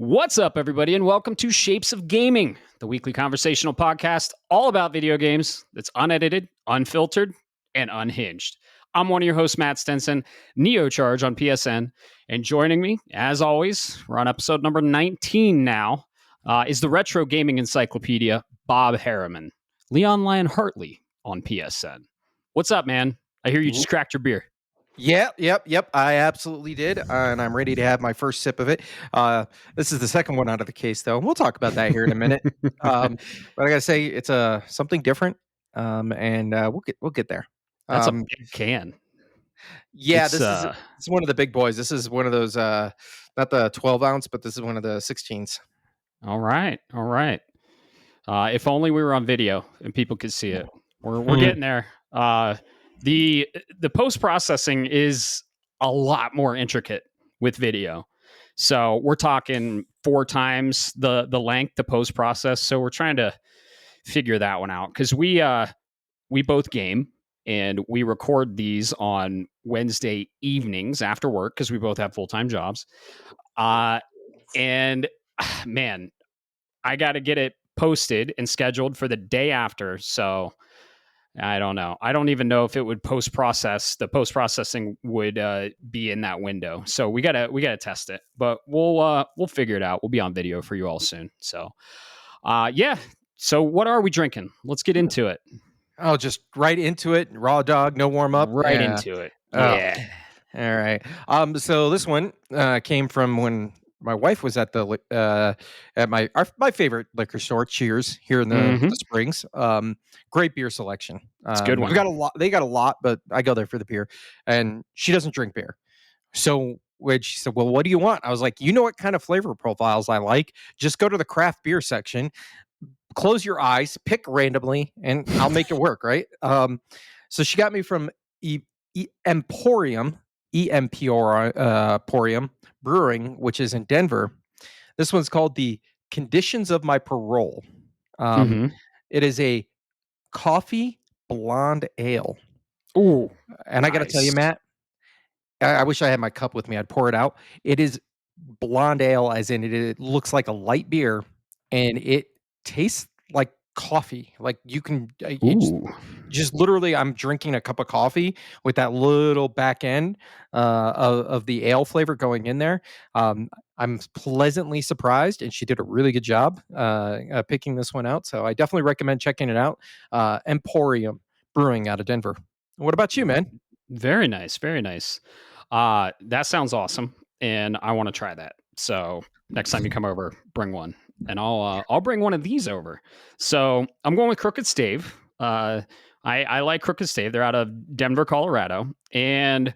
What's up, everybody, and welcome to Shapes of Gaming, the weekly conversational podcast all about video games that's unedited, unfiltered, and unhinged. I'm one of your hosts, Matt Stenson, Neocharge on PSN, and joining me, as always, we're on episode number 19 now, is the Retro Gaming Encyclopedia, Bob Harriman, Leon Lyon Hartley on PSN. What's up, man? I hear you just cracked your beer. Yep. I absolutely did, and I'm ready to have my first sip of it. This is the second one out of the case, though. We'll talk about that here in a minute. But I gotta say, it's something different, and we'll get there. That's a big can. Yeah, this is one of the big boys. This is one of those, not the 12 ounce, but this is one of the 16s. All right. If only we were on video and people could see it. We're getting there. The post processing is a lot more intricate with video. So we're talking 4 times the length to post process. So we're trying to figure that one out because we both game and we record these on Wednesday evenings after work because we both have full-time jobs. And man, I got to get it posted and scheduled for the day after. So I don't know. I don't even know if it would post-process. The post-processing would be in that window. So we gotta test it. But we'll figure it out. We'll be on video for you all soon. So yeah. So what are we drinking? Let's get into it. Oh, just right into it. Raw dog, no warm up. Right into it. Yeah. All right. So this one came from when my wife was at the at my favorite liquor store, Cheers, here in the Springs. Great beer selection. It's a good one. We got a lot. They got a lot, but I go there for the beer. And she doesn't drink beer, so when she said, "Well, what do you want?" I was like, "You know what kind of flavor profiles I like? Just go to the craft beer section, close your eyes, pick randomly, and I'll make it work." Right. So she got me from Emporium. Emporium Brewing, which is in Denver. This one's called the Conditions of My Parole. It is a coffee blonde ale. Ooh, and I got to tell you, Matt, I wish I had my cup with me. I'd pour it out. It is blonde ale, as in it looks like a light beer, and it tastes like coffee. Like you can just literally, I'm drinking a cup of coffee with that little back end of the ale flavor going in there. I'm pleasantly surprised, and she did a really good job picking this one out. So I definitely recommend checking it out. Emporium Brewing out of Denver. What about you, man? Very nice. Very nice. That sounds awesome, and I want to try that. So next time you come over, bring one, and I'll bring one of these over. So I'm going with Crooked Stave. I like Crooked Stave. They're out of Denver, Colorado. And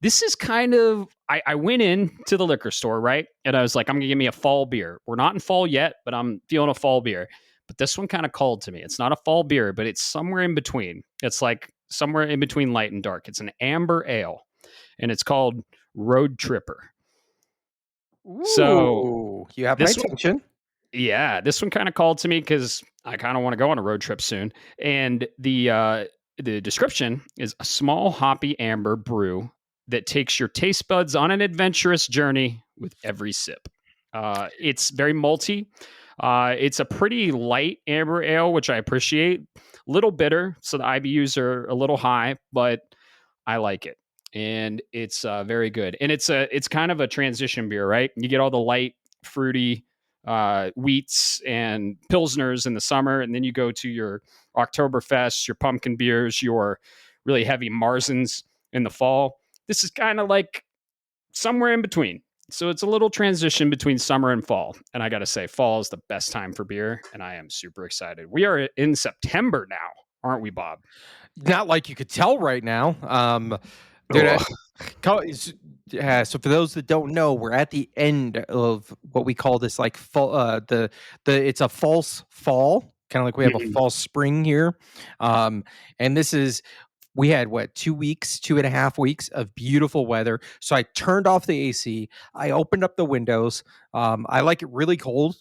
this is kind of, I went into the liquor store, right? And I was like, I'm going to give me a fall beer. We're not in fall yet, but I'm feeling a fall beer. But this one kind of called to me. It's not a fall beer, but it's somewhere in between. It's like somewhere in between light and dark. It's an amber ale, and it's called Road Tripper. Ooh, so you have my attention. Yeah, this one kind of called to me because I kind of want to go on a road trip soon. And the description is a small hoppy amber brew that takes your taste buds on an adventurous journey with every sip. It's very malty. It's a pretty light amber ale, which I appreciate. Little bitter, so the IBUs are a little high, but I like it. And it's very good. And it's kind of a transition beer, right? You get all the light, fruity wheats and pilsners in the summer, and then you go to your Oktoberfest, your pumpkin beers, your really heavy Marzens in the fall. This is kind of like somewhere in between. So it's a little transition between summer and fall. And I got to say, fall is the best time for beer, and I am super excited. We are in September now, aren't we, Bob? Not like you could tell right now. Dude, so for those that don't know, we're at the end of what we call this like fall. It's a false fall, kind of like we have a false spring here. And this is, we had 2.5 weeks of beautiful weather. So I turned off the AC. I opened up the windows. I like it really cold.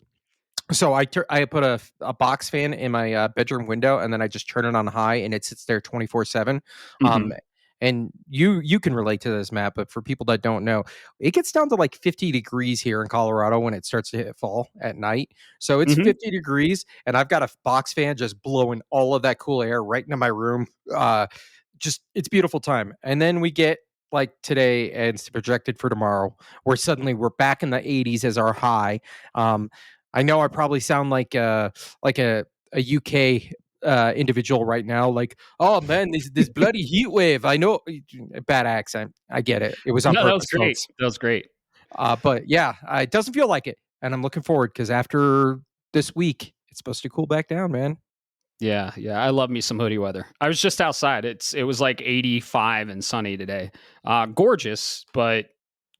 So I put a box fan in my bedroom window, and then I just turn it on high, and it sits there 24/7. and you can relate to this, Matt, but for people that don't know, it gets down to like 50 degrees here in Colorado when it starts to hit fall at night. So it's Hmm. 50 degrees, and I've got a box fan just blowing all of that cool air right into my room. Just it's beautiful time. And then we get like today, and it's projected for tomorrow, where suddenly we're back in the 80s as our high. Um, I know I probably sound like a UK individual right now, like, oh man, this bloody heat wave. I know, bad accent. I get it. It was on No, that was purpose, great. folks. That was great. But yeah, it doesn't feel like it, and I'm looking forward because after this week, it's supposed to cool back down, man. Yeah, yeah, I love me some hoodie weather. I was just outside. It was like 85 and sunny today. Gorgeous, but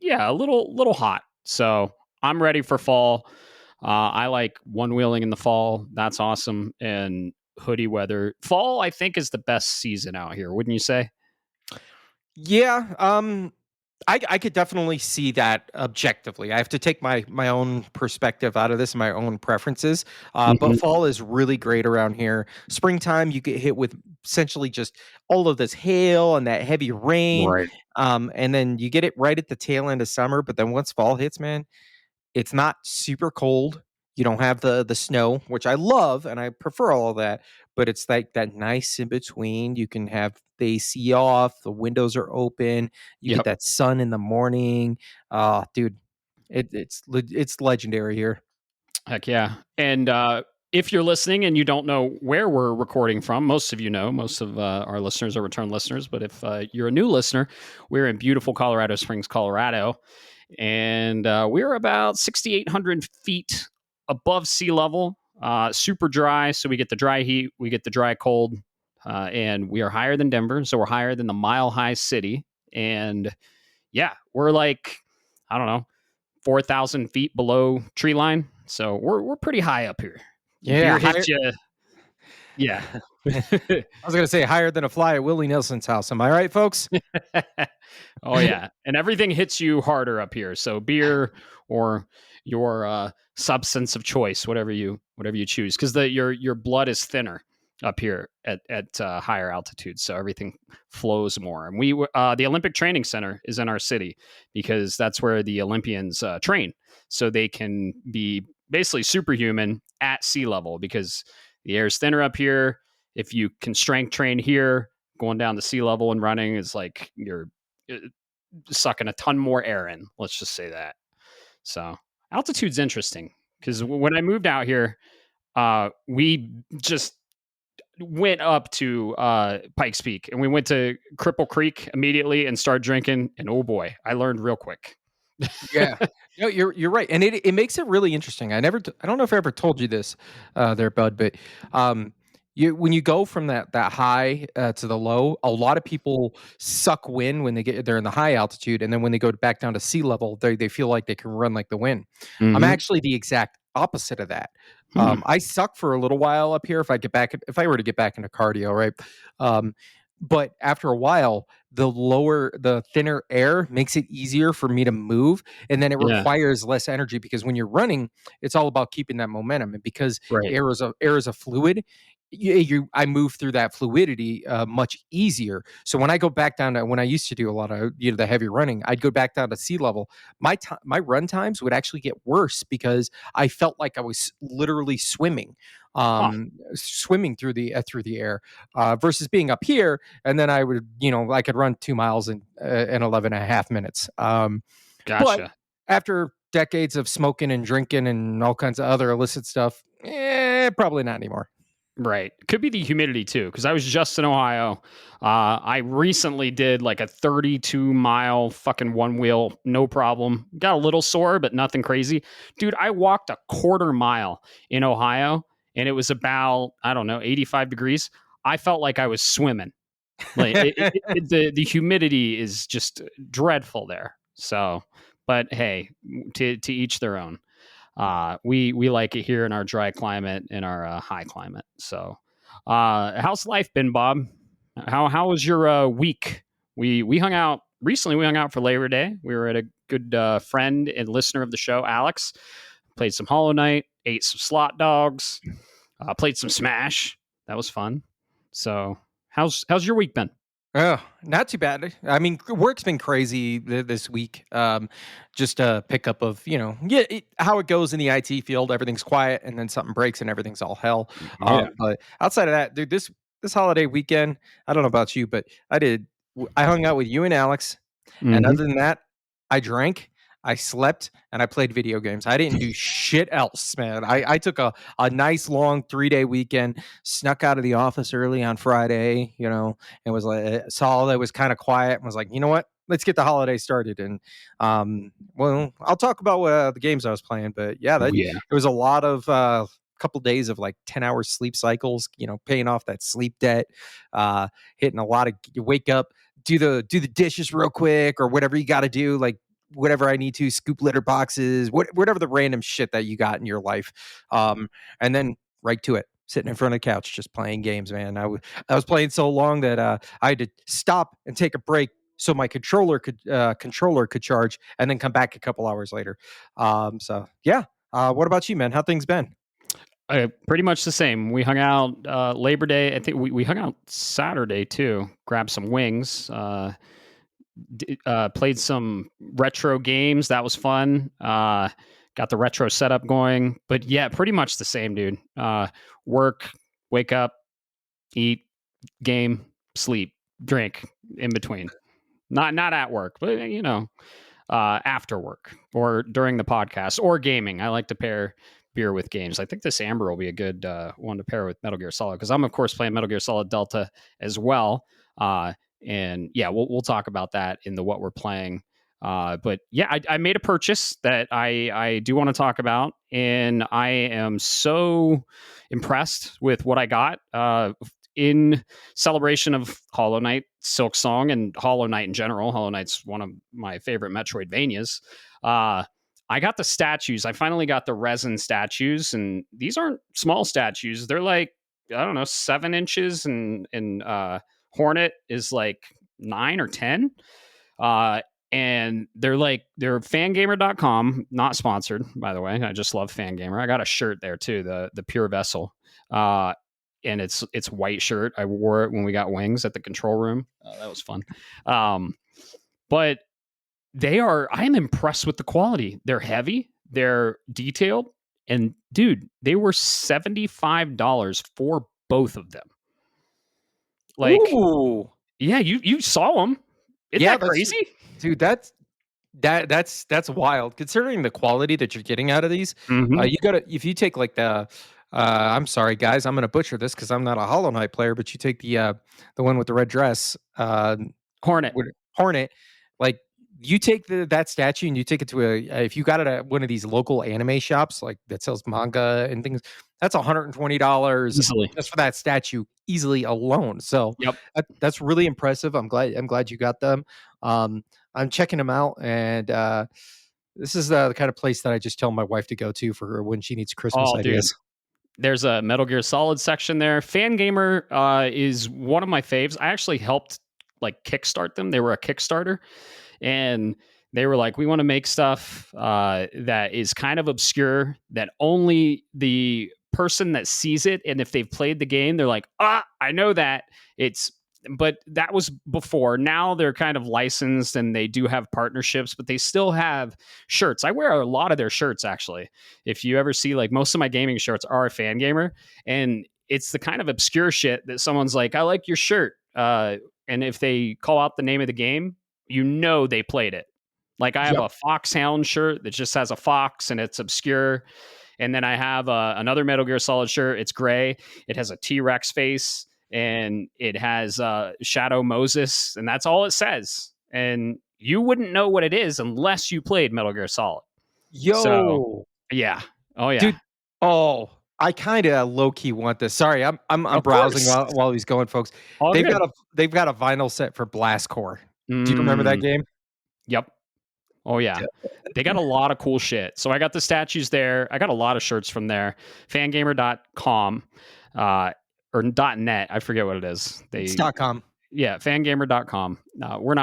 yeah, a little hot. So I'm ready for fall. I like one wheeling in the fall. That's awesome. And hoodie weather. Fall, I think, is the best season out here. Wouldn't you say? Yeah, I could definitely see that objectively. I have to take my own perspective out of this, my own preferences. But Hmm. fall is really great around here. Springtime, you get hit with essentially just all of this hail and that heavy rain, Right. and then you get it right at the tail end of summer. But then once fall hits, man, it's not super cold. You don't have the snow, which I love and I prefer all of that, but it's like that nice in between. You can have the AC off, the windows are open, you get Yep. that sun in the morning. Dude, it's legendary here. Heck yeah. And if you're listening and you don't know where we're recording from, most of you know, most of our listeners are return listeners. But if you're a new listener, we're in beautiful Colorado Springs, Colorado. And we're about 6,800 feet above sea level, super dry. So we get the dry heat, we get the dry cold, and we are higher than Denver. So we're higher than the Mile High City. And yeah, we're like, I don't know, 4,000 feet below tree line. So we're pretty high up here. Yeah, Beer higher. hits you. Yeah. I was gonna say higher than a fly at Willie Nelson's house. Am I right, folks? Oh yeah, and everything hits you harder up here. So beer or your substance of choice, whatever you choose, because the your blood is thinner up here at higher altitudes, so everything flows more. And the Olympic Training Center is in our city because that's where the Olympians train, so they can be basically superhuman at sea level because the air is thinner up here. If you can strength train here, going down to sea level and running is like you're uh, sucking a ton more air in. Let's just say that. So altitude's interesting because when I moved out here, we just went up to Pikes Peak and we went to Cripple Creek immediately and started drinking. And oh boy, I learned real quick. Yeah. No, you're right, and it makes it really interesting. I don't know if I ever told you this, there, bud, but you when you go from that high to the low, a lot of people suck wind when they're in the high altitude, and then when they go back down to sea level, they feel like they can run like the wind. I'm Mm-hmm. actually the exact opposite of that. Hmm. I suck for a little while up here if I were to get back into cardio, right? Um, but after a while, the thinner air makes it easier for me to move, and then it Yeah. requires less energy because when you're running, it's all about keeping that momentum, and because Right. air is a fluid, I move through that fluidity much easier. So when I go back down to when I used to do a lot of the heavy running, I'd go back down to sea level. My run times would actually get worse because I felt like I was literally Huh. swimming through the air, versus being up here, and then I could run 2 miles in 11 and a half minutes. But Gotcha. after decades of smoking and drinking and all kinds of other illicit stuff, probably not anymore. Right. Could be the humidity too, because I was just in Ohio. I recently did like a 32-mile fucking one wheel, no problem. Got a little sore, but nothing crazy. Dude, I walked a quarter mile in Ohio and it was about, I don't know, 85 degrees. I felt like I was swimming. Like the humidity is just dreadful there. So, but hey, to each their own. We like it here in our dry climate, in our high climate. So, how's life been, Bob? How was your week? We hung out recently. We hung out for Labor Day. We were at a good friend and listener of the show, Alex. Played some Hollow Knight, ate some slot dogs, played some Smash. That was fun. So, how's your week been? Oh, not too bad. I mean, work's been crazy this week. Just a pickup of, yeah, how it goes in the IT field. Everything's quiet, and then something breaks, and everything's all hell. Oh yeah. But outside of that, dude, this holiday weekend, I don't know about you, but I hung out with you and Alex, and Hmm. other than that, I drank, I slept, and I played video games. I didn't do shit else, man. I took a nice long 3-day weekend, snuck out of the office early on Friday, and was like saw that it was kind of quiet and was like, you know what? Let's get the holiday started. And well, I'll talk about the games I was playing, but yeah, Oh that yeah. it was a lot of couple days of like 10-hour sleep cycles, paying off that sleep debt, hitting a lot of you wake up, do the dishes real quick or whatever you got to do, like whatever I need to, scoop litter boxes, whatever the random shit that you got in your life. And then right to it, sitting in front of the couch, just playing games, man. I was playing so long that I had to stop and take a break so my controller could charge and then come back a couple hours later. So yeah. What about you, man? How things been? Pretty much the same. We hung out Labor Day. I think we hung out Saturday too. Grabbed some wings. Played some retro games. That was fun. Got the retro setup going. But yeah, pretty much the same, dude. Work, wake up, eat, game, sleep, drink in between. Not at work, but after work or during the podcast or gaming. I like to pair beer with games. I think this Amber will be a good one to pair with Metal Gear Solid because I'm of course playing Metal Gear Solid Delta as well. And yeah, we'll talk about that in the what we're playing. But yeah, I made a purchase that I do want to talk about, and I am so impressed with what I got. In celebration of Hollow Knight, Silk Song, and Hollow Knight in general. Hollow Knight's one of my favorite Metroidvanias. I got the statues. I finally got the resin statues, and these aren't small statues. They're like, I don't know, 7 inches, and Hornet is like 9 or 10. Uh, and they're fangamer.com, not sponsored, by the way. I just love Fangamer. I got a shirt there too, the Pure Vessel. And it's white shirt. I wore it when we got wings at the control room. That was fun. But I am impressed with the quality. They're heavy, they're detailed, and dude, they were $75 for both of them. Like, Ooh, yeah, you saw them. Isn't yeah, that that's crazy? dude. That's wild considering the quality that you're getting out of these. Mm-hmm. You gotta if you take like I'm sorry guys, I'm gonna butcher this because I'm not a Hollow Knight player, but you take the one with the red dress, Hornet. Hornet, like you take that statue and you take it to if you got it at one of these local anime shops like that sells manga and things, that's $120 Easily. just for that statue easily alone. So Yep. that's really impressive. I'm glad you got them. Um, I'm checking them out, and this is the kind of place that I just tell my wife to go to for her when she needs Christmas Oh, dude. ideas. There's a Metal Gear Solid section there. Fangamer is one of my faves. I actually helped like kickstart them. They were a Kickstarter, and they were like, we want to make stuff that is kind of obscure, that only the person that sees it, and if they've played the game, they're like, I know that. But that was before. Now they're kind of licensed and they do have partnerships, but they still have shirts. I wear a lot of their shirts actually. If you ever see, like, most of my gaming shirts are a fan gamer, and it's the kind of obscure shit that someone's like, I like your shirt. And if they call out the name of the game, they played it. Like, I have Yep. a Foxhound shirt that just has a fox and it's obscure. And then I have another Metal Gear Solid shirt. It's gray. It has a T-Rex face and it has Shadow Moses, and that's all it says. And you wouldn't know what it is unless you played Metal Gear Solid. So, Yo, yeah. Oh, yeah. dude. Oh, I kind of low key want this. Sorry, I'm Of browsing course. while he's going, folks. All They've got good. a vinyl set for Blast Core. Do you remember that Mm, game? yep. Oh yeah. They got a lot of cool shit. So I got the statues there. I got a lot of shirts from there. Fangamer.com or .net. I forget what it is. It's They .com. Yeah, fangamer.com. We're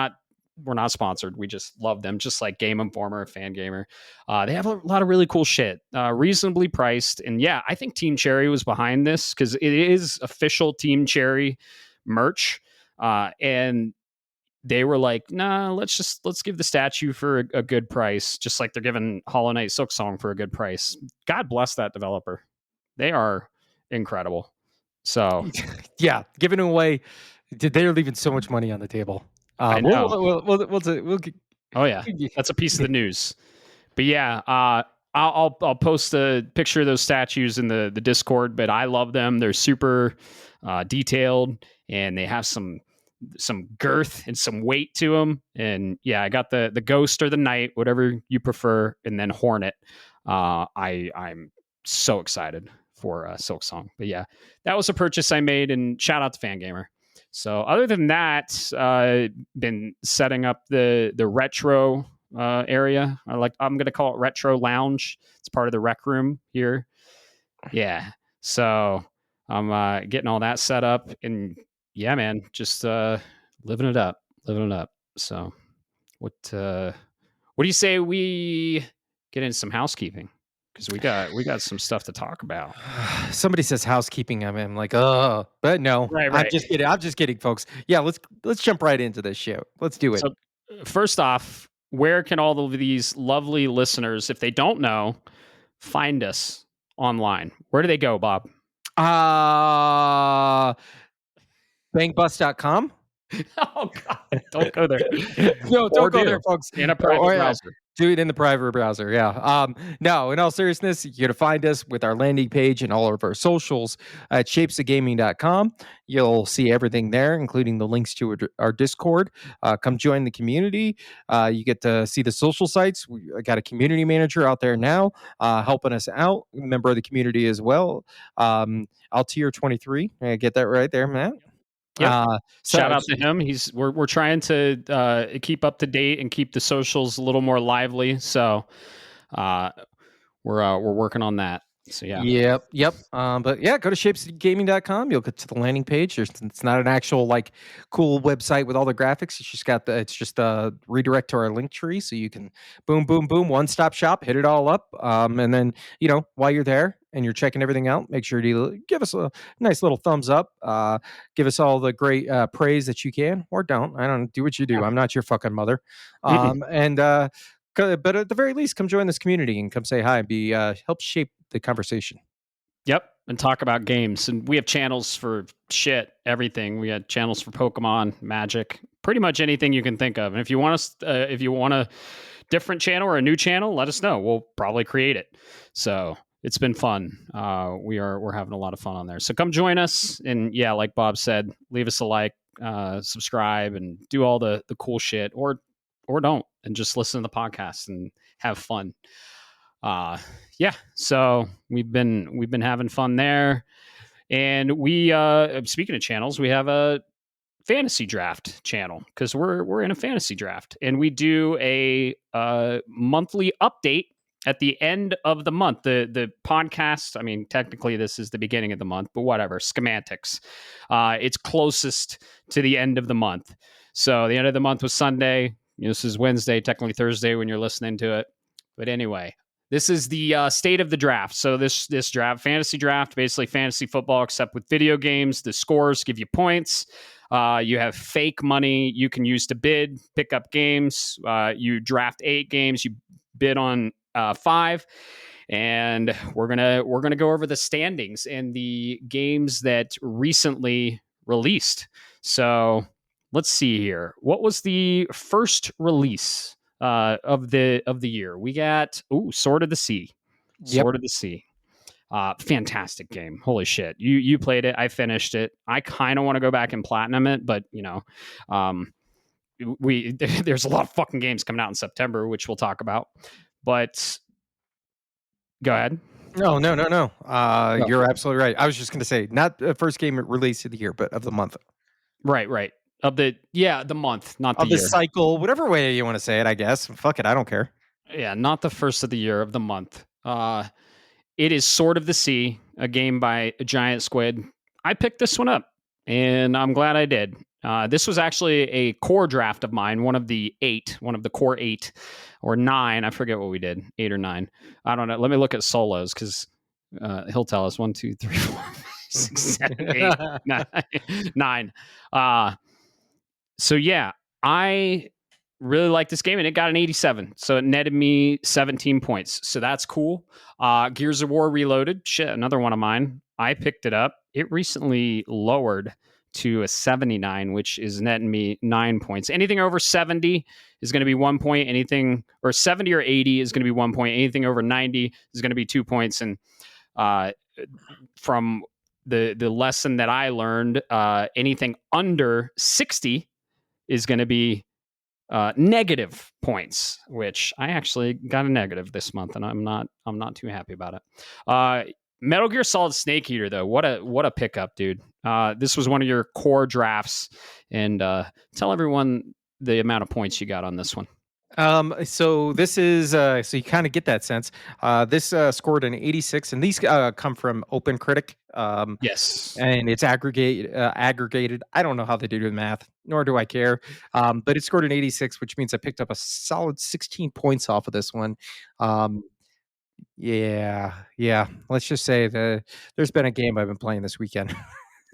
not sponsored. We just love them, just like Game Informer, Fangamer. They have a lot of really cool shit, reasonably priced. And yeah, I think Team Cherry was behind this because it is official Team Cherry merch. And they were like, nah, let's give the statue for a good price, just like they're giving Hollow Knight Silksong for a good price. God bless that developer. They are incredible. So Yeah, giving away. They're leaving so much money on the table. I We'll know. we'll Oh yeah, that's a piece of the news. But yeah, I'll post a picture of those statues in the Discord. But I love them. They're super detailed, and they have some girth and some weight to them. And yeah, I got the ghost or the knight, whatever you prefer, and then Hornet. I'm so excited for Silk Song. But yeah, that was a purchase I made, and shout out to Fangamer. So other than that, been setting up the retro area. I'm gonna call it Retro Lounge. It's part of the rec room here. Yeah. So I'm getting all that set up, and yeah, man, just living it up, living it up. So what do you say we get into some housekeeping? Because we got some stuff to talk about. Somebody says housekeeping. I'm like, oh, but no, Right, I'm right. just kidding. I'm just kidding, folks. Yeah, let's jump right into this shit. Let's do it. So first off, where can all of these lovely listeners, if they don't know, find us online? Where do they go, Bob? Bangbus.com. Oh God, don't go there. No, Or don't go do there, folks. in a private browser. Do it in the private browser. Yeah. No, in all seriousness, you're going to find us with our landing page and all of our socials at shapesofgaming.com. You'll see everything there, including the links to our Discord. Come join the community. You get to see the social sites. We got a community manager out there now helping us out, a member of the community as well. Altier 23. Get that right there, Matt. Yep. So Shout out to him. We're trying to keep up to date and keep the socials a little more lively. So we're working on that. So yeah. Yep. But yeah, go to shapesgaming.com. You'll get to the landing page. It's not an actual like cool website with all the graphics. It's just a redirect to our link tree, so you can boom, boom, boom, one stop shop, hit it all up. And then while you're there and you're checking everything out, make sure to give us a nice little thumbs up. Give us all the great praise that you can, or don't. I don't do what you do. Yeah. I'm not your fucking mother. Mm-mm. But at the very least, come join this community and come say hi and be help shape the conversation. Yep. And talk about games. And we have channels for shit, everything. We had channels for Pokemon, Magic, pretty much anything you can think of. And if you want a different channel or a new channel, let us know. We'll probably create it. So it's been fun. We're having a lot of fun on there. So come join us. And yeah, like Bob said, leave us a like, subscribe, and do all the cool shit, or don't, and just listen to the podcast and have fun. Yeah, so we've been having fun there. And we speaking of channels, we have a fantasy draft channel, because we're in a fantasy draft, and we do a monthly update at the end of the month. The podcast, I mean, technically this is the beginning of the month, but whatever, semantics. It's closest to the end of the month. So the end of the month was Sunday. This is Wednesday, technically Thursday when you're listening to it. But anyway, this is the state of the draft. So this draft, fantasy draft, basically fantasy football, except with video games. The scores give you points. You have fake money you can use to bid, pick up games. You draft 8 games. You bid on 5. And we're gonna go over the standings and the games that recently released. So let's see here. What was the first release of the year? We got Sword of the Sea. Yep. Sword of the Sea. Fantastic game. Holy shit. You played it. I finished it. I kind of want to go back and platinum it, but there's a lot of fucking games coming out in September, which we'll talk about. But go ahead. No. You're absolutely right. I was just going to say, not the first game released of the year, but of the month. Right. Of the month, not the of the year. cycle, whatever way you want to say it, I guess. Fuck it, I don't care. Yeah, not the first of the year, of the month. It is Sword of the Sea, a game by a Giant Squid. I picked this one up, and I'm glad I did. This was actually a core draft of mine, one of the core 8 or 9. I forget what we did, 8 or 9. I don't know. Let me look at solos, because he'll tell us 1, 2, 3, 4, 5, 6, 7, 8, 9. So yeah, I really like this game, and it got an 87, so it netted me 17 points. So that's cool. Gears of War Reloaded, shit, another one of mine. I picked it up. It recently lowered to a 79, which is netting me 9 points. Anything over 70 is going to be 1 point. Anything or 70 or 80 is going to be 1 point. Anything over 90 is going to be 2 points. And uh, from the lesson that I learned, anything under 60 is going to be negative points, which I actually got a negative this month, and I'm not too happy about it. Metal Gear Solid Snake Eater, though, what a pickup, dude. This was one of your core drafts, and tell everyone the amount of points you got on this one. So this is so you kind of get that sense. This scored an 86, and these come from Open Critic. Yes, And it's aggregated. I don't know how they do the math, nor do I care. But it scored an 86, which means I picked up a solid 16 points off of this one. Um, yeah, yeah. Let's just say there's been a game I've been playing this weekend.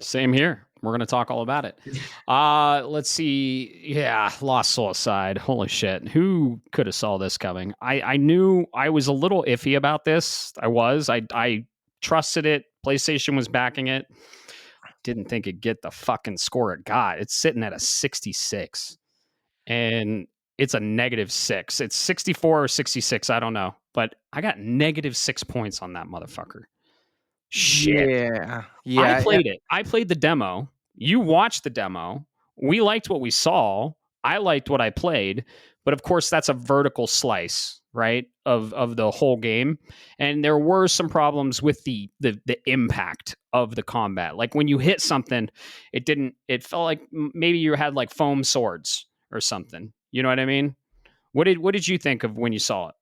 same here. We're gonna talk all about it. Let's see. Yeah, Lost Soul aside, holy shit, who could have saw this coming? I knew I was a little iffy about this. I trusted it. PlayStation was backing it. Didn't think it'd get the fucking score it got. It's sitting at a 66, and it's a -6. It's 64 or 66. I don't know, but I got -6 points on that motherfucker. Shit. Yeah, I yeah, yeah. played it. I played the demo. You watched the demo. We liked what we saw. I liked what I played, but of course that's a vertical slice, right? Of the whole game. And there were some problems with the impact of the combat. Like when you hit something, it felt like maybe you had like foam swords or something. You know what I mean? What did you think of when you saw it?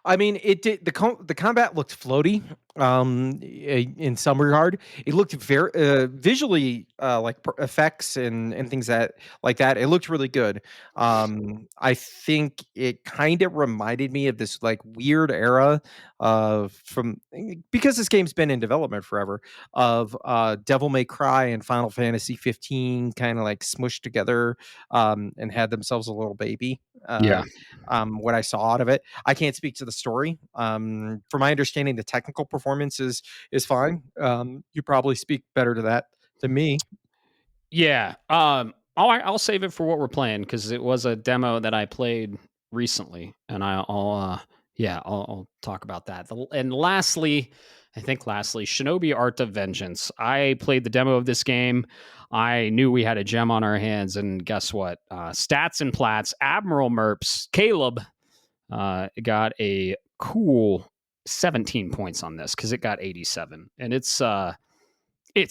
I mean, it did the combat looked floaty, in some regard. It looked very visually, like effects and things that like that. It looked really good. I think it kind of reminded me of this like weird era of from because this game's been in development forever of Devil May Cry and Final Fantasy 15 kind of like smushed together and had themselves a little baby. Yeah. What I saw out of it. I can't speak to the story. From my understanding, the technical performance is fine. You probably speak better to that than me. Yeah. I'll save it for what we're playing because it was a demo that I played recently, and I'll talk about that. And lastly, Shinobi Art of Vengeance. I played the demo of this game. I knew we had a gem on our hands, and guess what? Stats and Plats, Admiral Merps, Caleb got a cool 17 points on this because it got 87, and it's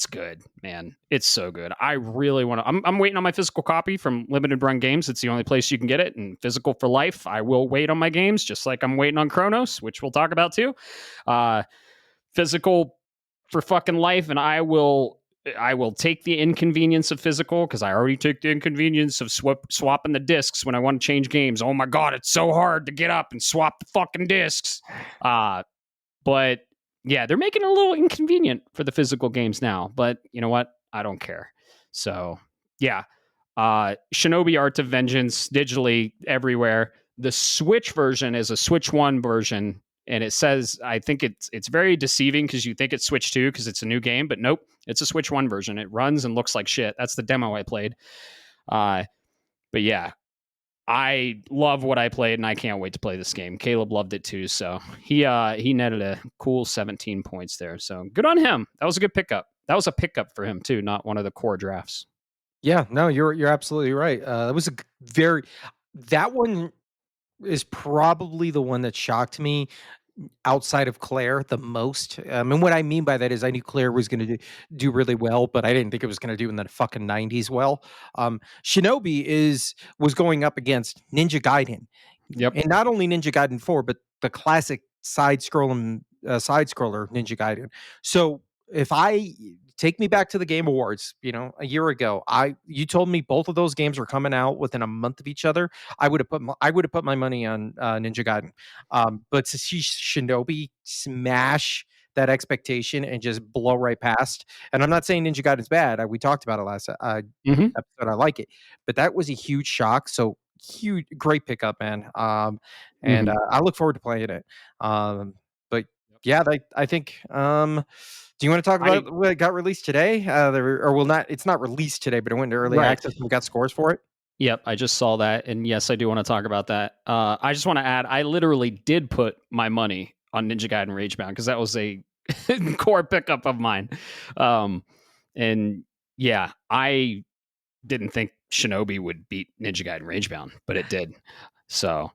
good, man. It's so good. I really want to. I'm waiting on my physical copy from Limited Run Games. It's the only place you can get it, and physical for life. I will wait on my games, just like I'm waiting on Chronos, which we'll talk about too. Uh, Physical for fucking life, and I will take the inconvenience of physical because I already took the inconvenience of swapping the discs when I want to change games. Oh my god, it's so hard to get up and swap the fucking discs. But yeah, they're making it a little inconvenient for the physical games now. But you know what? I don't care. So yeah, Shinobi Art of Vengeance digitally everywhere. The Switch version is a Switch One version, and it says I think it's very deceiving because you think it's Switch Two because it's a new game, but nope, it's a Switch One version. It runs and looks like shit. That's the demo I played. Uh, but yeah, I love what I played, and I can't wait to play this game. Caleb loved it too, so he netted a cool 17 points there. So good on him. That was a good pickup. That was a pickup for him too, not one of the core drafts. Yeah, no, you're absolutely right. That was a very that one is probably the one that shocked me outside of Claire the most. And what I mean by that is I knew Claire was going to do really well, but I didn't think it was going to do in the fucking 90s well. Shinobi was going up against Ninja Gaiden, Yep. and not only Ninja Gaiden 4, but the classic side scroller Ninja Gaiden. So if I take me back to the Game Awards, a year ago, you told me both of those games were coming out within a month of each other. I would have put my money on Ninja Gaiden. But to see Shinobi smash that expectation and just blow right past. And I'm not saying Ninja Gaiden's bad. We talked about it last Hmm. episode. I like it, but that was a huge shock. So huge, great pickup, man. And Hmm. I look forward to playing it. But yeah, I think. Do you want to talk I about what got released today? Or will not? It's not released today, but it went to early right. access and we got scores for it. Yep, I just saw that, and yes, I do want to talk about that. I just want to add, I literally did put my money on Ninja Gaiden Ragebound because that was a core pickup of mine. Um, and yeah, I didn't think Shinobi would beat Ninja Gaiden Ragebound, but it did. So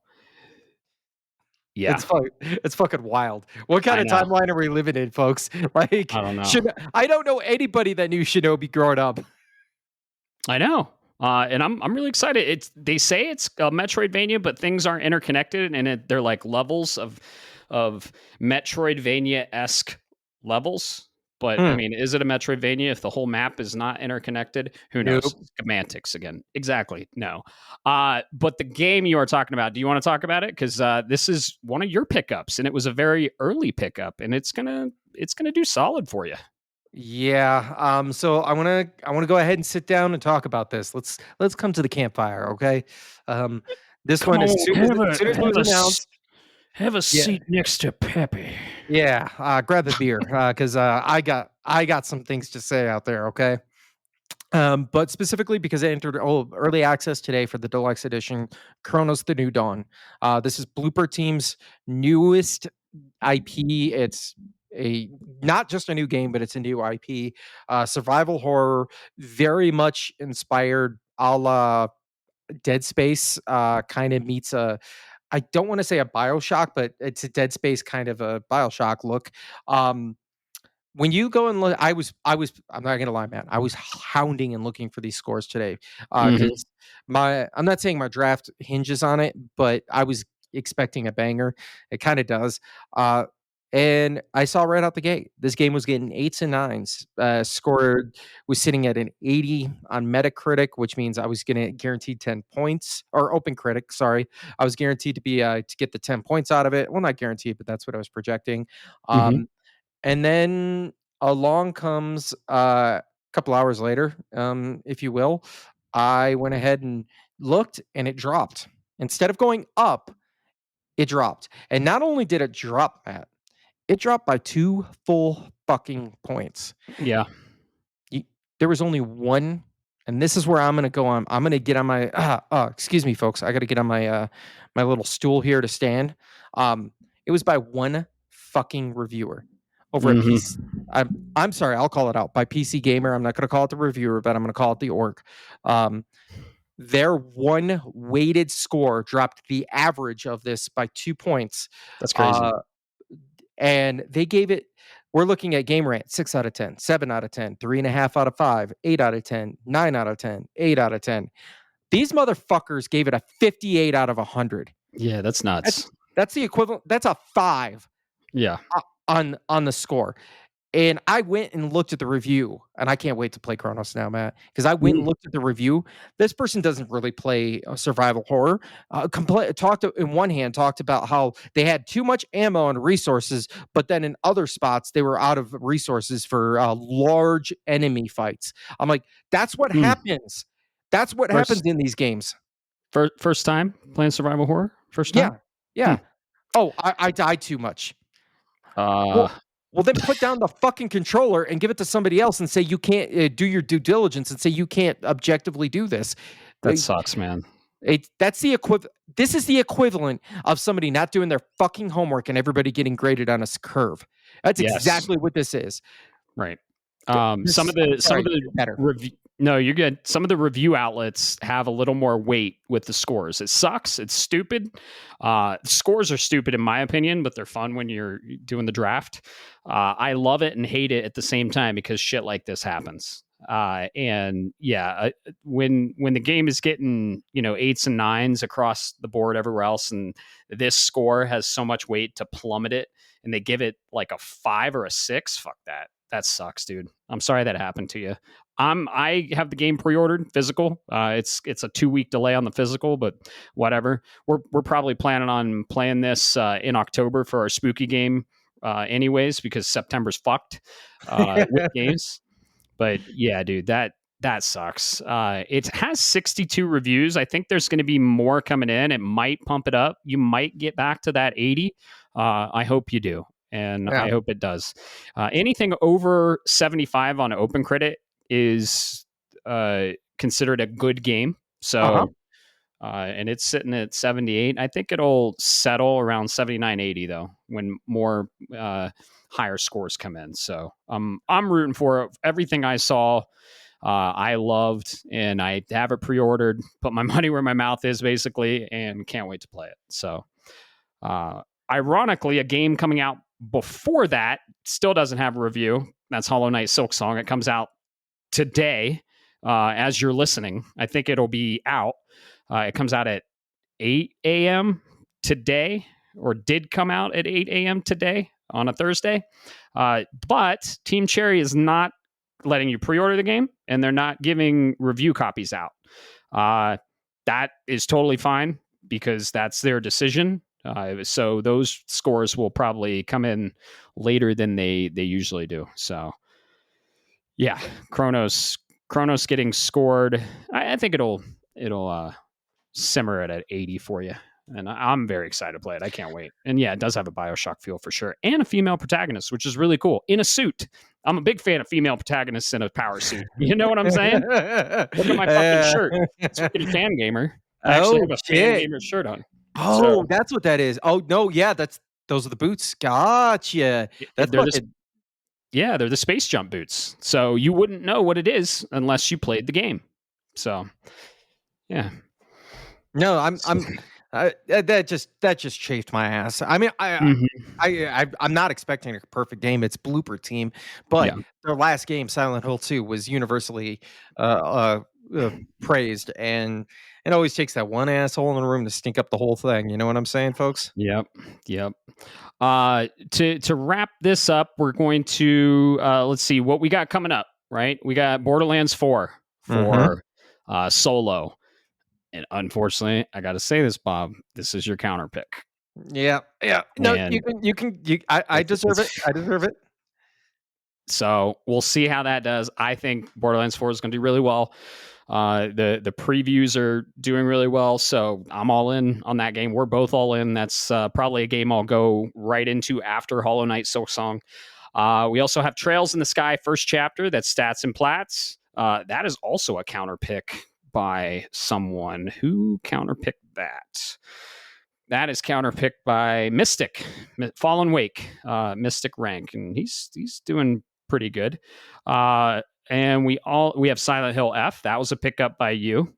yeah, It's fucking wild. What kind I of know. timeline are we living in, folks? Like, I don't know. I don't know anybody that knew Shinobi growing up. I know. And I'm really excited. They say it's a Metroidvania, but things aren't interconnected, and they're like levels of Metroidvania esque levels. But I Hmm. mean, is it a Metroidvania if the whole map is not interconnected? Who knows? Nope. Semantics again. Exactly. No. But the game you are talking about, do you want to talk about it? Because this is one of your pickups, and it was a very early pickup, and it's gonna do solid for you. Yeah. So I wanna go ahead and sit down and talk about this. Let's come to the campfire, okay? Um, this Come one on, as soon as it was announced. have a Yeah. seat next to Pepe. Yeah. Grab the beer because I got some things to say out there. Okay. But specifically because it entered early access today for the deluxe edition, Chronos: The New Dawn. This is Blooper Team's newest IP. It's a not just a new game, but it's a new IP. Survival horror, very much inspired a la Dead Space. Kind of meets a. I don't want to say a Bioshock, but it's a Dead Space kind of a Bioshock look. Um, when you go and look, I'm not gonna lie, man. I was hounding and looking for these scores today, Hmm. because I'm not saying my draft hinges on it, but I was expecting a banger. It kind of does. Uh, and I saw right out the gate, this game was getting eights and nines. Scored was sitting at an 80 on Metacritic, which means I was gonna guaranteed 10 points, or Open Critic, sorry. I was guaranteed to get the 10 points out of it. Well, not guaranteed, but that's what I was projecting. Hmm. Um, and then along comes a couple hours later, if you will, I went ahead and looked and it dropped. Instead of going up, it dropped. And not only did it drop, Matt, it dropped by 2 full fucking points. Yeah. Y There was only one, and this is where I'm gonna go on. I'm gonna get on my excuse me, folks. I gotta get on my little stool here to stand. It was by one fucking reviewer over at PC. Hmm. I'm sorry, I'll call it out. By PC Gamer, I'm not gonna call it the reviewer, but I'm gonna call it the org. Um, their one weighted score dropped the average of this by 2 points. That's crazy. Uh and they gave it, we're looking at Game Rant 6 out of 10, 7 out of 10, 3.5 out of 5, 8 out of 10, 9 out of 10, 8 out of 10. These motherfuckers gave it a 58 out of 100. Yeah, that's That's nuts. that's the equivalent. That's a 5 Yeah. on the score. And I went and looked at the review, and I can't wait to play Chronos now, Matt, because I went and Mhm. looked at the review. This person doesn't really play survival horror. In one hand, talked about how they had too much ammo and resources, but then in other spots they were out of resources for large enemy fights. I'm like, that's what Mm. happens. That's what happens First, in these games. first time playing survival horror. First time. Yeah, Hmm. yeah. Oh, I died too much. Uh, Well well, then put down the fucking controller and give it to somebody else and say you can't, do your due diligence and say you can't objectively do this. that They sucks, man. that's the this is the equivalent of somebody not doing their fucking homework and everybody getting graded on a curve. That's Yes. exactly what this is. Right. Some of I'm the sorry, better. review. No, you're good. Some of the review outlets have a little more weight with the scores. It sucks. It's stupid. Scores are stupid in my opinion, but they're fun when you're doing the draft. I love it and hate it at the same time because shit like this happens. And yeah, when the game is getting eights and nines across the board everywhere else, and this score has so much weight to plummet it, and they give it like a 5 or a 6, fuck that. That sucks, dude. I'm sorry that happened to you. I have the game pre-ordered physical. It's a 2 week delay on the physical, but whatever. We're probably planning on playing this in October for our spooky game anyways, because September's fucked with games. But yeah, dude, that sucks. It has 62 reviews. I think there's going to be more coming in. It might pump it up. You might get back to that 80. I hope you do, and Yeah. I hope it does. Anything over 75 on OpenCritic is considered a good game. Uh-huh. So, and it's sitting at 78. I think it'll settle around 79, 80 though, when more higher scores come in. So I'm rooting for it. Everything I saw, I loved, and I have it pre-ordered. Put my money where my mouth is, basically, and can't wait to play it. So, ironically, a game coming out before that still doesn't have a review. That's Hollow Knight Silksong. It comes out today, as you're listening. I think it'll be out. It comes out at 8 a.m. today, or did come out at 8 a.m. today on a Thursday. But Team Cherry is not letting you pre-order the game, and they're not giving review copies out. That is totally fine because that's their decision. So those scores will probably come in later than they usually do. So yeah, Chronos getting scored. I think it'll simmer it at 80 for you. And I'm very excited to play it. I can't wait. And yeah, it does have a Bioshock feel for sure. And a female protagonist, which is really cool. In a suit. I'm a big fan of female protagonists in a power suit. You know what I'm saying? Look at my fucking shirt. Speaking of fan gamer, I actually Oh, have a fan shit. gamer shirt on. Oh, So that's what that is. Oh, no, yeah, those are the boots. Gotcha. That's they're fucking they're the space jump boots. So you wouldn't know what it is unless you played the game. So yeah. No, that just chafed my ass. I mean, Mhm. I'm not expecting a perfect game. It's blooper team, but Yeah. their last game, Silent Hill 2, was universally uh, praised, and it always takes that one asshole in the room to stink up the whole thing. You know what I'm saying, folks? Yep. Yep. To wrap this up, we're going to let's see what we got coming up. Right, we got Borderlands 4 Mm-hmm. for solo, and unfortunately, I got to say this, Bob. This is your counter pick, Yeah, yeah. No, and I deserve it's it. I deserve it. so we'll see how that does. I think Borderlands 4 is going to do really well. The previews are doing really well, so I'm all in on that game. We're both all in. That's probably a game I'll go right into after Hollow Knight Silksong. We also have Trails in the Sky first chapter. That's Stats and Plats. That is also a counter pick by someone who counterpicked that. That is counterpicked by Mystic, Fallen Wake, Mystic rank, and he's doing pretty good. And we have Silent Hill F. That was a pickup by you.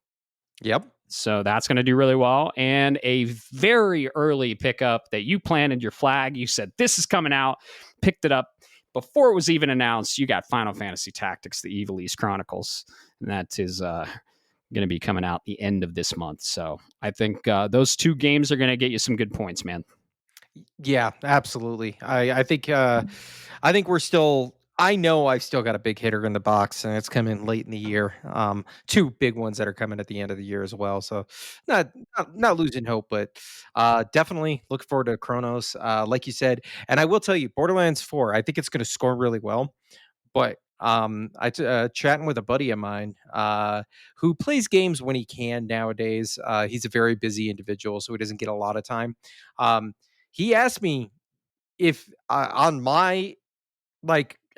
Yep. So that's going to do really well. And a very early pickup that you planted your flag. You said, this is coming out, picked it up before it was even announced. You got Final Fantasy Tactics, the Evil East Chronicles. And that is going to be coming out the end of this month. So I think those two games are going to get you some good points, man. Yeah, absolutely. I think we're still. I know I've still got a big hitter in the box, and it's coming late in the year. Two big ones that are coming at the end of the year as well. So, not losing hope, but definitely look forward to Chronos. Like you said, and I will tell you, Borderlands 4. I think it's going to score really well. But chatting with a buddy of mine who plays games when he can nowadays. He's a very busy individual, so he doesn't get a lot of time. Um, he asked me if on my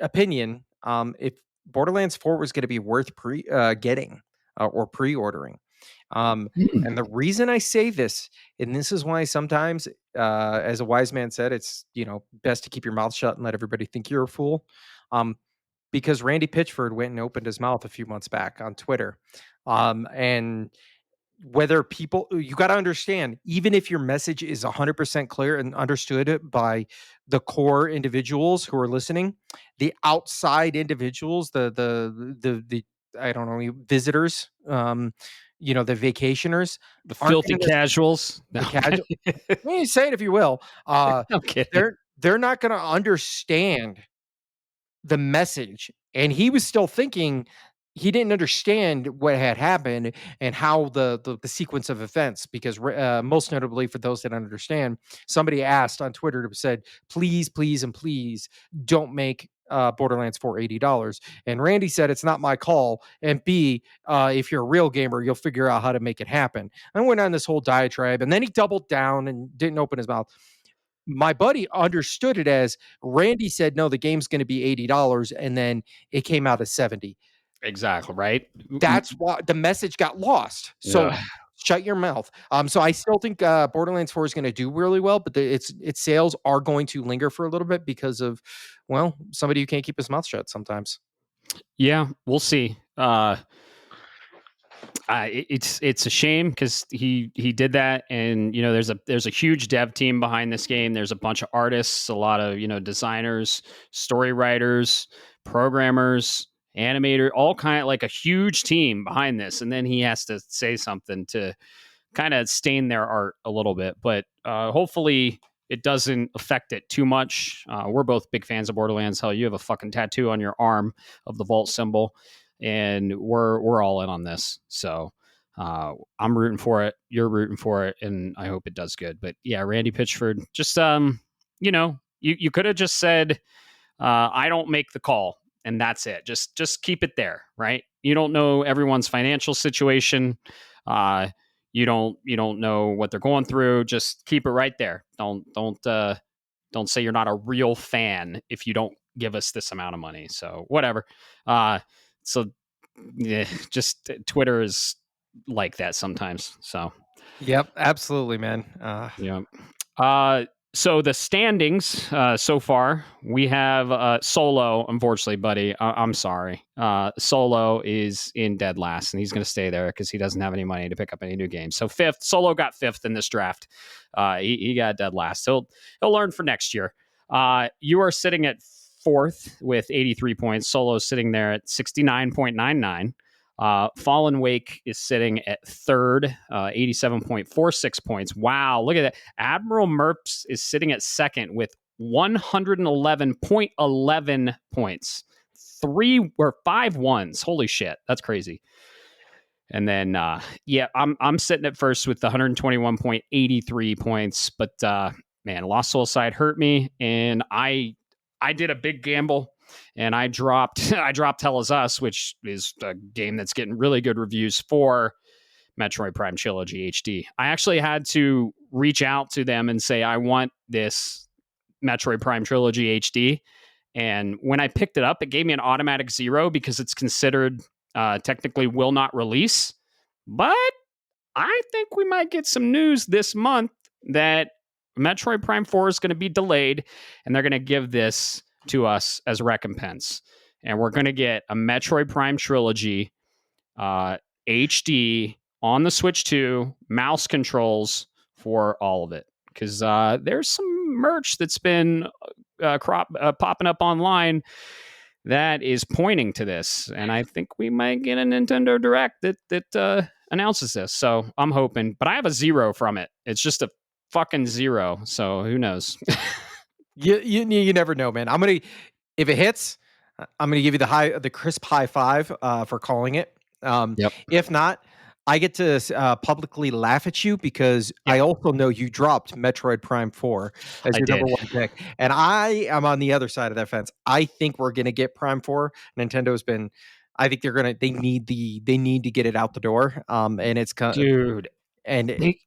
opinion, if Borderlands 4 was going to be worth getting or pre-ordering. And the reason I say this, and this is why sometimes, as a wise man said, it's best to keep your mouth shut and let everybody think you're a fool. Because Randy Pitchford went and opened his mouth a few months back on Twitter, and whether people you got to understand, even if your message is 100% clear and understood by the core individuals who are listening, the outside individuals, the I don't know, visitors, the vacationers The aren't filthy going to casuals. No, the casual. Well, you say it if you will. I'm kidding. They're not going to understand the message. And he was still thinking he didn't understand what had happened and how the sequence of events, because most notably, for those that don't understand, somebody asked on Twitter, said, please, please, and please don't make Borderlands 4 $80. And Randy said, it's not my call. And B, if you're a real gamer, you'll figure out how to make it happen. I went on this whole diatribe, and then he doubled down and didn't open his mouth. My buddy understood it as Randy said, no, the game's going to be $80. And then it came out as 70. Exactly, right? That's why the message got lost. So Ugh. shut your mouth. So I still think Borderlands 4 is going to do really well, but its sales are going to linger for a little bit because of, well, somebody who can't keep his mouth shut sometimes. Yeah, we'll see. It's a shame because he did that, and there's a huge dev team behind this game. There's a bunch of artists, a lot of designers, story writers, programmers, animator, all kind of like a huge team behind this, and then he has to say something to kind of stain their art a little bit. But hopefully it doesn't affect it too much. We're both big fans of Borderlands. Hell, you have a fucking tattoo on your arm of the vault symbol, and we're all in on this. So I'm rooting for it. You're rooting for it, and I hope it does good. But yeah, Randy Pitchford, just you could have just said, I don't make the call, and that's it. Just keep it there, right? You don't know everyone's financial situation. You don't know what they're going through. Just keep it right there. Don't say you're not a real fan if you don't give us this amount of money. So whatever. So yeah, just Twitter is like that sometimes. So Yep, absolutely, man. yeah. So the standings so far, we have Solo. Unfortunately, buddy, I'm sorry. Solo is in dead last, and he's going to stay there because he doesn't have any money to pick up any new games. So fifth, Solo got fifth in this draft. He got dead last. He'll learn for next year. You are sitting at fourth with 83 points. Solo's sitting there at 69.99. Fallen Wake is sitting at third, 87.46 points. Wow, look at that. Admiral Merps is sitting at second with 111.11 points. 5 ones. Holy shit, that's crazy. And then I'm sitting at first with 121.83 points, but man, Lost Soul Side hurt me, and I did a big gamble, and I dropped Tell Us Us, which is a game that's getting really good reviews for Metroid Prime Trilogy HD. I actually had to reach out to them and say I want this Metroid Prime Trilogy HD, and when I picked it up, it gave me an automatic 0 because it's considered technically will not release. But I think we might get some news this month that Metroid Prime 4 is going to be delayed, and they're going to give this to us as recompense. And we're going to get a Metroid Prime Trilogy HD on the Switch 2, mouse controls for all of it. Because there's some merch that's been popping up online that is pointing to this, and I think we might get a Nintendo Direct that announces this. So I'm hoping, but I have a 0 from it. It's just a fucking 0. So who knows? You never know, man. If it hits, I'm gonna give you the crisp high five for calling it. Yep. If not, I get to publicly laugh at you because I also know you dropped Metroid Prime 4 as I your number did. one pick, and I am on the other side of that fence. I think we're gonna get Prime 4. Nintendo's been. I think they need to get it out the door. And it's Dude. and They,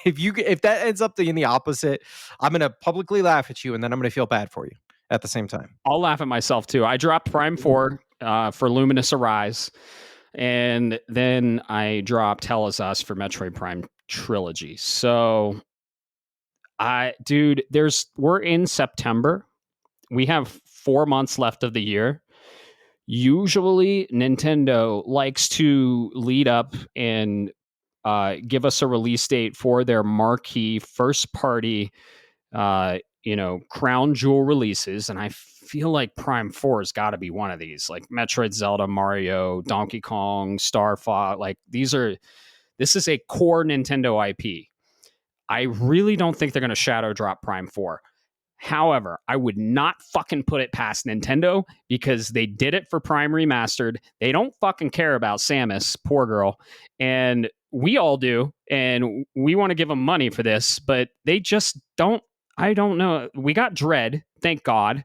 if that ends up in the opposite, I'm gonna publicly laugh at you, and then I'm gonna feel bad for you at the same time. I'll laugh at myself too. I dropped Prime 4 for Luminous Arise, and then I dropped Tell Us Us for Metroid Prime Trilogy. So we're in September. We have 4 months left of the year. Usually Nintendo likes to lead up and give us a release date for their marquee first party crown jewel releases, and I feel like Prime 4 has got to be one of these, like Metroid, Zelda, Mario, Donkey Kong, Star Fox. Like this is a core Nintendo IP. I really don't think they're going to shadow drop Prime 4. However, I would not fucking put it past Nintendo because they did it for Prime Remastered. They don't fucking care about Samus, poor girl. And we all do. And we want to give them money for this, but they just don't. I don't know. We got Dread, thank God.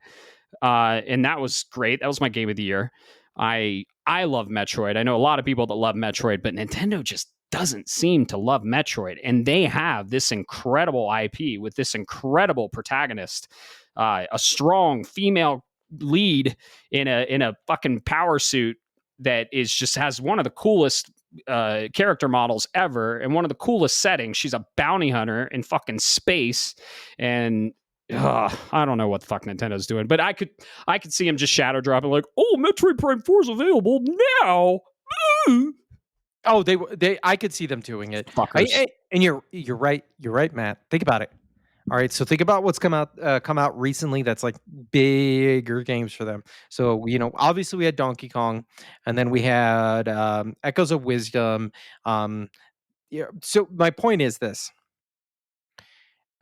And that was great. That was my game of the year. I love Metroid. I know a lot of people that love Metroid, but Nintendo just doesn't seem to love Metroid. And they have this incredible IP with this incredible protagonist, a strong female lead in a fucking power suit that is just has one of the coolest character models ever and one of the coolest settings. She's a bounty hunter in fucking space, and I don't know what the fuck Nintendo's doing, but I could see him just shadow dropping like, "Oh, Metroid Prime 4 is available now." Oh, they I could see them doing it. Fuckers. And you're right. You're right, Matt. Think about it. All right, so think about what's come out recently that's like bigger games for them. So obviously we had Donkey Kong, and then we had Echoes of Wisdom. Yeah. So my point is this: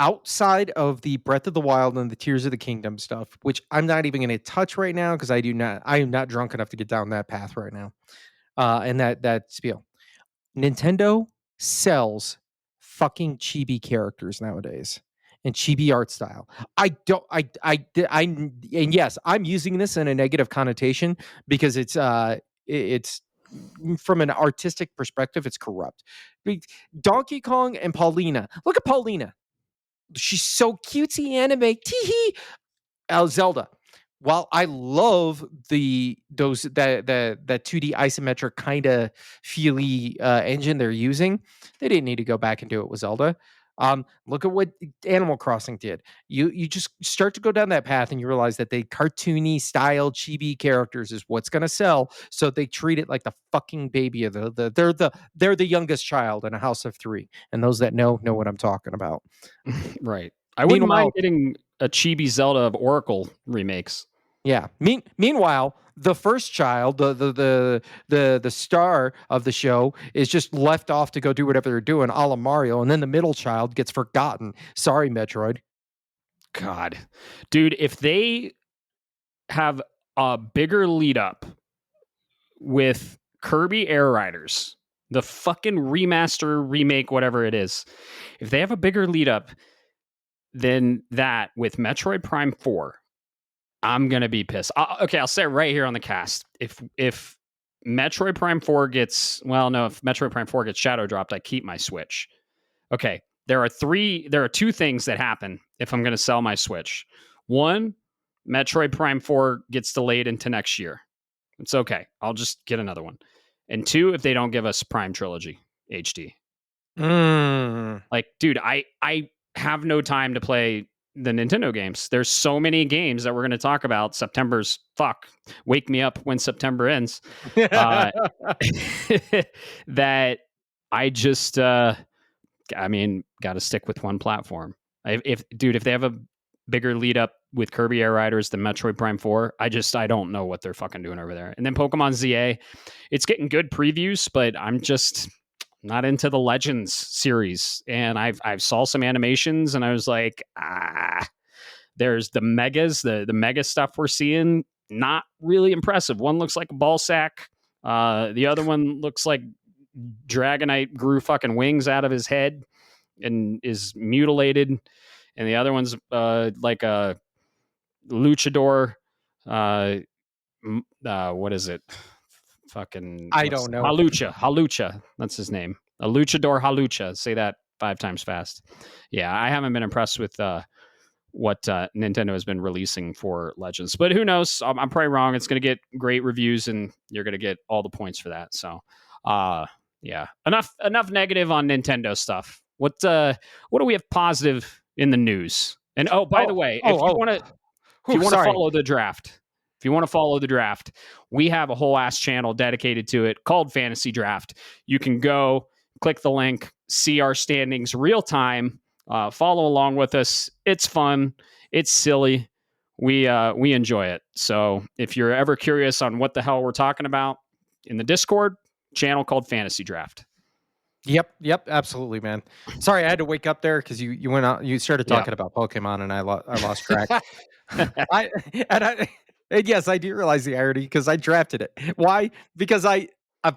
outside of the Breath of the Wild and the Tears of the Kingdom stuff, which I'm not even going to touch right now because I am not drunk enough to get down that path right now. And that spiel. Nintendo sells fucking chibi characters nowadays and chibi art style. I don't I and yes, I'm using this in a negative connotation because it's from an artistic perspective, it's corrupt. Donkey Kong and Paulina. Look at Paulina. She's so cutesy anime. Teehee. Zelda. While I love that 2D isometric kind of feely engine they're using, they didn't need to go back and do it with Zelda. Look at what Animal Crossing did. You just start to go down that path and you realize that the cartoony style chibi characters is what's going to sell. So they treat it like the fucking baby of they're the youngest child in a house of three. And those that know what I'm talking about. Right. I wouldn't mind Meanwhile, getting a chibi Zelda of Oracle remakes. yeah. Meanwhile, the first child, the star of the show, is just left off to go do whatever they're doing, a la Mario, and then the middle child gets forgotten. Sorry, Metroid. God, dude, if they have a bigger lead up with Kirby Air Riders, the fucking remaster, remake, whatever it is, if they have a bigger lead up than that with Metroid Prime 4, I'm gonna be pissed. I'll say it right here on the cast. If Metroid Prime 4 gets if Metroid Prime 4 gets shadow dropped, I keep my Switch. Okay, there are two things that happen if I'm gonna sell my Switch. One, Metroid Prime 4 gets delayed into next year. It's okay. I'll just get another one. And two, if they don't give us Prime Trilogy HD. Like, dude, I have no time to play the Nintendo games. There's so many games that we're going to talk about. September's wake me up when September ends. That I just, got to stick with one platform. If they have a bigger lead up with Kirby Air Riders than Metroid Prime 4, I don't know what they're fucking doing over there. And then Pokemon ZA, it's getting good previews, but I'm just not into the Legends series. And I've saw some animations and I was like, there's the megas, the mega stuff we're seeing, not really impressive. One looks like a ball sack. The other one looks like Dragonite grew fucking wings out of his head and is mutilated. And the other one's like a luchador. What is it? Fucking I don't know. Halucha. That's his name. A luchador Halucha. Say that 5 times fast. Yeah, I haven't been impressed with what Nintendo has been releasing for Legends, but who knows? I'm probably wrong. It's going to get great reviews, and you're going to get all the points for that. So, yeah, enough negative on Nintendo stuff. What do we have positive in the news? And by the way, if you want to follow the draft. If you want to follow the draft, we have a whole ass channel dedicated to it called Fantasy Draft. You can go click the link, see our standings real time, follow along with us. It's fun. It's silly. We enjoy it. So if you're ever curious on what the hell we're talking about in the Discord channel called Fantasy Draft. Yep, absolutely, man. Sorry, I had to wake up there because you went out you started Yeah. talking about Pokemon, and I lost track. I I and yes, I do realize the irony because I drafted it. Why? Because I'm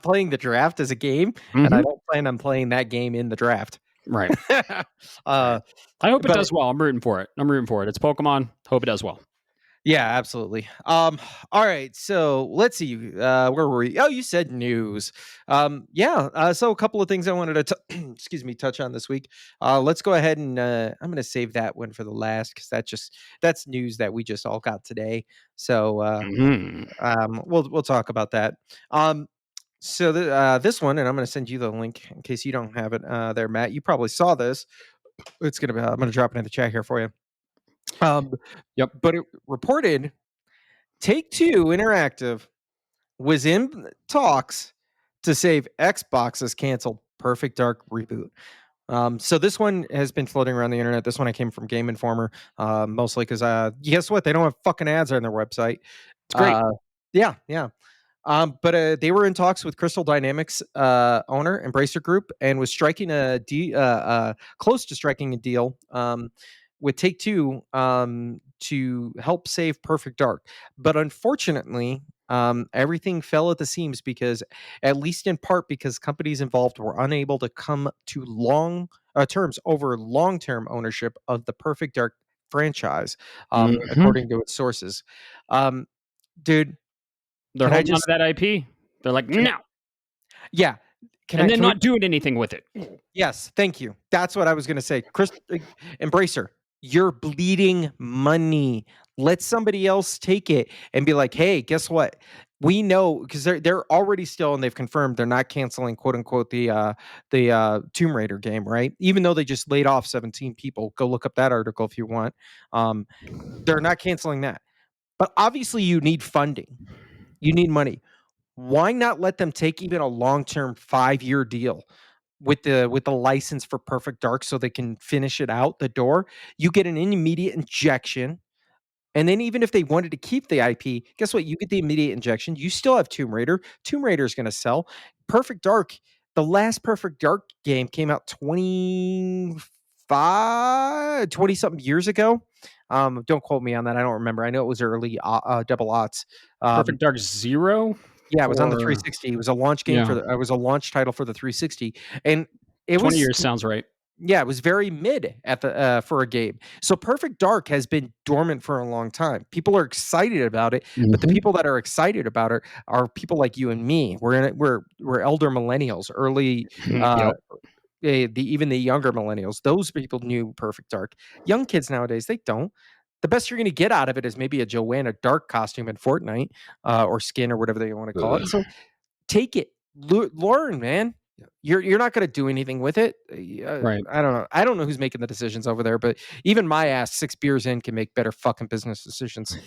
playing the draft as a game, and I Hmm. don't plan on playing that game in the draft. Right. Uh, I hope it but does well. I'm rooting for it. I'm rooting for it. It's Pokemon. Hope it does well. yeah, absolutely. All right, so let's see. Where were we? Oh, you said news. Yeah. So a couple of things I wanted to excuse me touch on this week. Let's go ahead and I'm going to save that one for the last because that's news that we just all got today. So Hmm. we'll talk about that. Um, so this one, and I'm going to send you the link in case you don't have it there, Matt. You probably saw this. It's gonna be. I'm going to drop it in the chat here for you. Um, Yep. but it reported Take Two Interactive was in talks to save Xbox's canceled Perfect Dark reboot. So this one has been floating around the internet. This one I came from Game Informer, mostly because guess what? They don't have fucking ads on their website. It's great. Uh, yeah, yeah. But they were in talks with Crystal Dynamics owner Embracer Group and was striking close to striking a deal with Take Two to help save Perfect Dark. But unfortunately, everything fell at the seams because, at least in part, because companies involved were unable to come to long terms over long-term ownership of the Perfect Dark franchise, Hmm. according to its sources. Um, dude, They're can I holding on to just that IP. They're like, can I no, yeah. and then Can we not doing anything with it. yes, thank you. That's what I was gonna say. Embracer, you're bleeding money. Let somebody else take it and be like, "Hey, guess what? We know," because they're already still and they've confirmed they're not canceling, quote, unquote, the Tomb Raider game, right? Even though they just laid off 17 people. Go look up that article if you want. They're not canceling that. But obviously you need funding. You need money. Why not let them take even a long-term 5-year deal with the license for Perfect Dark so they can finish it out the door? You get an immediate injection, and then even if they wanted to keep the IP, guess what? You get the immediate injection. You still have Tomb Raider. Tomb Raider is going to sell. Perfect Dark, the last Perfect Dark game came out 20 something years ago. Don't quote me on that. I don't remember. I know it was early double aughts. Um, Perfect Dark Zero yeah, it was on the for 360. It was a launch game yeah, it was a launch title for the 360, and it 20 was years sounds right. yeah, it was very mid at the for a game. So Perfect Dark has been dormant for a long time. People are excited about it, but the Hmm. people that are excited about it are people like you and me. We're elder millennials, early uh Yep. even the younger millennials. Those people knew Perfect Dark. Young kids nowadays, they don't. The best you're going to get out of it is maybe a Joanna Dark costume in Fortnite or skin or whatever they want to call it. So take it, learn, man. You're not gonna do anything with it. Right. I don't know. I don't know who's making the decisions over there, but even my ass 6 beers in can make better fucking business decisions.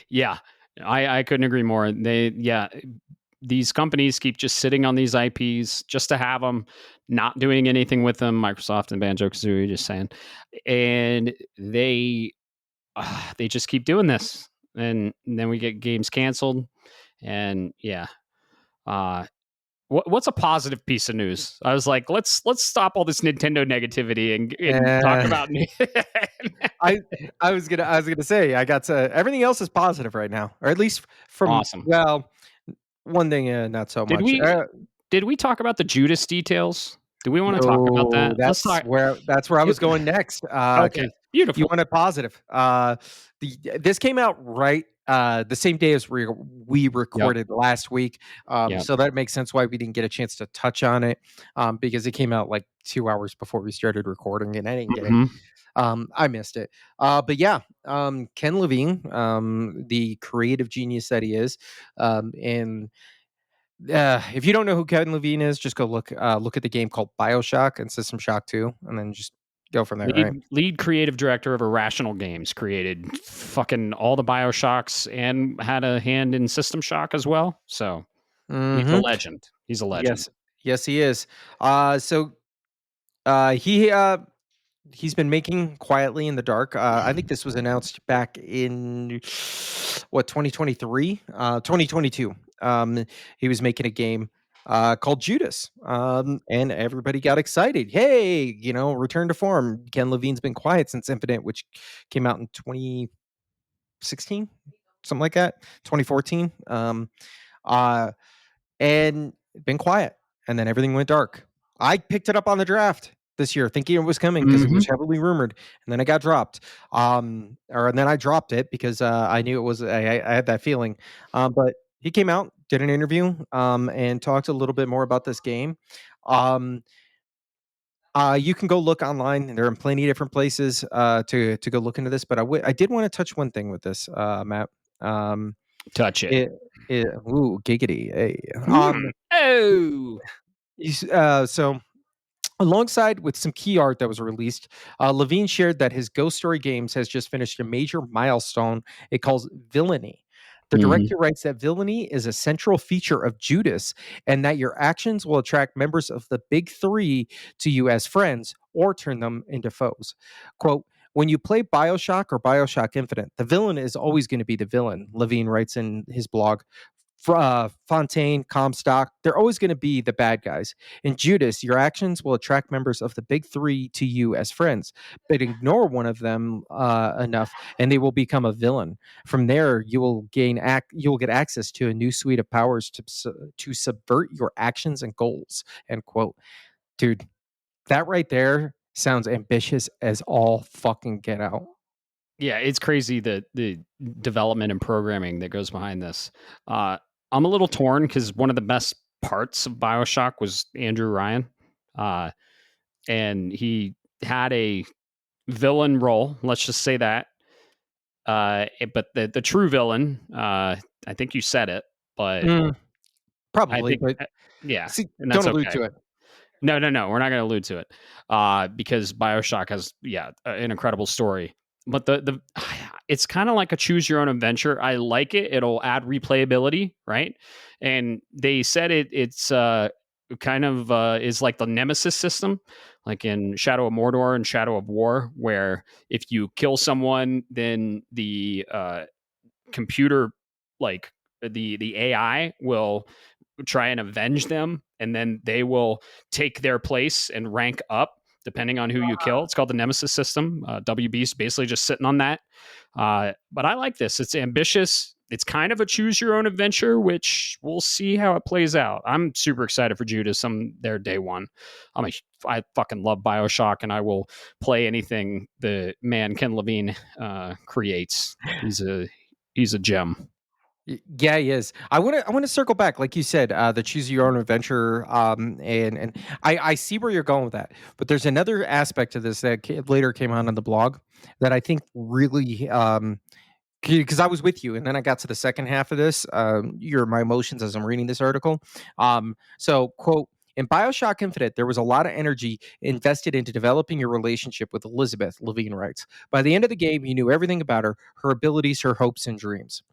Yeah. I couldn't agree more. These companies keep just sitting on these IPs just to have them, not doing anything with them. Microsoft and Banjo Kazooie, just saying, and they just keep doing this, and then we get games canceled, and yeah. Uh, what's a positive piece of news? I was like, let's stop all this Nintendo negativity and talk Uh, about. I I was gonna say I got to everything else is positive right now, or at least from Awesome. well, one thing not so Did much. we did we talk about the Judas details? Do we want to talk about No, that? Let's talk. that's where I You, was going next, okay, 'cause you beautiful. want a positive. This came out right, the same day as we Yep. recorded last week, Yep. so that makes sense why we didn't get a chance to touch on it, because it came out, like, 2 hours before we started recording, and I didn't get it. Hmm. I missed it. But yeah, Ken Levine, the creative genius that he is, and if you don't know who Ken Levine is, just go look at the game called BioShock and System Shock 2, and then just go from there, right? Lead creative director of Irrational Games, created fucking all the Bioshocks and had a hand in System Shock as well. So he's a Mhm. legend. He's a legend. Yes. Yes, he is. So, uh, he, uh, he's been making quietly in the dark. I think this was announced back in what 2023, 2022. He was making a game called Judas. And everybody got excited. Hey, return to form. Ken Levine's been quiet since Infinite, which came out in 2016, something like that, 2014. Uh, and been quiet. And then everything went dark. I picked it up on the draft this year, thinking it was coming because it Hmm. was heavily rumored, and then it got dropped. And then I dropped it because I knew it was. I had that feeling. But he came out, did an interview, and talked a little bit more about this game. Um, you can go look online. There are plenty of different places to go look into this. But I did want to touch one thing with this, Matt. Um, Touch it. it, ooh, giggity. Hey. Hmm. Oh. So alongside with some key art that was released, Levine shared that his Ghost Story Games has just finished a major milestone it calls Villainy. The Hmm. director writes that villainy is a central feature of Judas and that your actions will attract members of the big three to you as friends or turn them into foes. Quote, when you play Bioshock or Bioshock Infinite, the villain is always going to be the villain, Levine writes in his blog. Fontaine, Comstock, they're always going to be the bad guys. In Judas, your actions will attract members of the big three to you as friends, but ignore one of them enough, and they will become a villain. From there, you will get access to a new suite of powers to subvert your actions and goals. End quote. Dude, that right there sounds ambitious as all fucking get out. Yeah, it's crazy the development and programming that goes behind this. Uh, I'm a little torn because one of the best parts of Bioshock was Andrew Ryan, uh, and he had a villain role. Let's just say that. But the true villain, I think you said it, but Mm, I probably, think, but yeah, see, and don't that's allude okay. to it. No, no, no. We're not going to allude to it because Bioshock has, yeah, an incredible story. But the it's kind of like a choose your own adventure. I like it. It'll add replayability, right? And they said it's kind of is like the Nemesis system, like in Shadow of Mordor and Shadow of War, where if you kill someone, then the computer, like the AI, will try and avenge them, and then they will take their place and rank up depending on who you kill. It's called the Nemesis system. WB's basically just sitting on that. But I like this. It's ambitious. It's kind of a choose your own adventure, which we'll see how it plays out. I'm super excited for Judas. I'm there day one. I fucking love Bioshock, and I will play anything the man Ken Levine creates. He's a gem. Yeah, he is. I want to circle back, like you said, the choose your own adventure. And I see where you're going with that, but there's another aspect to this that later came on in the blog that I think really because I was with you, and then I got to the second half of this. My emotions as I'm reading this article. So, quote. In Bioshock Infinite, there was a lot of energy invested into developing your relationship with Elizabeth, Levine writes. By the end of the game, you knew everything about her, her abilities, her hopes, and dreams.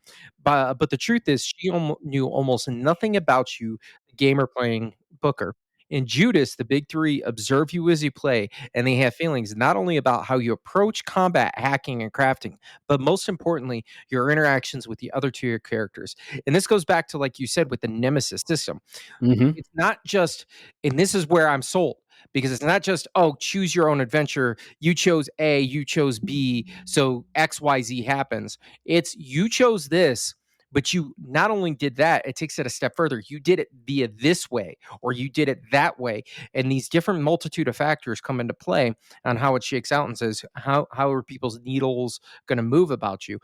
But the truth is, she knew almost nothing about you, the gamer playing Booker. In Judas, the big three observe you as you play, and they have feelings not only about how you approach combat, hacking, and crafting, but most importantly, your interactions with the other two characters. And this goes back to, like you said, with the Nemesis system. Hmm. It's not just, and this is where I'm sold, because it's not just, oh, choose your own adventure. You chose A, you chose B, so XYZ happens. It's you chose this, but you not only did that, it takes it a step further. You did it via this way, or you did it that way. And these different multitude of factors come into play on how it shakes out and says, how are people's needles going to move about you,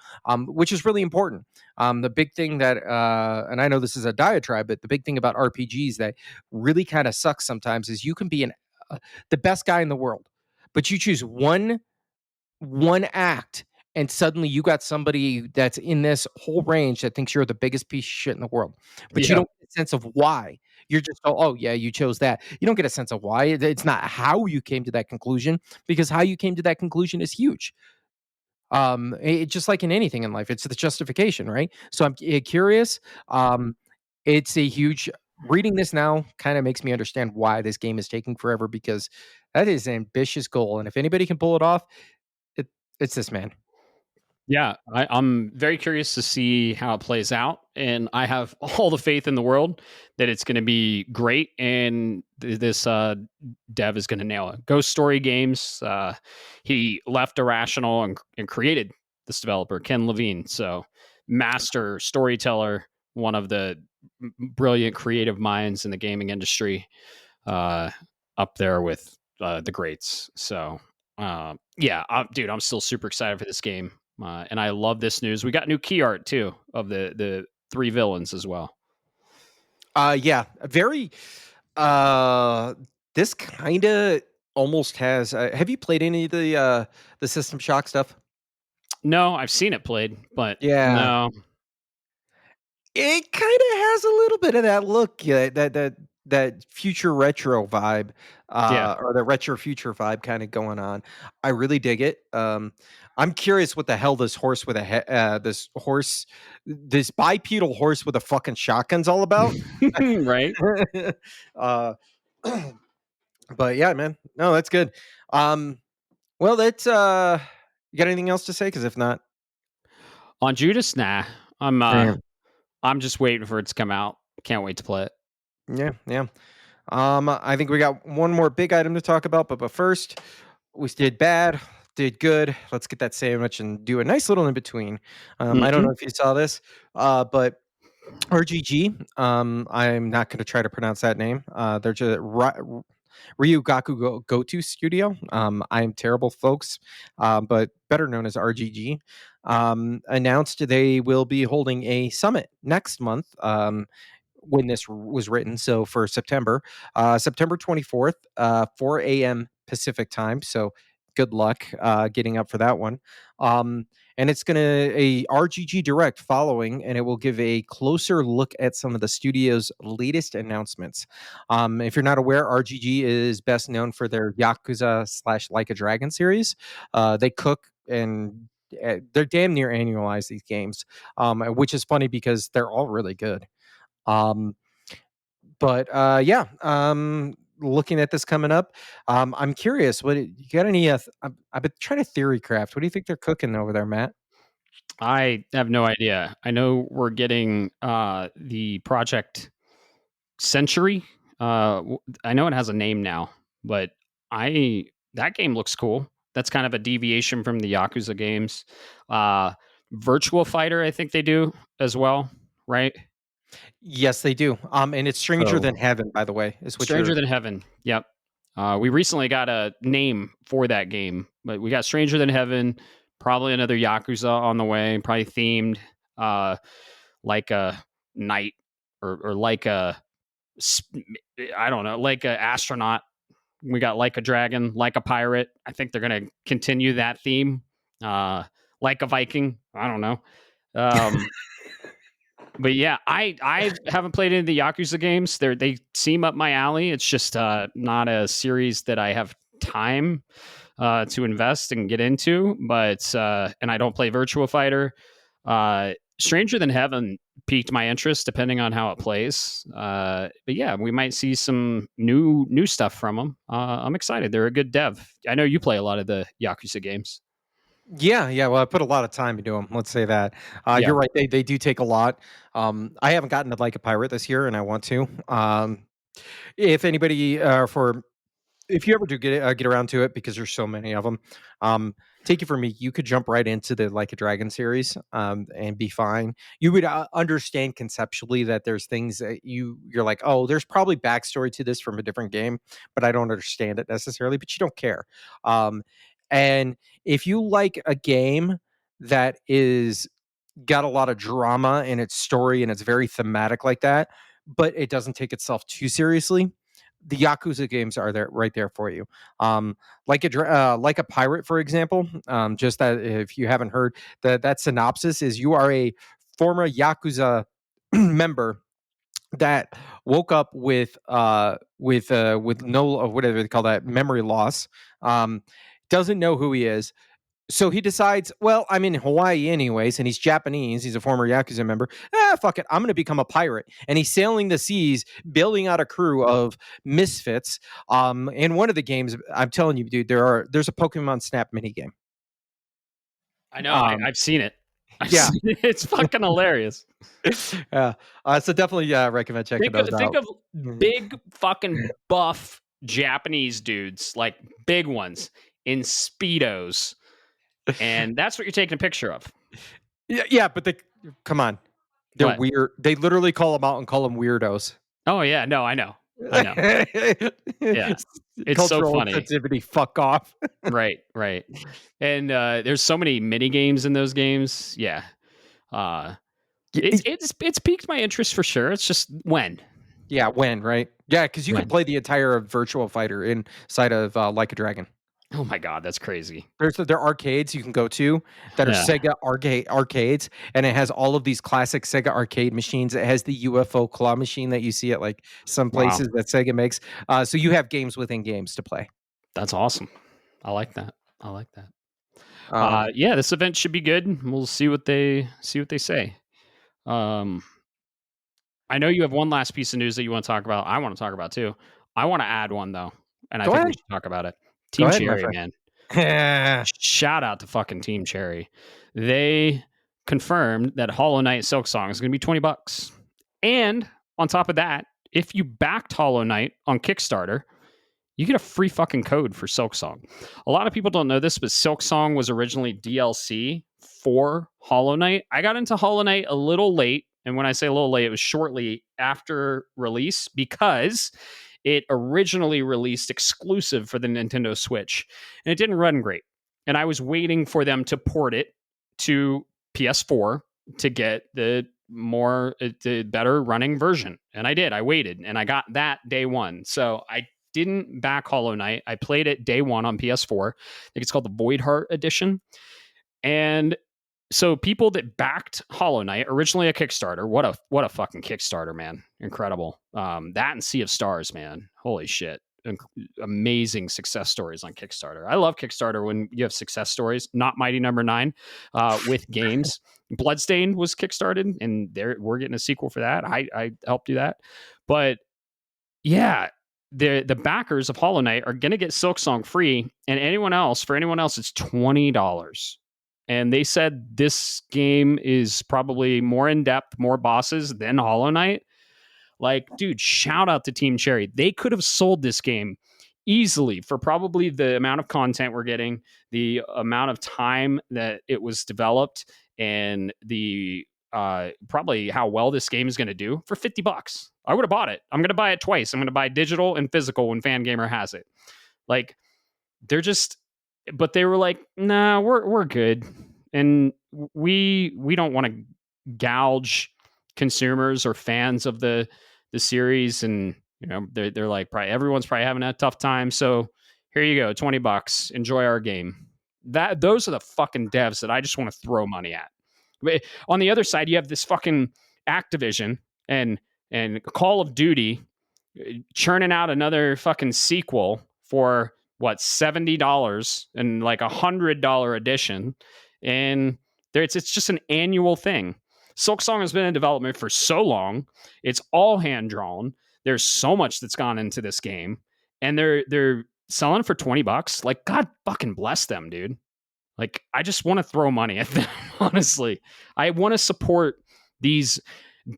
which is really important. The big thing that, and I know this is a diatribe, but the big thing about RPGs that really kind of sucks sometimes is you can be the best guy in the world, but you choose one act, and suddenly you got somebody that's in this whole range that thinks you're the biggest piece of shit in the world, but you Yeah. don't get a sense of why. You're just, oh yeah, you chose that. You don't get a sense of why. It's not how you came to that conclusion, because how you came to that conclusion is huge. Just like in anything in life, it's the justification, right? So I'm curious. Um, it's a huge reading this now kind of makes me understand why this game is taking forever, because that is an ambitious goal, and if anybody can pull it off, it it's this man. Yeah, I'm very curious to see how it plays out, and I have all the faith in the world that it's going to be great, and this dev is going to nail it. Ghost Story Games, he left Irrational and created this developer, Ken Levine. So, master storyteller, one of the brilliant creative minds in the gaming industry, uh, up there with the greats. So, yeah, dude, I'm still super excited for this game, and I love this news. We got new key art too of the three villains as well. Yeah, very uh this kind of almost has have you played any of the System Shock stuff? No, I've seen it played, but Yeah. no. It kinda has a little bit of that look, yeah, that future retro vibe, Yeah. or the retro future vibe kinda going on. I really dig it. I'm curious what the hell this bipedal horse with a fucking shotgun's all about. Right. Uh, but yeah, man. No, that's good. Um, well, you got anything else to say? Because if not, On Judas, nah. I'm uh man, I'm just waiting for it to come out. Can't wait to play it. yeah, yeah. I think we got one more big item to talk about, but first, we did bad, did good. Let's get that sandwich and do a nice little in between. I don't know Hmm. if you saw this, but RGG. I'm not going to try to pronounce that name. They're just Ryugaku Goto Studio. I am terrible, folks, but better known as RGG. Announced they will be holding a summit next month. When this was written. So for September, September 24th, 4 a.m. Pacific time. So good luck getting up for that one. And it's going to a RGG Direct following, and it will give a closer look at some of the studio's latest announcements. If you're not aware, RGG is best known for their Yakuza slash Like a Dragon series. They cook and they're damn near annualize these games, which is funny because they're all really good. Um, yeah, looking at this coming up, I'm curious. You got any? I've been trying to theory craft. What do you think they're cooking over there, Matt? I have no idea. I know we're getting the Project Century. I know it has a name now, but I that game looks cool. That's kind of a deviation from the Yakuza games. Uh, Virtual Fighter, I think they do as well, right? Yes, they do. And it's Stranger So Than Heaven, by the way, is what Stranger you're. Than Heaven. Yep. We recently got a name for that game, but we got Stranger Than Heaven. Probably another Yakuza on the way. Probably themed uh, like a knight or like a I don't know, like a astronaut. We got like a dragon, like a pirate. I think they're gonna continue that theme. Uh, like a Viking. I don't know. Um, but yeah, I haven't played any of the Yakuza games. They seem up my alley. It's just not a series that I have time to invest and get into. But and I don't play Virtua Fighter. Stranger Than Heaven piqued my interest, depending on how it plays. But yeah, we might see some new stuff from them. I'm excited. They're a good dev. I know you play a lot of the Yakuza games. Yeah, yeah. Well, I put a lot of time into them. Let's say that. Yeah. You're right. They do take a lot. I haven't gotten to Like a Pirate this year, and I want to. If anybody for if you ever do get around to it, because there's so many of them, take it from me, you could jump right into the Like a Dragon series, and be fine. You would understand conceptually that there's things that you're like, oh, there's probably backstory to this from a different game, but I don't understand it necessarily. But you don't care. And if you like a game that is got a lot of drama in its story and it's very thematic like that, but it doesn't take itself too seriously. The Yakuza games are there right there for you. Like a pirate, for example. Just that if you haven't heard, that synopsis is you are a former Yakuza member that woke up with no whatever they call that memory loss. Doesn't know who he is, so he decides, well, I'm in Hawaii anyways, and he's Japanese. He's a former Yakuza member. Fuck it. I'm going to become a pirate. And he's sailing the seas, building out a crew of misfits. In one of the games, I'm telling you, dude, there's a Pokemon Snap minigame. I know. Um, I've seen it. I've yeah, seen it. It's fucking hilarious. yeah. So definitely, recommend checking those Think out. of big fucking buff Japanese dudes, like big ones in speedos, and that's what you're taking a picture of. Yeah, yeah, but they come on, they're What? weird. They literally call them out and call them weirdos. Oh yeah, no, I know. I know. Yeah. It's so Cultural funny. insensitivity, fuck off. Right, right. And there's so many mini games in those games. Yeah. Uh Y it's piqued my interest for sure. It's just when. Yeah, when, right? Yeah, because you can When. play the entire Virtual Fighter inside of, Like a Dragon. Oh my god, that's crazy. There are arcades you can go to that are Yeah. Sega arcades, and it has all of these classic Sega arcade machines. It has the UFO claw machine that you see at, like, some Wow. places that Sega makes. So you have games within games to play. That's awesome. I like that. I like that. Um, Yeah, this event should be good. We'll see what they say. Um, I know you have one last piece of news that you want to talk about. I want to talk about too. I want to add one though, and I Go think we ahead. should talk about it. Go Team ahead, my Cherry, friend. man. Shout out to fucking Team Cherry. They confirmed that Hollow Knight Silk Song is going to be $20. And on top of that, if you backed Hollow Knight on Kickstarter, you get a free fucking code for Silk Song. A lot of people don't know this, but Silk Song was originally DLC for Hollow Knight. I got into Hollow Knight a little late. And when I say a little late, it was shortly after release because it originally released exclusive for the Nintendo Switch and it didn't run great. And I was waiting for them to port it to PS4 to get the better running version. And I did. I waited and I got that day one. So I didn't back Hollow Knight. I played it day one on PS4. I think it's called the Void Heart Edition. And so people that backed Hollow Knight, originally a Kickstarter, what a fucking Kickstarter, man. Incredible. That and Sea of Stars, man. Holy shit. Amazing success stories on Kickstarter. I love Kickstarter when you have success stories, not Mighty Number 9 with games. Bloodstained was kickstarted and we're getting a sequel for that. I helped do that. But yeah, the backers of Hollow Knight are going to get Silksong free, and for anyone else, it's $20. And they said this game is probably more in depth, more bosses than Hollow Knight. Like, dude, shout out to Team Cherry. They could have sold this game easily for probably the amount of content we're getting, the amount of time that it was developed, and the probably how well this game is going to do for $50. I would have bought it. I'm going to buy it twice. I'm going to buy digital and physical when Fangamer has it. Like, they're just, but they were like, nah, we're good, and we don't want to gouge consumers or fans of the series, and they're like, probably everyone's probably having a tough time, so here you go, $20, enjoy our game. Those are the fucking devs that I just want to throw money at. On the other side, you have this fucking Activision and Call of Duty churning out another fucking sequel for what, $70 and like $100 edition, and it's just an annual thing. Silksong has been in development for so long; it's all hand drawn. There's so much that's gone into this game, and they're selling for $20. Like, God fucking bless them, dude. Like, I just want to throw money at them. Honestly, I want to support these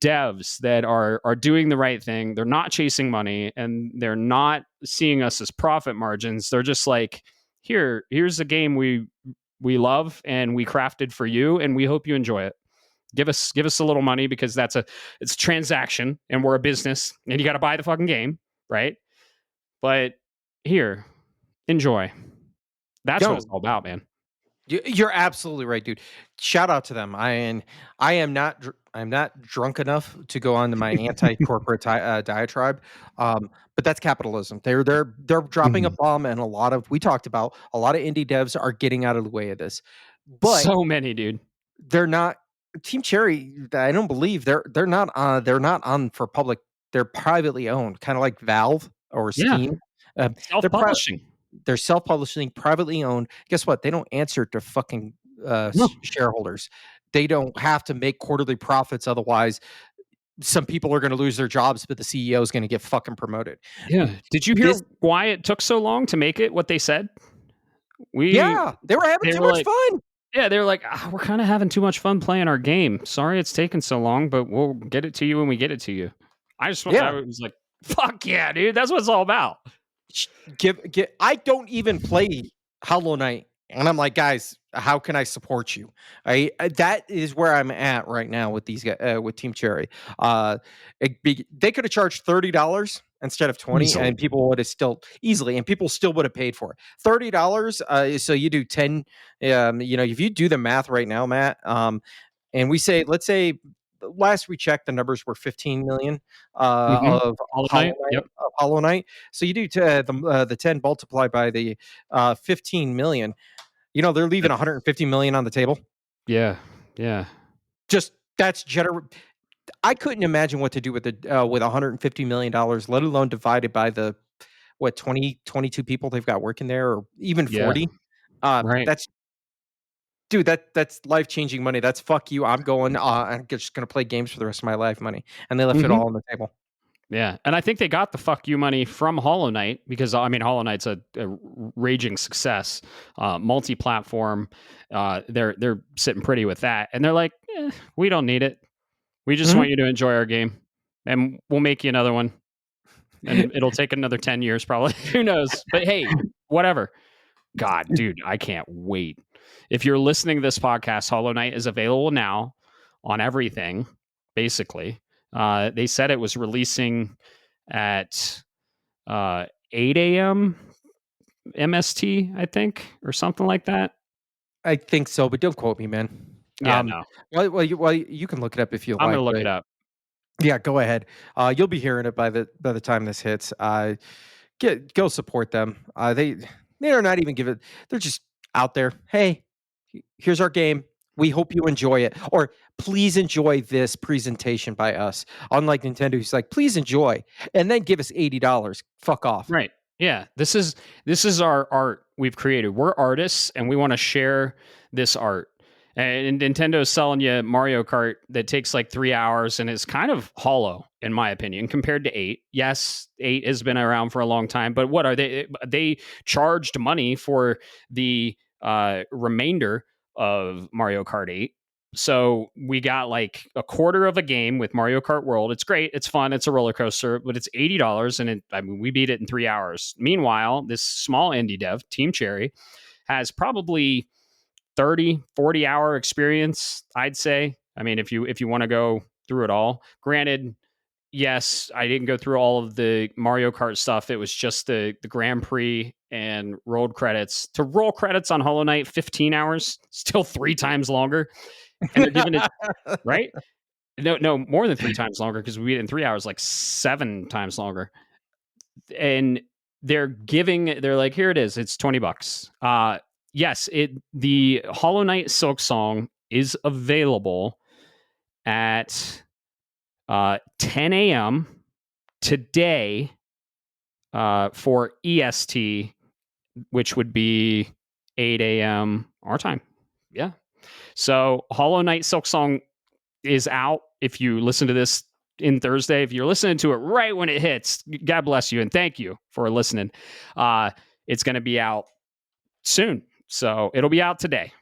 devs that are doing the right thing. They're not chasing money and they're not seeing us as profit margins. They're just like, here's a game we love and we crafted for you, and we hope you enjoy it. Give us a little money because it's a transaction and we're a business and you got to buy the fucking game, right? But here, enjoy. That's what Yo, it's all about, man. you're absolutely right, dude. Shout out to them. I'm not drunk enough to go on to my anti-corporate diatribe, but that's capitalism. They're dropping a Mhm. bomb, and we talked about a lot of indie devs are getting out of the way of this, but So many, dude. they're not. Team Cherry, I don't believe they're not on for public. They're privately owned, kind of like Valve or Yeah, Steam. They're self-publishing. they're self-publishing, privately owned. Guess what? They don't answer to fucking No. shareholders. They don't have to make quarterly profits. Otherwise, some people are going to lose their jobs, but the CEO is going to get fucking promoted. Yeah. Did you hear This, why it took so long to make it what they said? We yeah, they were having they too were much like, fun. Yeah, they're like, "We're kinda having too much fun playing our game. Sorry it's taking so long, but we'll get it to you when we get it to you." I Yeah. was like, "Fuck yeah, dude. That's what it's all about." Sh give I don't even play Hollow Knight, and I'm like, "Guys, how can I support you?" That is where I'm at right now with with Team Cherry. They could have charged $30 instead of 20, and Easily. people would have still easily, and people still would have paid for it. $30, so you do 10, if you do the math right now, Matt, and let's say last we checked, the numbers were 15 million Mhm. of Hollow Knight? Yep. Hollow Knight. So you do the 10 multiplied by the 15 million. They're leaving That's 150 million on the table. yeah, yeah. Just that's gener. I couldn't imagine what to do with 150 million dollars, let alone divided by the what 22 people they've got working there, or even Yeah, 40. right. That's dude, that's life changing money. That's fuck you. I'm going. I'm just gonna play games for the rest of my life money, and they left it Mhm. all on the table. Yeah, and I think they got the "fuck you" money from Hollow Knight because, I mean, Hollow Knight's a raging success, multi-platform. They're sitting pretty with that, and they're like, we don't need it. We just Mhm. want you to enjoy our game, and we'll make you another one, and it'll take another 10 years probably. Who knows? But hey, whatever. God, dude, I can't wait. If you're listening to this podcast, Hollow Knight is available now on everything, basically. They said it was releasing at 8 a.m. MST, I think, or something like that. I think so, but don't quote me, man. Yeah, Um, no, you can look it up if you I'm going like, to look it but up. yeah, go ahead. You'll be hearing it by the time this hits. Go support them. They are not even giving. They're just out there. Hey, here's our game. We hope you enjoy it, or please enjoy this presentation by us. Unlike Nintendo, who's like, please enjoy, and then give us $80. Fuck off. Right. Yeah. This is our art we've created. We're artists and we want to share this art. And Nintendo's selling you Mario Kart that takes like 3 hours and is kind of hollow, in my opinion, compared to eight. Yes, eight has been around for a long time, but what are they? They charged money for the remainder of Mario Kart 8. So we got like a quarter of a game with Mario Kart World. It's great. It's fun. It's a roller coaster, but it's $80 and I mean, we beat it in 3 hours. Meanwhile, this small indie dev, Team Cherry, has probably 30, 40 hour experience, I'd say. I mean, if you want to go through it all. Granted, yes, I didn't go through all of the Mario Kart stuff. It was just the Grand Prix and rolled credits. To roll credits on Hollow Knight, 15 hours, still three times longer. And they're giving it right? No, no, more than three times longer because we beat it in 3 hours, like seven times longer. And they're like, here it is, it's $20. Yes, the Hollow Knight Silk Song is available at 10 a.m. today for EST, which would be 8 a.m. our time. Yeah. So Hollow Knight Silk Song is out. If you listen to this in Thursday, if you're listening to it right when it hits, God bless you and thank you for listening. It's going to be out soon, so it'll be out today,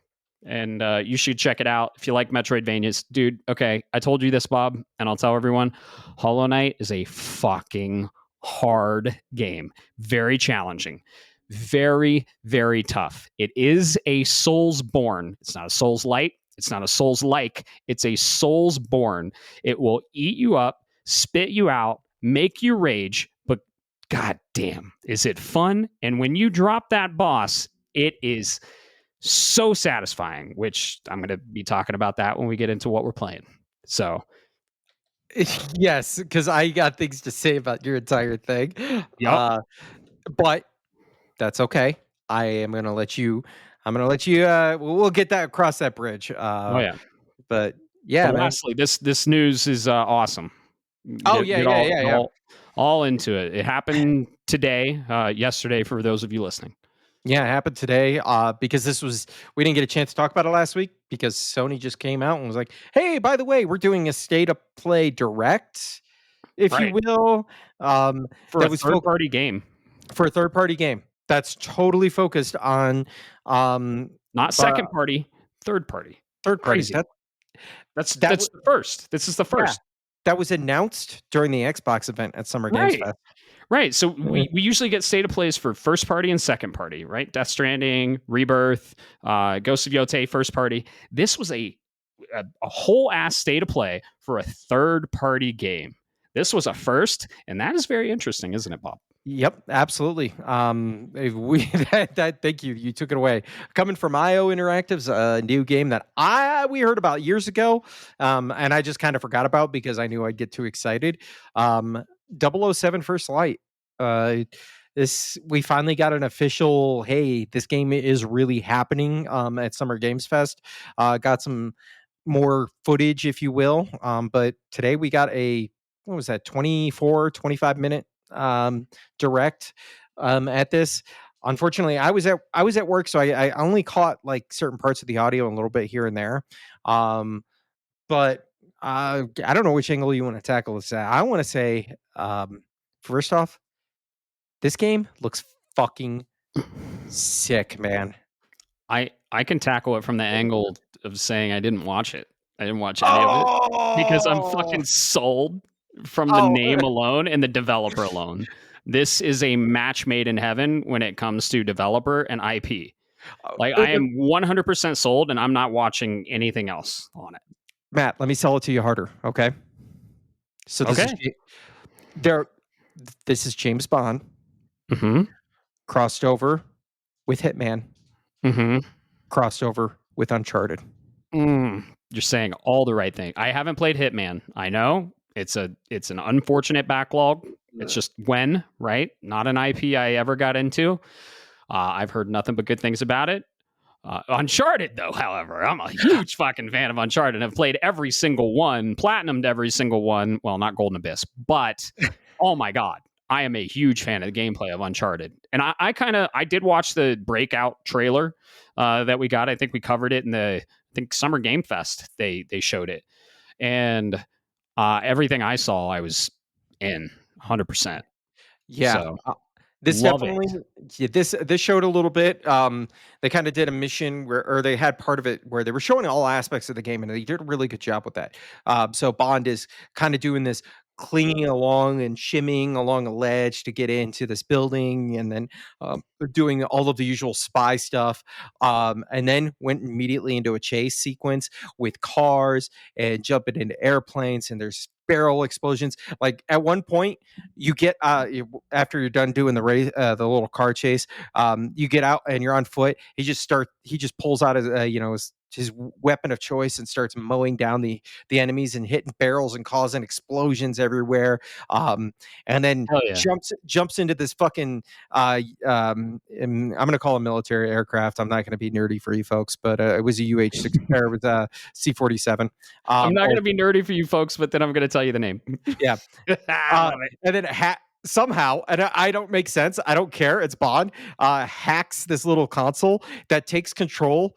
and you should check it out if you like Metroidvanias, dude. Okay, I told you this, Bob, and I'll tell everyone: Hollow Knight is a fucking hard game, very challenging. Very, very tough. It is a Souls born. It's not a Souls light. It's not a Souls like. It's a Souls born. It will eat you up, spit you out, make you rage, but god damn, is it fun? And when you drop that boss, it is so satisfying, which I'm going to be talking about that when we get into what we're playing. So, Yes, because I got things to say about your entire thing. yep. Uh, but that's okay. I am gonna let you. I'm gonna let you. We'll get that across that bridge. Oh yeah. But But yeah, man. lastly, this news is awesome. Oh Get yeah, get yeah, yeah, yeah. all into it. It happened today, yesterday for those of you listening. Yeah, it happened today. Because we didn't get a chance to talk about it last week because Sony just came out and was like, "Hey, by the way, we're doing a state of play direct, if you Right. will." For a That was third party game, for a third party game. That's totally focused on not but second party. Third party. Third party. Crazy. That That's the first. This is the Yeah, first. that was announced during the Xbox event at Summer Games Right. Fest. Right. So Mhm. we usually get state of plays for first party and second party, right? Death Stranding, Rebirth, Ghost of Yotei, first party. This was a whole ass state of play for a third party game. This was a first, and that is very interesting, isn't it, Bob? Yep, absolutely. If we that thank you. You took it away. Coming from IO Interactive's a new game that we heard about years ago, and I just kind of forgot about because I knew I'd get too excited. Um, 007 First Light. Uh, this we finally got an official. Hey, this game is really happening. At Summer Games Fest, got some more footage, if you will. But today we got a what was that 24, 25 minute direct at this. Unfortunately, I was at work, so I only caught like certain parts of the audio and a little bit here and there. Um, but I don't know which angle you want to tackle this at. I want to say, first off, this game looks fucking sick, man. I can tackle it from the angle of saying I didn't watch it. I didn't watch any of it because I'm Oh, fucking sold from the oh, name alone and the developer alone. This is a match made in heaven when it comes to developer and IP. oh, Like I am 100% sold and I'm not watching anything else on it. Matt, let me sell it to you harder, okay? So this is Okay. there. This is James Bond Mhm. crossed over with Hitman, Mhm. crossed over with Uncharted. You're saying all the right thing. I haven't played Hitman. I know it's an unfortunate backlog. It's just when, right? Not an IP I ever got into. I've heard nothing but good things about it. Uncharted, though, however, I'm a huge fucking fan of Uncharted and have played every single one, platinumed every single one. Well, not Golden Abyss, but oh my God, I am a huge fan of the gameplay of Uncharted. And I did watch the breakout trailer that we got. I think we covered it in I think Summer Game Fest. They showed it. And everything I saw, I was in 100%. Yeah, So this love definitely it. yeah, this showed a little bit. They kinda did a mission where or they had part of it where they were showing all aspects of the game, and they did a really good job with that. So Bond is kinda doing this clinging along and shimmying along a ledge to get into this building, and then, they're doing all of the usual spy stuff, and then went immediately into a chase sequence with cars and jumping into airplanes, and there's barrel explosions. Like, at one point, you get, after you're done doing the little car chase, you get out and you're on foot. He just pulls out his weapon of choice and starts mowing down the enemies and hitting barrels and causing explosions everywhere. And then Hell yeah. jumps into this fucking I'm gonna call a military aircraft. I'm not gonna be nerdy for you folks, but it was a UH-6 or it was a C-47. I'm not Or going to be nerdy for you folks, but then I'm going to tell you the name. yeah, I love it. and then somehow, and I don't make sense. I don't care. It's Bond. Hacks this little console that takes control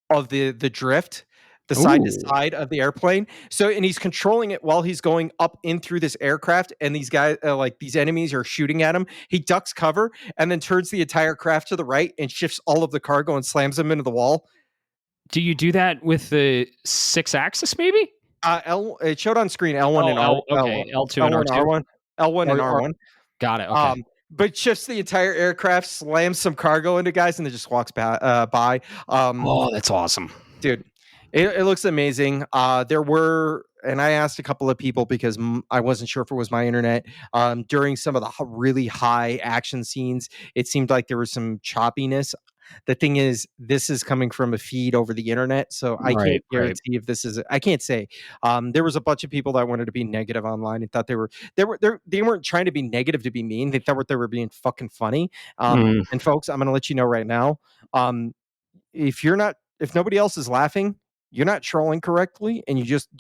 of the drift, the side to Ooh. side of the airplane. So, and he's controlling it while he's going up in through this aircraft, and these guys, like these enemies, are shooting at him. He ducks cover and then turns the entire craft to the right and shifts all of the cargo and slams them into the wall. Do you do that with the six axis, maybe? It showed on screen L1 Oh, and R okay. L2 and L1 R2? R1 L1 and Or R1. got it. Okay. But shifts the entire aircraft, slams some cargo into guys, and then just walks by. Oh, that's awesome. Dude, it looks amazing. There were, and I asked a couple of people because I wasn't sure if it was my internet. During some of the really high action scenes, it seemed like there was some choppiness. The thing is, this is coming from a feed over the internet, so I can't Right, right. guarantee if this is. I can't say. There was a bunch of people that wanted to be negative online and thought they weren't trying to be negative to be mean. They thought they were being fucking funny. Mm. And folks, I'm going to let you know right now. If nobody else is laughing, you're not trolling correctly, and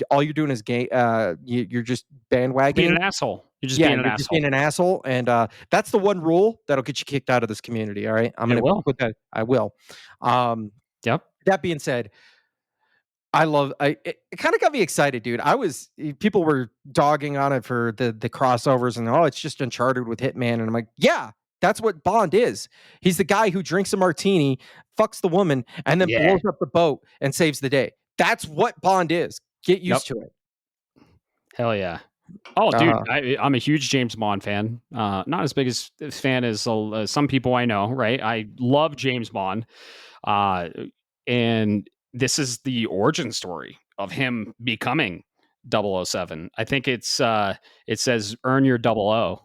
all you're doing is you're just Being bandwagoning. an asshole. You're just Yeah, being an you're just asshole. being an asshole, and that's the one rule that'll get you kicked out of this community. All right, I'm It gonna will. put that. I will. Um, Yep. that being said, it kind of got me excited, dude. People were dogging on it for the crossovers and it's just Uncharted with Hitman, and I'm like, yeah, That's what Bond is. He's the guy who drinks a martini, fucks the woman, and then Yeah. blows up the boat and saves the day. That's what Bond is. Get Yep. used to it. Hell yeah. Oh, dude, Uh-huh. I'm a huge James Bond fan. Not as big as fan as some people I know, right? I love James Bond. Uh, and this is the origin story of him becoming 007. I think it says earn your double O,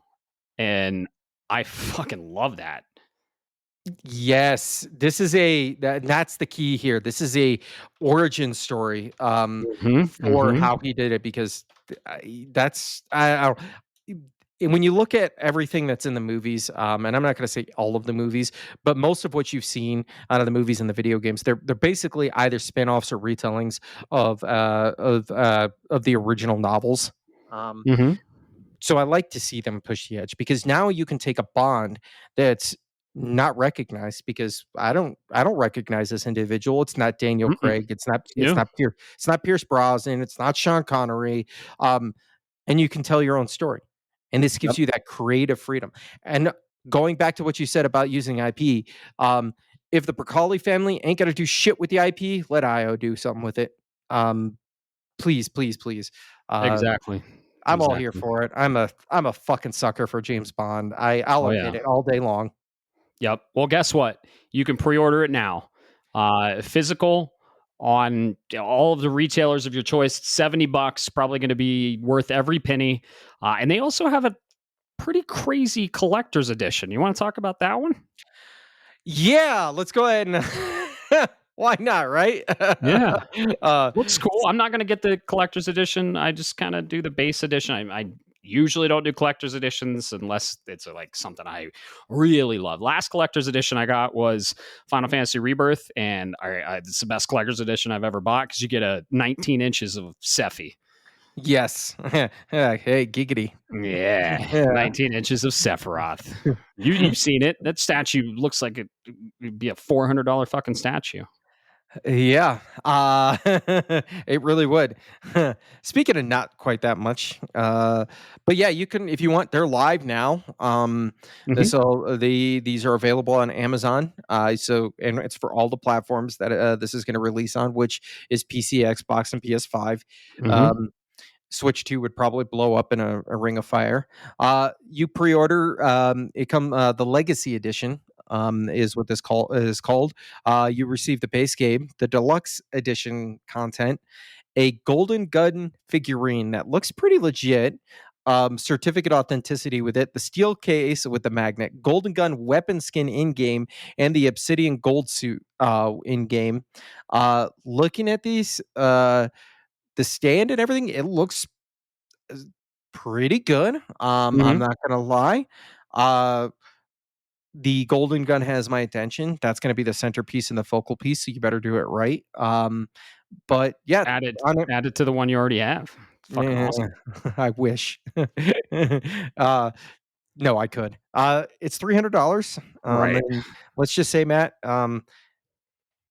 and I fucking love that. Yes, this is that's the key here. This is a origin story Mhm, for mhm, how he did it because that's I don't and when you look at everything that's in the movies, and I'm not going to say all of the movies, but most of what you've seen out of the movies and the video games, they're basically either spin-offs or retellings of the original novels. Um, mhm, so I like to see them push the edge because now you can take a Bond that's not recognized because I don't recognize this individual. It's not Daniel mm-mm. Craig. No. It's not Pierce Brosnan. It's not Sean Connery. Um, and you can tell your own story. And this gives Yep. you that creative freedom. And going back to what you said about using IP, if the Broccoli family ain't gonna do shit with the IP, let IO do something with it. Um, please, please, please. Uh, Exactly. I'm all here Exactly. for it. I'm a fucking sucker for James Bond. I'll Oh admit yeah. it all day long. Yep. Well, guess what? You can pre-order it now. Physical on all of the retailers of your choice. $70, probably going to be worth every penny. And they also have a pretty crazy collector's edition. You want to talk about that one? Yeah, let's go ahead and why not, right? Yeah. uh, Looks cool. I'm not going to get the collector's edition. I just kind of do the base edition. I usually don't do collector's editions unless it's like something I really love. Last collector's edition I got was Final Fantasy Rebirth, and it's the best collector's edition I've ever bought because you get a 19 inches of Sephi. yes. Yeah, hey, giggity. Yeah, Yeah. 19 inches of Sephiroth. You've seen it. That statue looks like it'd be a $400 fucking statue. Yeah, it really would. Speaking of not quite that much, but yeah, you can if you want. They're live now. Hmm. So these are available on Amazon. So and it's for all the platforms that this is going to release on, which is PC, Xbox, and PS5. Hmm. Um, Switch 2 would probably blow up in a ring of fire. You pre-order it come the Legacy Edition is what this call is called. You receive the base game, the deluxe edition content, a golden gun figurine that looks pretty legit. Certificate authenticity with it, the steel case with the magnet, golden gun weapon skin in game, and the obsidian gold suit in game. Looking at these, the stand and everything, it looks pretty good. I'm Hmm. not gonna lie. Uh, the golden gun has my attention. That's gonna be the centerpiece and the focal piece, so you better do it right. But yeah, on it, Add it to the one you already have. Fucking eh, awesome. I wish. uh, no, I could. It's $300. Right. And let's just say, Matt,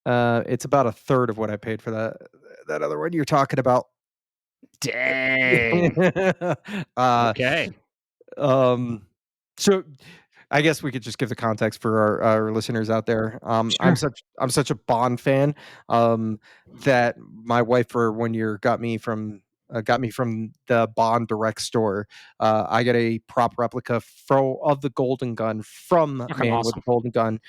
it's about a third of what I paid for that other one you're talking about. Dang. uh, Okay. Um, so I guess we could just give the context for our listeners out there. Sure. I'm such a Bond fan that my wife for 1 year got me from the Bond Direct store. I got a prop replica of the Golden Gun from Fucking Man with the awesome. Golden Gun.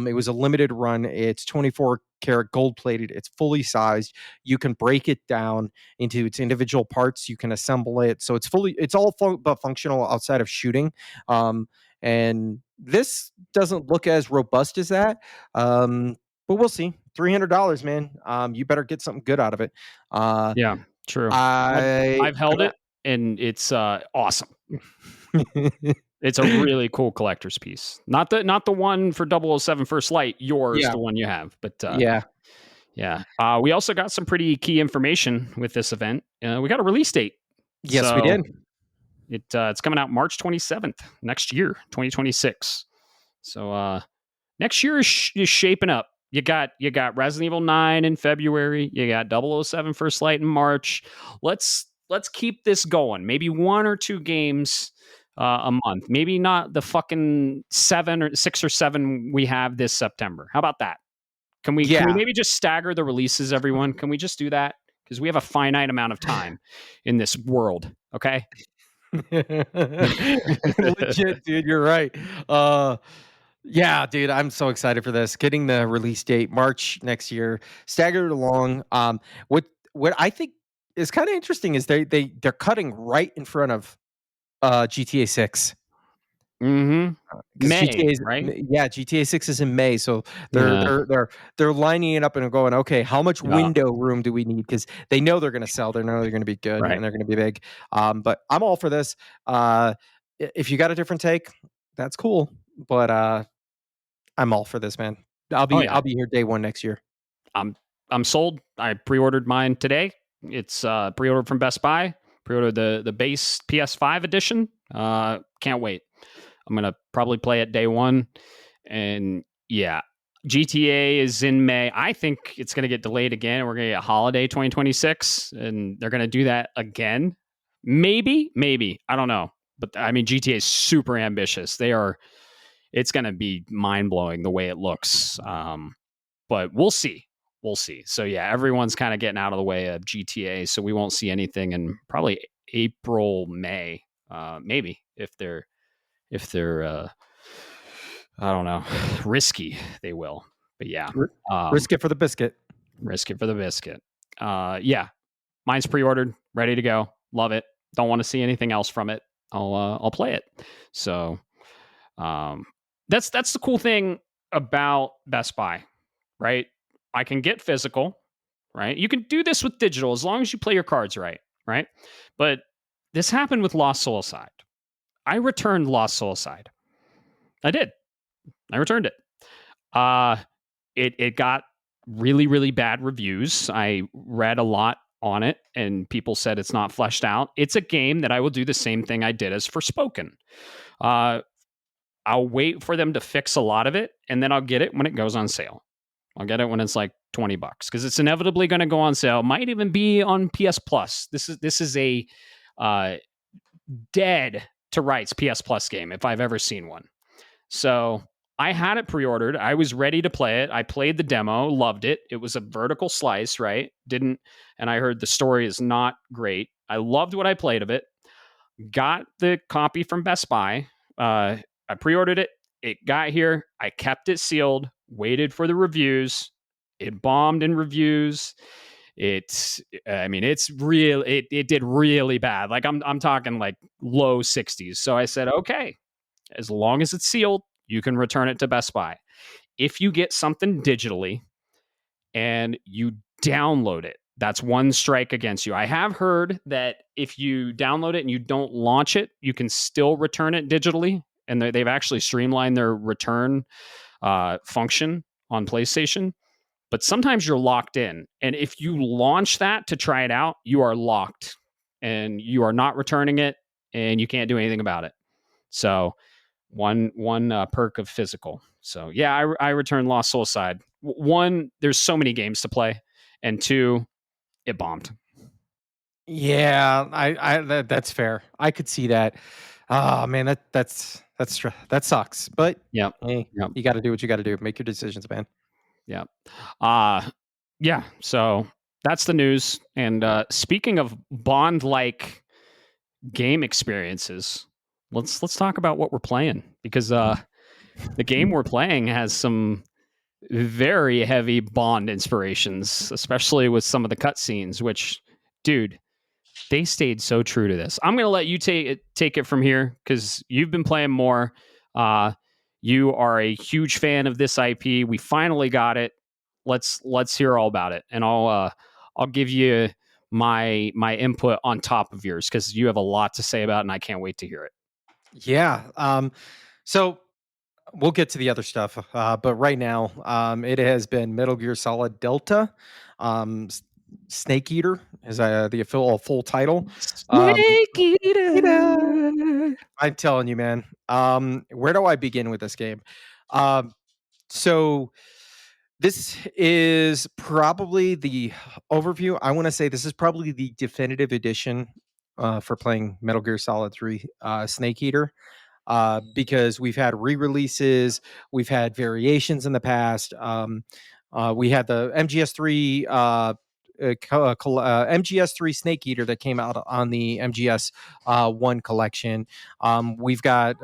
It was a limited run. It's 24 karat gold plated. It's fully sized. You can break it down into its individual parts. You can assemble it, so it's all but functional outside of shooting. And this doesn't look as robust as that. But we'll see. $300, man. You better get something good out of it. Uh, Yeah, true. I've I I've held it and it's awesome. It's a really cool collector's piece. Not the one for 007 First Light, yours, yeah, the one you have, but yeah. yeah. We also got some pretty key information with this event. We got a release date. Yes, we So did. it's coming out March 27th next year, 2026. So next year is shaping up. You got Resident Evil 9 in February. You got 007 First Light in March. Let's keep this going. Maybe one or two games a month. Maybe not the fucking 6 or 7 we have this September. How about that? Can we Yeah. maybe just stagger the releases, everyone? Can we just do that? Because we have a finite amount of time in this world. Okay. Legit, dude, you're right. Uh, yeah, dude, I'm so excited for this. Getting the release date March next year, staggered along. What what I think is kind of interesting is they're cutting right in front of GTA 6. Mm-hmm. 'Cause May, GTA is right? yeah, GTA 6 is in May, so they're Yeah. they're they're they're lining it up and going, "Okay, how much Yeah. window room do we need?" Because they know they're gonna sell, they know they're gonna be good, Right. and they're gonna be big. But I'm all for this. If you got a different take, that's cool, but, I'm all for this, man. Oh yeah. I'll be here day 1 next year. I'm I'm sold. I pre-ordered mine today. It's pre-ordered from Best Buy. Pre-ordered the base PS5 edition. Can't wait. I'm gonna probably play it day one. And yeah, GTA is in May. I think it's gonna get delayed again. We're gonna get a holiday 2026, and they're gonna do that again. Maybe I don't know. But I mean, GTA is super ambitious. They are. It's gonna be mind blowing the way it looks. But we'll see. We'll see. So yeah, everyone's kind of getting out of the way of GTA, so we won't see anything in probably April, May, maybe if they're I don't know risky, they will. But yeah, R um, risk it for the biscuit. risk it for the biscuit. Yeah, mine's pre-ordered, ready to go. Love it. Don't want to see anything else from it. I'll play it. So um, that's the cool thing about Best Buy, right? I can get physical, right? You can do this with digital as long as you play your cards right, right? But this happened with Lost Soulside. I returned Lost Soulside. I did. I returned it. Uh it got really bad reviews. I read a lot on it and people said it's not fleshed out. It's a game that I will do the same thing I did as Forspoken. Uh I'll wait for them to fix a lot of it and then I'll get it when it goes on sale. I'll get it when it's like $20 because it's inevitably going to go on sale. Might even be on PS Plus. This is a uh, dead to rights PS Plus game if I've ever seen one. So I had it pre-ordered. I was ready to play it. I played the demo, loved it. It was a vertical slice, right? Didn't, and I heard the story is not great. I loved what I played of it. Got the copy from Best Buy. I pre-ordered it. It got here. I kept it sealed. Waited for the reviews. It bombed in reviews. It's, I mean, it's real. It did really bad. Like I'm talking like low 60s. So I said, okay, as long as it's sealed, you can return it to Best Buy. If you get something digitally and you download it, that's one strike against you. I have heard that if you download it and you don't launch it, you can still return it digitally. And they've actually streamlined their return function on PlayStation. But sometimes you're locked in. And if you launch that to try it out, you are locked and you are not returning it and you can't do anything about it. So, one perk of physical. So yeah, I returned Lost Soulside. One, there's so many games to play, and two, it bombed. Yeah, that's fair. I could see that. Oh man, that sucks. But Yep. hey, Yep. you got to do what you got to do. Make your decisions, man. Yep. Uh yeah. So that's the news. And speaking of Bond like game experiences, let's talk about what we're playing because the game we're playing has some very heavy Bond inspirations, especially with some of the cutscenes. Which, dude, they stayed so true to this. I'm gonna let you take it from here because you've been playing more. Uh, you are a huge fan of this IP. We finally got it. Let's hear all about it, and I'll give you my input on top of yours because you have a lot to say about it, and I can't wait to hear it. Yeah. So we'll get to the other stuff, but right now, it has been Metal Gear Solid Delta. Snake Eater is the full title. Um, Snake Eater. Eater. I'm telling you, man. Where do I begin with this game? Um, so this is probably the overview. I want to say this is probably the definitive edition for playing Metal Gear Solid 3 Snake Eater, because we've had re-releases, we've had variations in the past. We had the MGS3 MGS3 Snake Eater that came out on the MGS One collection. We've got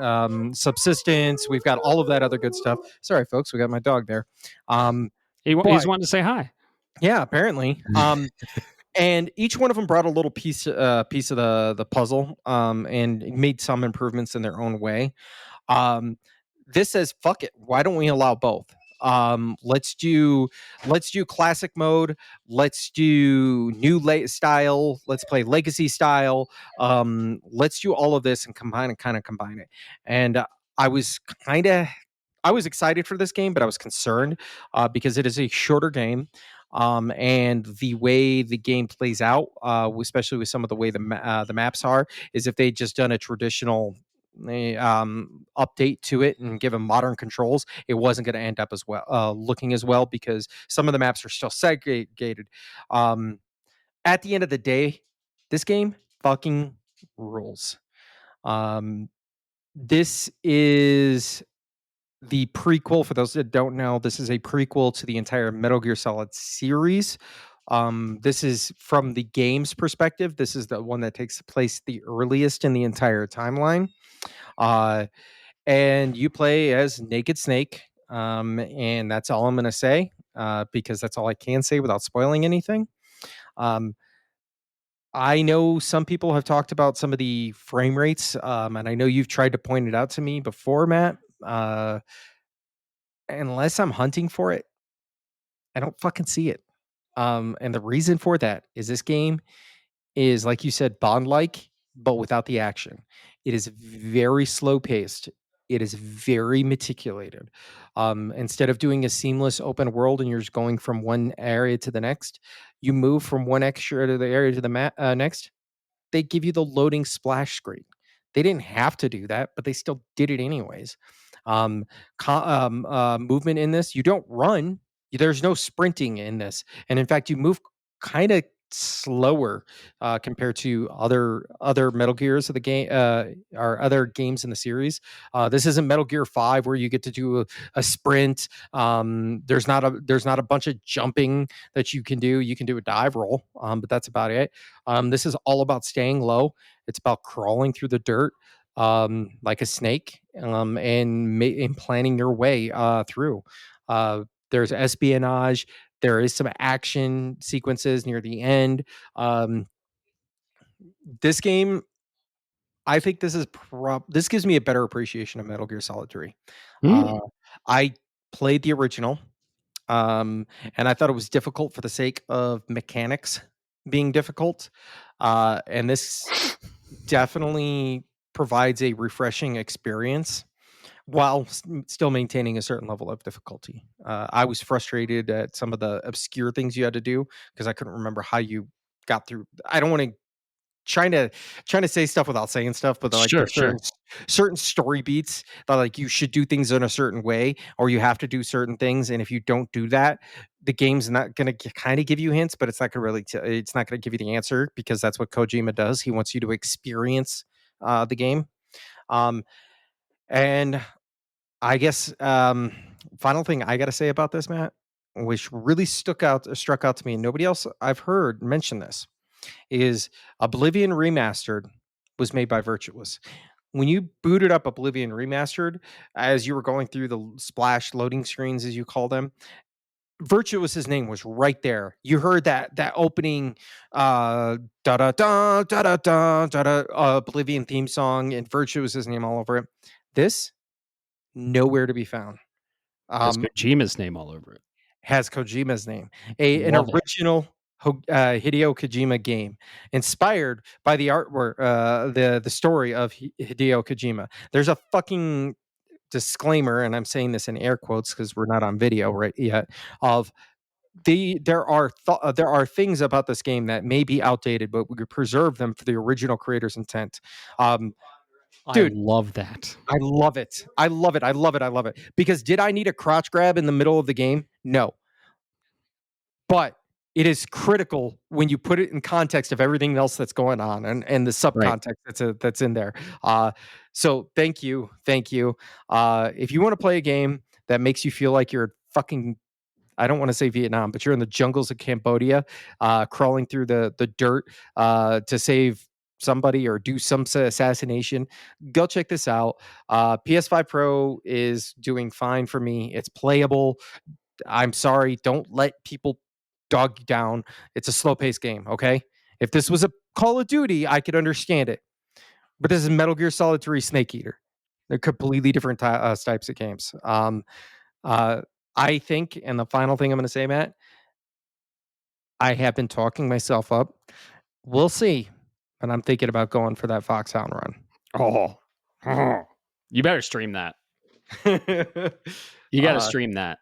Subsistence. We've got all of that other good stuff. Sorry, folks, we got my dog there. He's But wanting to say hi. yeah, apparently. And each one of them brought a little piece of the puzzle, and made some improvements in their own way. Um, this says, "Fuck it. Why don't we allow both? Let's do classic mode. Let's do new style. Let's play legacy style. Let's do all of this and combine it." And I was kind of I was excited for this game, but I was concerned because it is a shorter game. And the way the game plays out, especially with some of the way the maps are, is if they just done a traditional update to it and give them modern controls, it wasn't going to end up as well, looking as well, because some of the maps are still segregated. Um, at the end of the day, this game fucking rules. Um, this is the prequel. For those that don't know, this is a prequel to the entire Metal Gear Solid series. This is from the game's perspective. This is the one that takes place the earliest in the entire timeline. Uh, and you play as Naked Snake. And that's all I'm going to say, because that's all I can say without spoiling anything. Um, I know some people have talked about some of the frame rates, and I know you've tried to point it out to me before, Matt. Unless I'm hunting for it, I don't fucking see it. And the reason for that is this game is, like you said, Bond-like, but without the action. It is very slow paced. It is very meticulated. Instead of doing a seamless open world and you're just going from one area to the next, you move from one extra to the area to the next. They give you the loading splash screen. They didn't have to do that, but they still did it anyways. Um, movement in this, you don't run. There's no sprinting in this, and in fact, you move kind of slower compared to other Metal Gears of the game, or other games in the series. This isn't Metal Gear 5 where you get to do a sprint. There's not a bunch of jumping that you can do. You can do a dive roll, but that's about it. This is all about staying low. It's about crawling through the dirt, like a snake, and planning your way through. There's espionage. There is some action sequences near the end. Um, this game, I think this gives me a better appreciation of Metal Gear Solid 3. Uh, Mm. I played the original, and I thought it was difficult for the sake of mechanics being difficult. And this definitely provides a refreshing experience while still maintaining a certain level of difficulty. I was frustrated at some of the obscure things you had to do because I couldn't remember how you got through. I don't want to trying to trying to say stuff without saying stuff, but like Sure, there's sure. certain story beats that like you should do things in a certain way, or you have to do certain things, and if you don't do that, the game's not going to kind of give you hints, but it's not going to it's not going to give you the answer, because that's what Kojima does. He wants you to experience the game. Um, and I guess final thing I got to say about this, Matt, which really struck out to me, and nobody else I've heard mention this, is Oblivion Remastered was made by Virtuous. When you booted up Oblivion Remastered, as you were going through the splash loading screens, as you call them, Virtuous's name was right there. You heard that opening da da da da da da da da Oblivion theme song, and Virtuous's name all over it. This nowhere to be found. Has Um, Kojima's name all over it. has Kojima's name. An Love it. original Hideo Kojima game, inspired by the artwork, the story of Hideo Kojima. There's a fucking disclaimer, and I'm saying this in air quotes because we're not on video right yet. Of there are things about this game that may be outdated, but we could preserve them for the original creator's intent. Um, I dude, love that. I love it. I love it. I love it. I love it. Because did I need a crotch grab in the middle of the game? No. But it is critical when you put it in context of everything else that's going on and the Right. subcontext that's in there. So thank you. If you want to play a game that makes you feel like you're fucking, I don't want to say Vietnam, but you're in the jungles of Cambodia, crawling through the dirt to save somebody or do some assassination, go check this out. PS5 Pro is doing fine for me. It's playable. I'm sorry, don't let people dog you down. It's a slow paced game, okay? If this was a Call of Duty, I could understand it. But this is Metal Gear Solid 3 Snake Eater. They're completely different types of games. Uh, I think, and the final thing I'm going to say, Matt, I have been talking myself up. We'll see. But I'm thinking about going for that Foxhound Oh. Oh. You better stream that. run. You got to uh, stream that.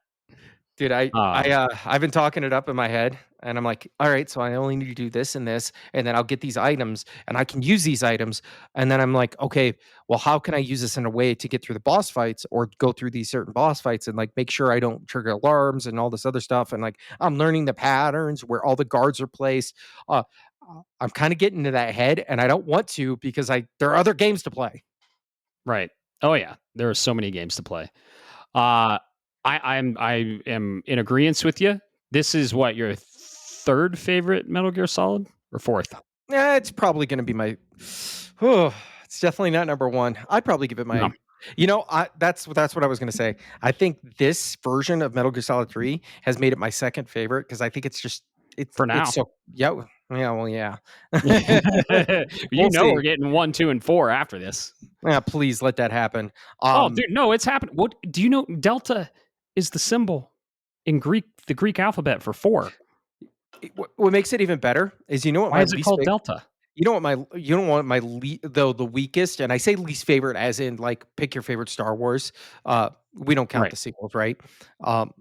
Dude, Um, I've been talking it up in my head, and I'm like, all right, so I only need to do this and this, and then I'll get these items, and I can use these items, and then I'm like, okay, well, how can I use this in a way to get through the boss fights or go through these certain boss fights and like make sure I don't trigger alarms and all this other stuff, and like I'm learning the patterns where all the guards are placed. I'm kind of getting into that head, and I don't want to because I there are other games to play. right. Oh yeah. There are so many games to play. Uh, I am in agreement with you. This is what your third favorite Metal Gear Solid or fourth? Yeah, it's probably gonna be my oh, it's definitely not number 1. I'd probably give it No, my that's what I was gonna say. I think this version of Metal Gear Solid 3 has made it my second favorite because I think it's just for it's now. so yeah, well, yeah. You We'll know see. we're getting 1, 2, and 4 after this. Yeah, please let that happen. Oh, dude, no, it's happened. What do you know? Delta is the symbol in the Greek alphabet for 4. What makes it even better is Why is it called Delta? you know what my though the weakest, and I say least favorite as in like pick your favorite Star Wars. We don't count Right. the sequels, right? Um,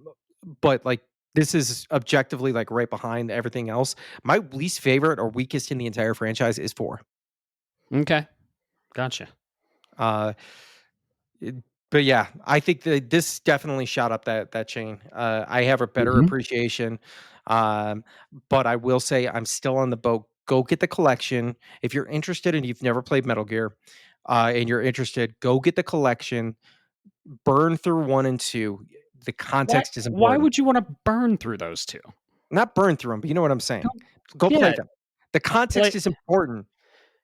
but like this is objectively like right behind everything else. My least favorite or weakest in the entire franchise is 4. Okay. Gotcha. Uh, it- but yeah, I think that this definitely shot up that chain. I have a better Mhm. appreciation, um, but I will say I'm still on the boat. Go get the collection if you're interested and you've never played Metal Gear, and you're interested. Go get the collection. Burn through 1 and 2. The context is Why important. would you wanna burn through those 2? Not burn through them, but you know what I'm saying. Don't Go play Yeah, them. The play context is important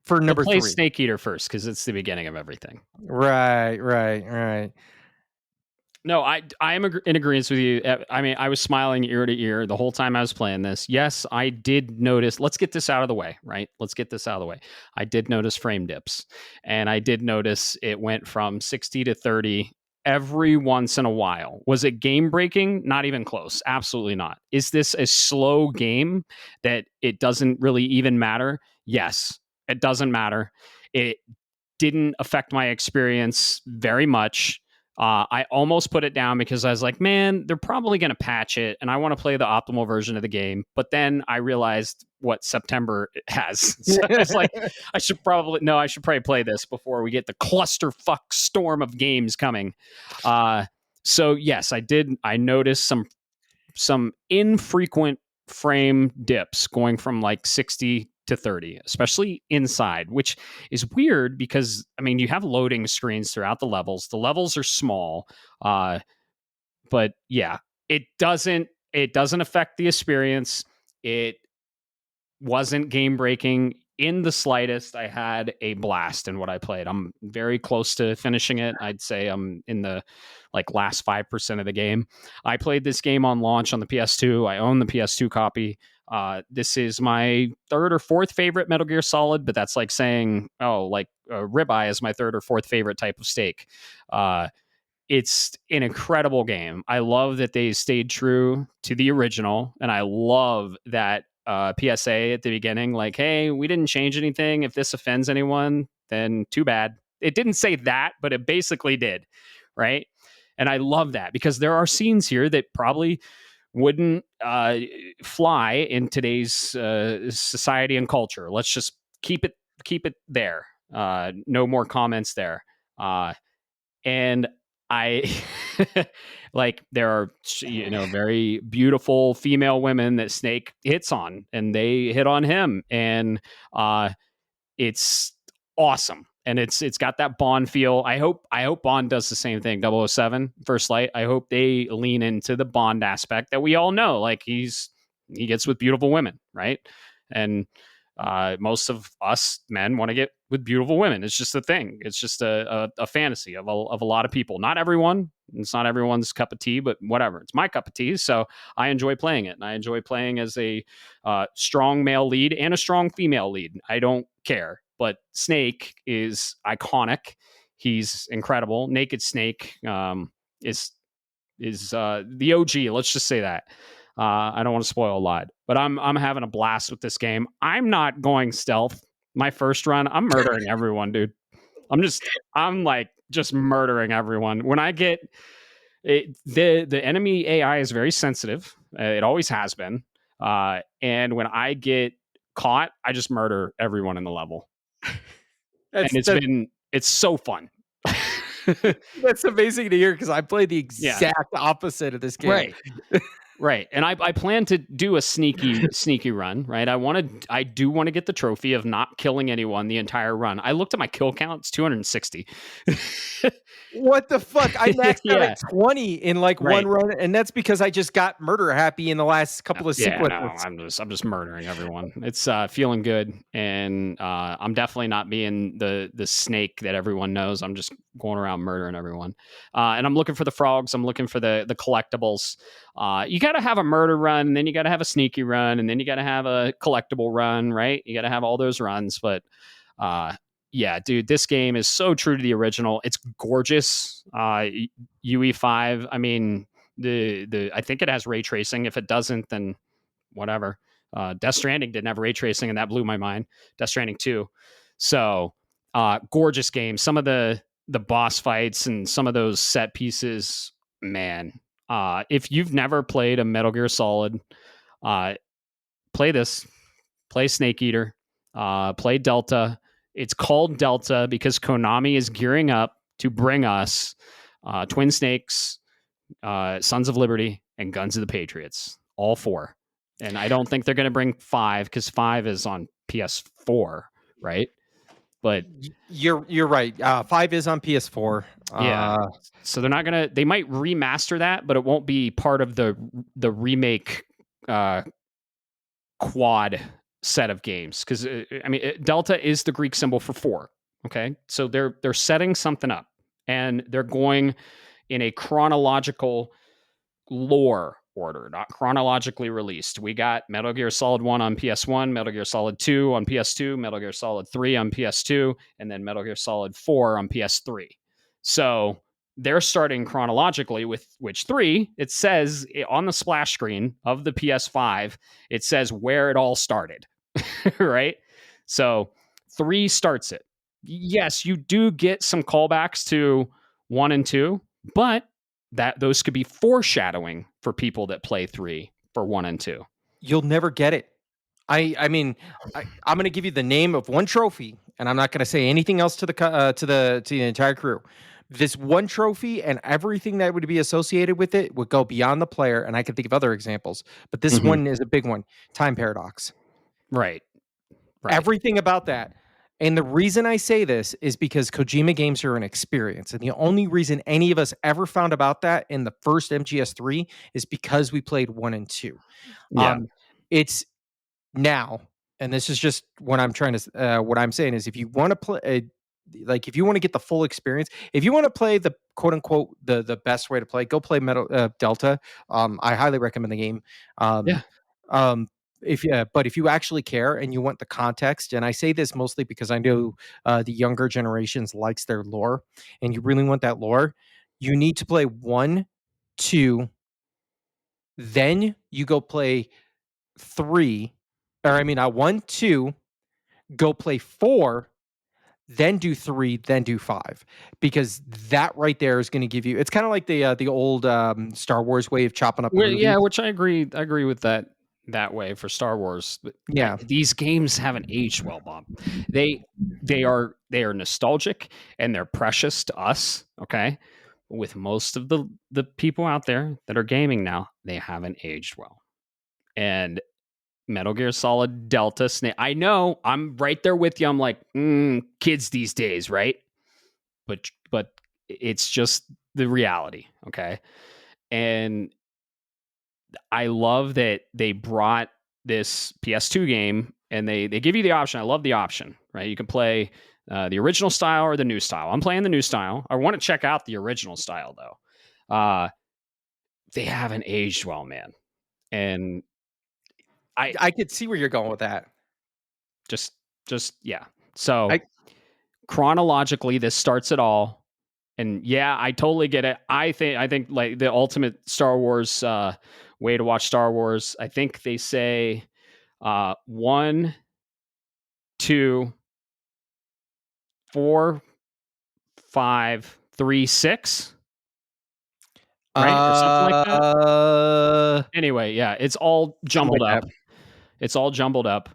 for but number play 3. Snake Eater first because it's the beginning of everything. Right. No, I am in agreement with you. I mean, I was smiling ear to ear the whole time I was playing this. Yes, I did notice. Let's get this out of the way, right? Let's get this out of the way. I did notice frame dips, and I did notice it went from 60 to 30 every once in a while. Was it game breaking? Not even close. Absolutely not. Is this a slow game that it doesn't really even matter? Yes, it doesn't matter. It didn't affect my experience very much. I almost put it down because I was like, man, they're probably going to patch it and I want to play the optimal version of the game. But then I realized what September has. So I was like, I should probably play this before we get the clusterfuck storm of games coming. So yes, I did. I noticed some infrequent frame dips going from like 60 to 30, especially inside, which is weird because I mean, you have loading screens throughout the levels. The levels are small. But yeah, it doesn't affect the experience. It wasn't game breaking in the slightest. I had a blast in what I played. I'm very close to finishing it. I'd say I'm in the like last 5% of the game. I played this game on launch on the PS2. I own the PS2 copy. This is my third or fourth favorite Metal Gear Solid, but that's like saying, oh, like ribeye is my third or fourth favorite type of steak. It's an incredible game. I love that they stayed true to the original, and I love that PSA at the beginning, like, "Hey, we didn't change anything. If this offends anyone, then too bad." It didn't say that, but it basically did, right? And I love that because there are scenes here that probably wouldn't fly in today's society and culture. Let's just keep it there. No more comments there. And I like there are very beautiful female women that Snake hits on, and they hit on him, and uh it's awesome, and it's got that Bond feel. I hope Bond does the same thing. 007 First Light, I hope they lean into the Bond aspect that we all know, like he gets with beautiful women, right? And most of us men want to get with beautiful women. It's just a thing. It's just a fantasy of a lot of people. Not everyone. It's not everyone's cup of tea, but whatever. It's my cup of tea. So I enjoy playing it, and I enjoy playing as a strong male lead and a strong female lead. I don't care. But Snake is iconic. He's incredible. Naked Snake is the OG. Let's just say that. I don't want to spoil a lot, but I'm having a blast with this game. I'm not going stealth. My first run, I'm murdering everyone, dude. I'm like just murdering everyone. When I get the enemy AI is very sensitive. It always has been. And when I get caught, I just murder everyone in the level, and That's that it's so fun. that's amazing to hear because I play the Yeah, exact opposite of this game. right. Right. And I plan to do a sneaky run, right? I do want to get the trophy of not killing anyone the entire run. I looked at my kill count, it's 260. What the fuck? I maxed out Yeah. at 20 in like one Right. run, and that's because I just got murder happy in the last couple of Yeah, no, sequences. I'm just murdering everyone. It's feeling good, and I'm definitely not being the snake that everyone knows. I'm just going around murdering everyone, and I'm looking for the frogs. I'm looking for the collectibles. You got to have a murder run, and then you got to have a sneaky run, and then you got to have a collectible run, right? You got to have all those runs, but uh, yeah, dude, this game is so true to the original. It's gorgeous. UE5. I mean, the I think it has ray tracing. If it doesn't, then whatever. Death Stranding didn't have ray tracing, and that blew my mind. Death Stranding 2. So gorgeous game. Some of the boss fights and some of those set pieces, man. If you've never played a Metal Gear Solid, uh, play this. Play Snake Eater. Play Delta. It's called Delta because Konami is gearing up to bring us Twin Snakes, Sons of Liberty, and Guns of the Patriots. All four. And I don't think they're going to bring 5 because 5 is on PS4, right? But You're right. 5 is on PS4. yeah, so they're not gonna. They might remaster that, but it won't be part of the remake quad set of games. Because I mean, Delta is the Greek symbol for 4. Okay, so they're setting something up, and they're going in a chronological lore order, not chronologically released. We got Metal Gear Solid 1 on PS1, Metal Gear Solid 2 on PS2, Metal Gear Solid 3 on PS2, and then Metal Gear Solid 4 on PS3. So they're starting chronologically with which 3, it says on the splash screen of the PS5, it says where it all started, right? So 3 starts it. Yes, you do get some callbacks to 1 and 2, but that those could be foreshadowing for people that play 3 for 1 and 2. You'll never get it. I mean, I'm going to give you the name of one trophy, and I'm not going to say anything else to the entire crew. This one trophy and everything that would be associated with it would go beyond the player, and I can think of other examples, but this Mhm. one is a big one. Time paradox. Right. Right. Everything about that. And the reason I say this is because Kojima games are an experience. And the only reason any of us ever found about that in the first MGS3 is because we played 1 and 2. Yeah. It's now, and this is just what I'm trying to what I'm saying is if you want to play like if you want to get the full experience, if you want to play the quote unquote the best way to play, go play Metal Delta. I highly recommend the game. Um, Yeah. um, but if you actually care and you want the context, and I say this mostly because I know the younger generations likes their lore, and you really want that lore, you need to play 1, 2, then you go play 3, or I mean, 1, 2, go play 4, then do 3, then do 5, because that right there is going to give you. It's kind of like the old Star Wars way of chopping up the Well, yeah, movies. which I agree with that way for Star Wars. But Yeah, these games haven't aged well, Bob. They they are nostalgic and they're precious to us, okay? with most of the people out there that are gaming now, they haven't aged well. And Metal Gear Solid Delta Snake. I know I'm right there with you. I'm like, kids these days, right? But it's just the reality, okay? And I love that they brought this PS2 game and they give you the option. I love the option, right? You can play the original style or the new style. I'm playing the new style. I want to check out the original style though. They haven't aged well, man. And I I could see where you're going with that. just yeah. So I chronologically, this starts it all. And yeah, I totally get it. I think like the ultimate Star Wars way to watch Star Wars. I think they say 1, 2, 4, 5, 3, 6, right? Or something like that. uh, Anyway, yeah, it's all something jumbled like that. up. It's all jumbled up.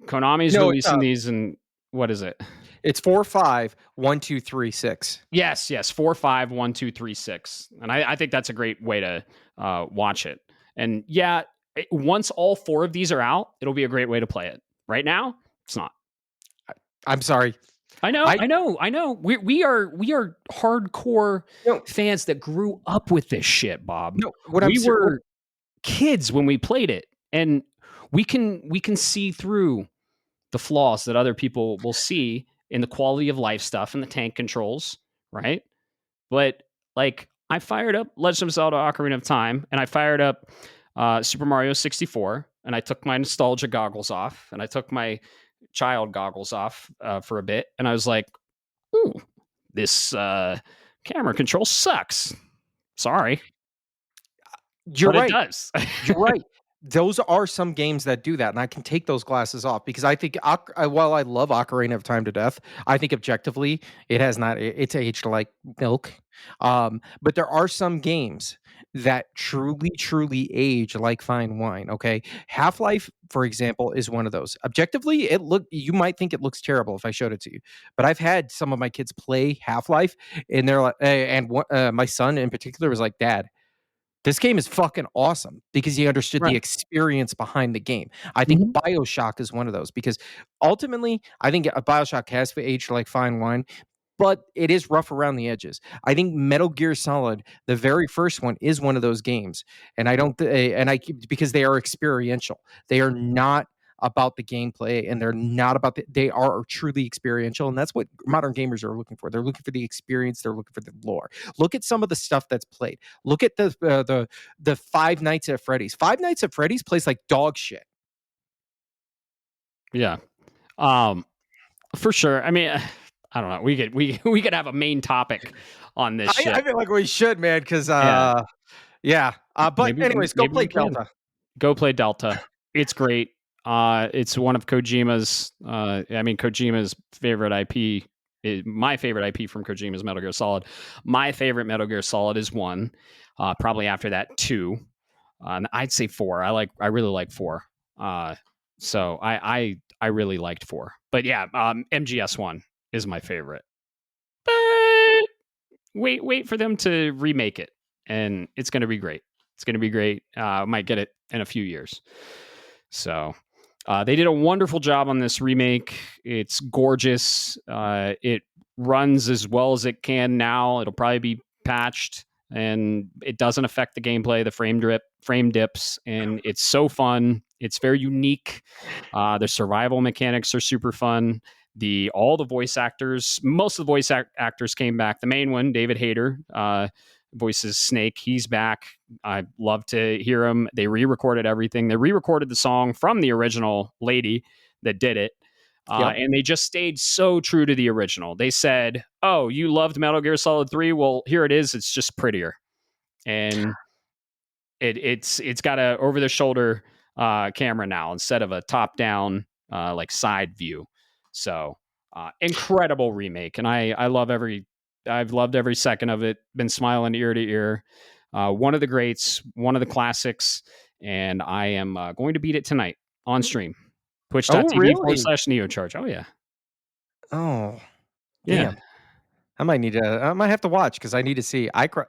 Konami's No, it's releasing these and what is it? it's 4, 5, 1, 2, 3, 6. Yes, yes, 4, 5, 1, 2, 3, 6. And I think that's a great way to watch it. And yeah, once all 4 of these are out, it'll be a great way to play it. Right now, it's not. I'm sorry. I know, I I know, I know. We are hardcore no, fans that grew up with this shit, Bob. no, what I'm We ser what were kids when we played it, and we can see through the flaws that other people will see in the quality of life stuff and the tank controls, right? But like I fired up Legend of Zelda Ocarina of Time and I fired up Super Mario 64 and I took my nostalgia goggles off and I took my child goggles off for a bit and I was like, ooh, this camera control sucks. Sorry, you're but it right. does. You're right. Those are some games that do that, and I can take those glasses off because I think while I love Ocarina of Time to death, I think objectively it has not it's aged like milk. But there are some games that truly, truly age like fine wine, okay? Half-Life, for example, is one of those. Objectively, you might think it looks terrible if I showed it to you, but I've had some of my kids play Half-Life, and they're like my son in particular was like, "Dad, this game is fucking awesome," because he understood the Right. experience behind the game. I think Mhm. BioShock is one of those because ultimately, I think BioShock has aged like fine wine, but it is rough around the edges. I think Metal Gear Solid, the very first one, is one of those games, and I don't, and I keep because they are experiential. They are not about the gameplay, and they're not about they are truly experiential, and that's what modern gamers are looking for. They're looking for the experience. They're looking for the lore. Look at some of the stuff that's played. Look at the Five Nights at Freddy's. Five Nights at Freddy's plays like dog shit. Yeah. Um, for sure. I mean, I don't know. We could have a main topic on this I shit. feel like we should, man, because Yeah. yeah. But anyways, go Maybe play we can. Delta. Go play Delta. It's great. It's one of Kojima's. I mean, Kojima's favorite IP. My favorite IP from Kojima is Metal Gear Solid. My favorite Metal Gear Solid is one. Probably after that, two. And I'd say four. I really like four. So I really liked four. But yeah, MGS one is my favorite. But wait for them to remake it, and it's going to be great. It's going to be great. Might get it in a few years. So they did a wonderful job on this remake. It's gorgeous. It runs as well as it can now. It'll probably be patched, and it doesn't affect the gameplay, the frame dips, and it's so fun. It's very unique. The survival mechanics are super fun. All the voice actors, most of the voice actors came back. The main one, David Hayter, voices Snake. He's back. I love to hear him. They re-recorded everything. They re-recorded the song from the original lady that did it. Yep. And they just stayed so true to the original. They said, "Oh, you loved Metal Gear Solid 3? Well, here it is. It's just prettier." And it's got a over the shoulder camera now instead of a top down like side view. So incredible remake, and I've loved every second of it. Been smiling ear to ear. One of the greats, one of the classics, and I am going to beat it tonight on stream. Oh, Twitch.tv forward really? slash neocharge. Oh yeah, Oh, yeah. damn. I might have to watch because I need to see. I cried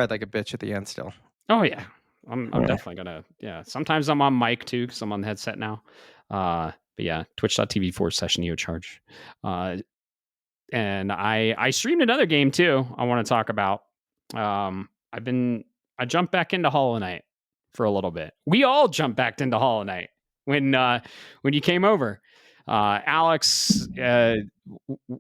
like a bitch at the end still. Oh yeah, I'm Yeah. definitely gonna. Yeah, sometimes I'm on mic too because I'm on the headset now. But yeah, twitch.tv/EOCharge. Uh, and I streamed another game too. I want to talk about. I've been I jumped back into Hollow Knight for a little bit. We all jumped back into Hollow Knight when you came over. Alex,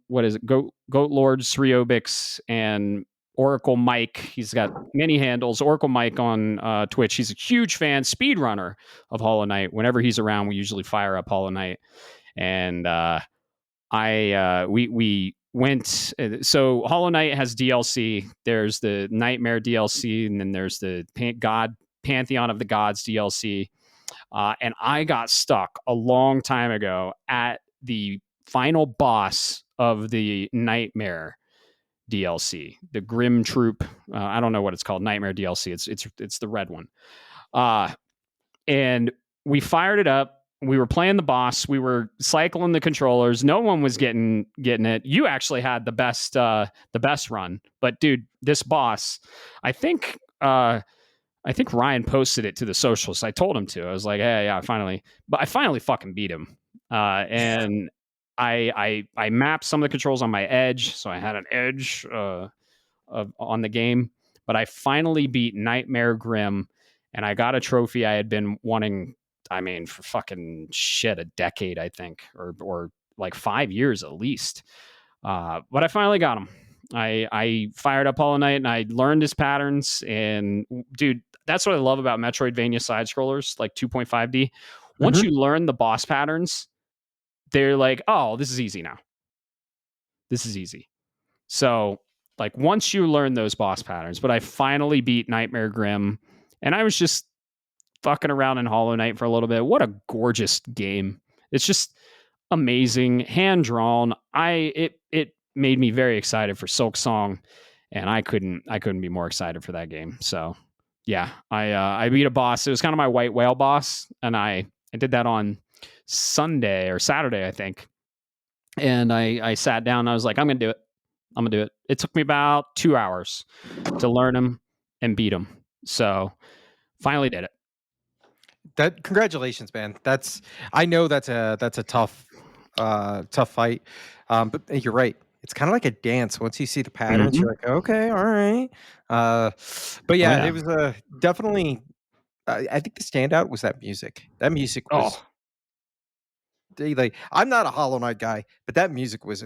what is it? Goat Lord Sriobix and Oracle Mike. He's got many handles. Oracle Mike on Twitch. He's a huge fan, speedrunner of Hollow Knight. Whenever he's around, we usually fire up Hollow Knight. And we went. So Hollow Knight has DLC. There's the Nightmare DLC, and then there's the Pantheon of the Gods DLC. And I got stuck a long time ago at the final boss of the Nightmare DLC, the Grim Troop. I don't know what it's called. Nightmare DLC. It's the red one. Uh, and we fired it up. We were playing the boss. We were cycling the controllers. No one was getting it. You actually had the best run, but dude, this boss, I think Ryan posted it to the socials. I told him to. I was like, hey, yeah, I finally fucking beat him. And I mapped some of the controls on my edge, so I had an edge on the game. But I finally beat Nightmare Grim, and I got a trophy I had been wanting. I mean, for fucking shit, a decade, I think, or like 5 years at least. But I finally got him. I fired up Hollow Knight and I learned his patterns. And dude, that's what I love about Metroidvania side scrollers like 2.5D. Once Mhm. you learn the boss patterns, they're like, oh, this is easy now. This is easy. So, like, once you learn those boss patterns, but I finally beat Nightmare Grim, and I was just fucking around in Hollow Knight for a little bit. What a gorgeous game! It's just amazing, hand drawn. It made me very excited for Silk Song, and I couldn't be more excited for that game. So, yeah, I beat a boss. It was kind of my white whale boss, and I did that on Sunday or Saturday, I think. And I sat down and I was like, I'm gonna do it. I'm gonna do it. It took me about 2 hours to learn him and beat him. So finally did it. That congratulations, man. I know that's a tough fight. But you're right. It's kind of like a dance. Once you see the patterns, Mm-hmm. you're like, okay, all right. Uh, but Oh yeah, yeah. it was definitely. I think the standout was that music. That music was Oh like I'm not a Hollow Knight guy, but that music was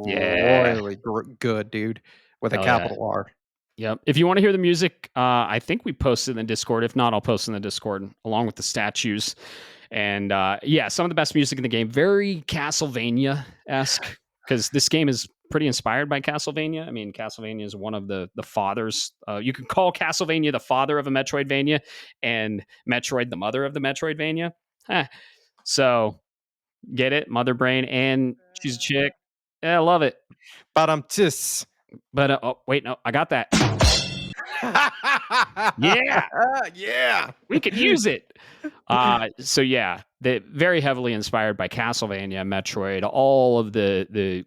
yeah. royally good, dude, with a Hell yeah. capital R. Yep. If you want to hear the music, I think we posted in the Discord. If not, I'll post in the Discord along with the statues. And yeah, some of the best music in the game. Very Castlevania esque because this game is pretty inspired by Castlevania. I mean, Castlevania is one of the fathers. You could call Castlevania the father of a Metroidvania, and Metroid the mother of the Metroidvania. Huh. So get it, Mother Brain, and she's a chick. Yeah, I love it. But I'm just But oh wait, no, I got that. Yeah, yeah. we could use it. So yeah, the very heavily inspired by Castlevania, Metroid, all of the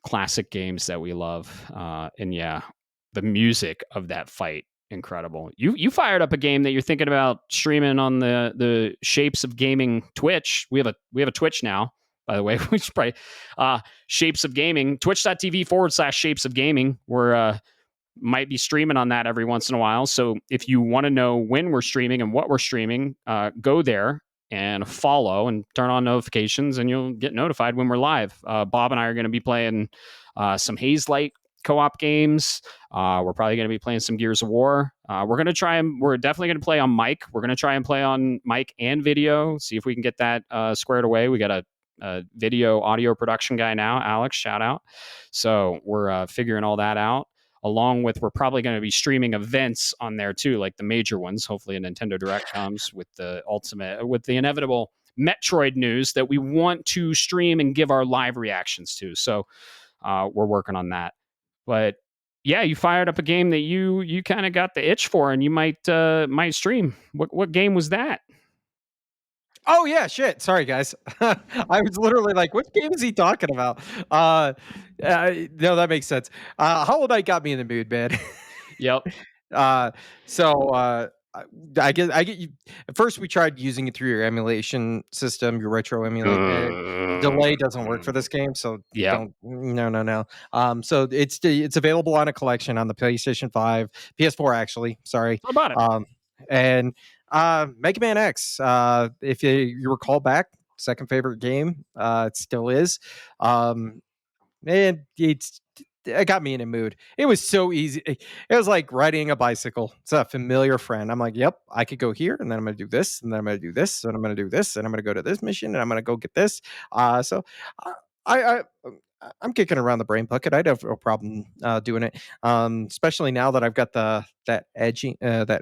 classic games that we love. And yeah, the music of that fight, incredible. You fired up a game that you're thinking about streaming on the Shapes of Gaming Twitch. We have a Twitch now, by the way, which probably Shapes of Gaming, twitch.tv/Shapes of Gaming. We're might be streaming on that every once in a while. So if you want to know when we're streaming and what we're streaming, go there and follow and turn on notifications, and you'll get notified when we're live. Bob and I are going to be playing some Haze Light co-op games. We're probably going to be playing some Gears of War. We're definitely going to play on mic. We're going to try and play on mic and video, see if we can get that squared away. We got a video audio production guy now, Alex, shout out. So we're figuring all that out, along with we're probably going to be streaming events on there too, like the major ones. Hopefully a Nintendo Direct comes with the inevitable Metroid news that we want to stream and give our live reactions to. So we're working on that. But yeah, you fired up a game that you kind of got the itch for, and you might stream. What game was that? Oh, yeah, shit, sorry, guys. I was literally like, "What game is he talking about?" Uh, no, that makes sense. Hollow Knight got me in the mood, man. Yep. Uh, so, I I get you at first, we tried using it through your emulation system, your retro emulate, delay doesn't work for this game, so Yep. don't no, no, no. So it's available on a collection on the PlayStation 5, PS4 actually, sorry, How about it? um, and, Mega Man X, if you recall back, second favorite game, it still is, um, and it got me in a mood. It was so easy. It was like riding a bicycle. It's a familiar friend. I'm like, yep, I could go here, and then I'm gonna do this, and then I'm gonna do this, and I'm gonna do this, and I'm gonna go to this mission, and I'm gonna go get this. So uh, I'm kicking around the brain bucket. I'd have no problem doing it, especially now that I've got that edge that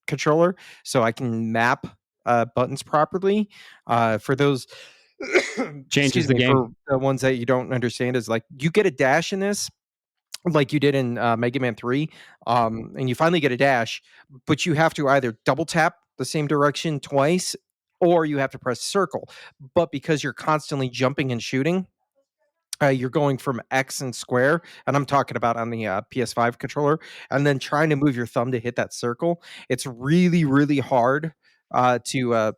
controller, so I can map buttons properly. For those Changes excuse the me, for game. the ones that you don't understand is like you get a dash in this like you did in Mega Man 3, and you finally get a dash, but you have to either double tap the same direction twice or you have to press circle. But because you're constantly jumping and shooting, you're going from X and square, and I'm talking about on the PS5 controller, and then trying to move your thumb to hit that circle. It's really, really hard to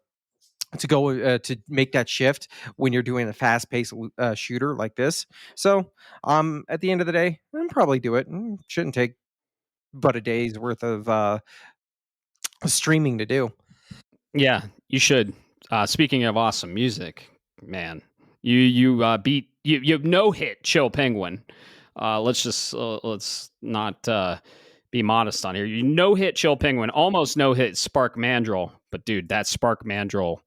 go to make that shift when you're doing a fast-paced shooter like this. So, at the end of the day, I'll probably do it. Shouldn't take but a day's worth of streaming to do. Yeah, you should. Speaking of awesome music, man, you beat you no hit Chill Penguin. Let's not be modest on here. You no hit Chill Penguin, almost no hit Spark Mandrill, but dude, that Spark Mandrill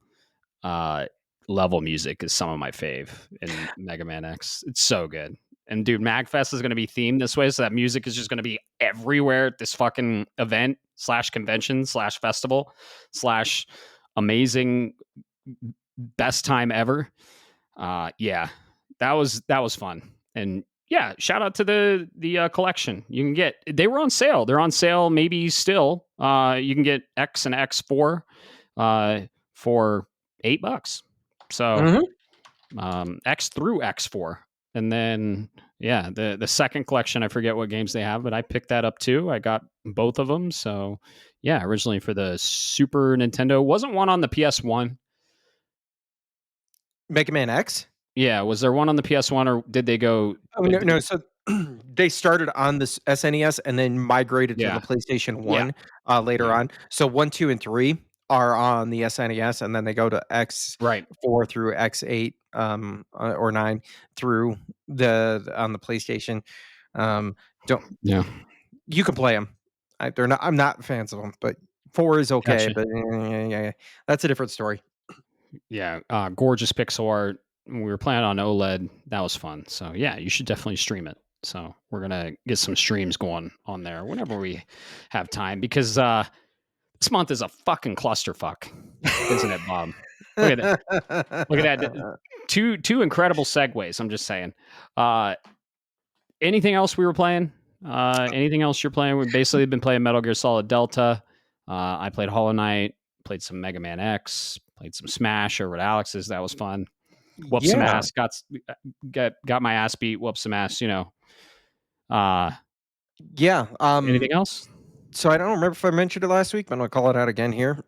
uh, level music is some of my fave in Mega Man X. It's so good. And dude, Magfest is going to be themed this way, so that music is just going to be everywhere at this fucking event slash convention slash festival slash amazing best time ever. Yeah, that was fun. And yeah, shout out to the collection. You can get they were on sale. They're on sale maybe still. You can get X and X4 for $8. So Mhm. X through X4. And then yeah, the second collection, I forget what games they have, but I picked that up too. I got both of them. So yeah, originally for the Super Nintendo. Wasn't one on the PS1. Mega Man X? Yeah, was there one on the PS1 or did they go Oh, no, no, so they started on this SNES and then migrated to the yeah. PlayStation Yeah. 1, later Yeah. on. So 1, 2, and 3 are on the SNES, and then they go to Right. X4 through X8, or 9 through on the PlayStation. Don't Yeah. you can play 'em. They're not I'm not fans of them, but 4 is okay, Gotcha. but yeah, that's a different story. Yeah. Gorgeous pixel art. We were playing on OLED. That was fun. So yeah, you should definitely stream it. So we're gonna get some streams going on there whenever we have time because this month is a fucking clusterfuck, isn't it, Bob? Look at that. Look at that. Two incredible segues. I'm just saying. Uh, anything else we were playing? Anything else you're playing? We've basically been playing Metal Gear Solid Delta. I played Hollow Knight, played some Mega Man X, played some Smash over at Alex's. That was fun. Whooped some Yeah, ass. Got my ass beat. Whooped some ass. Uh, yeah, anything else? so I don't remember if I mentioned it last week, but I'm gonna call it out again here.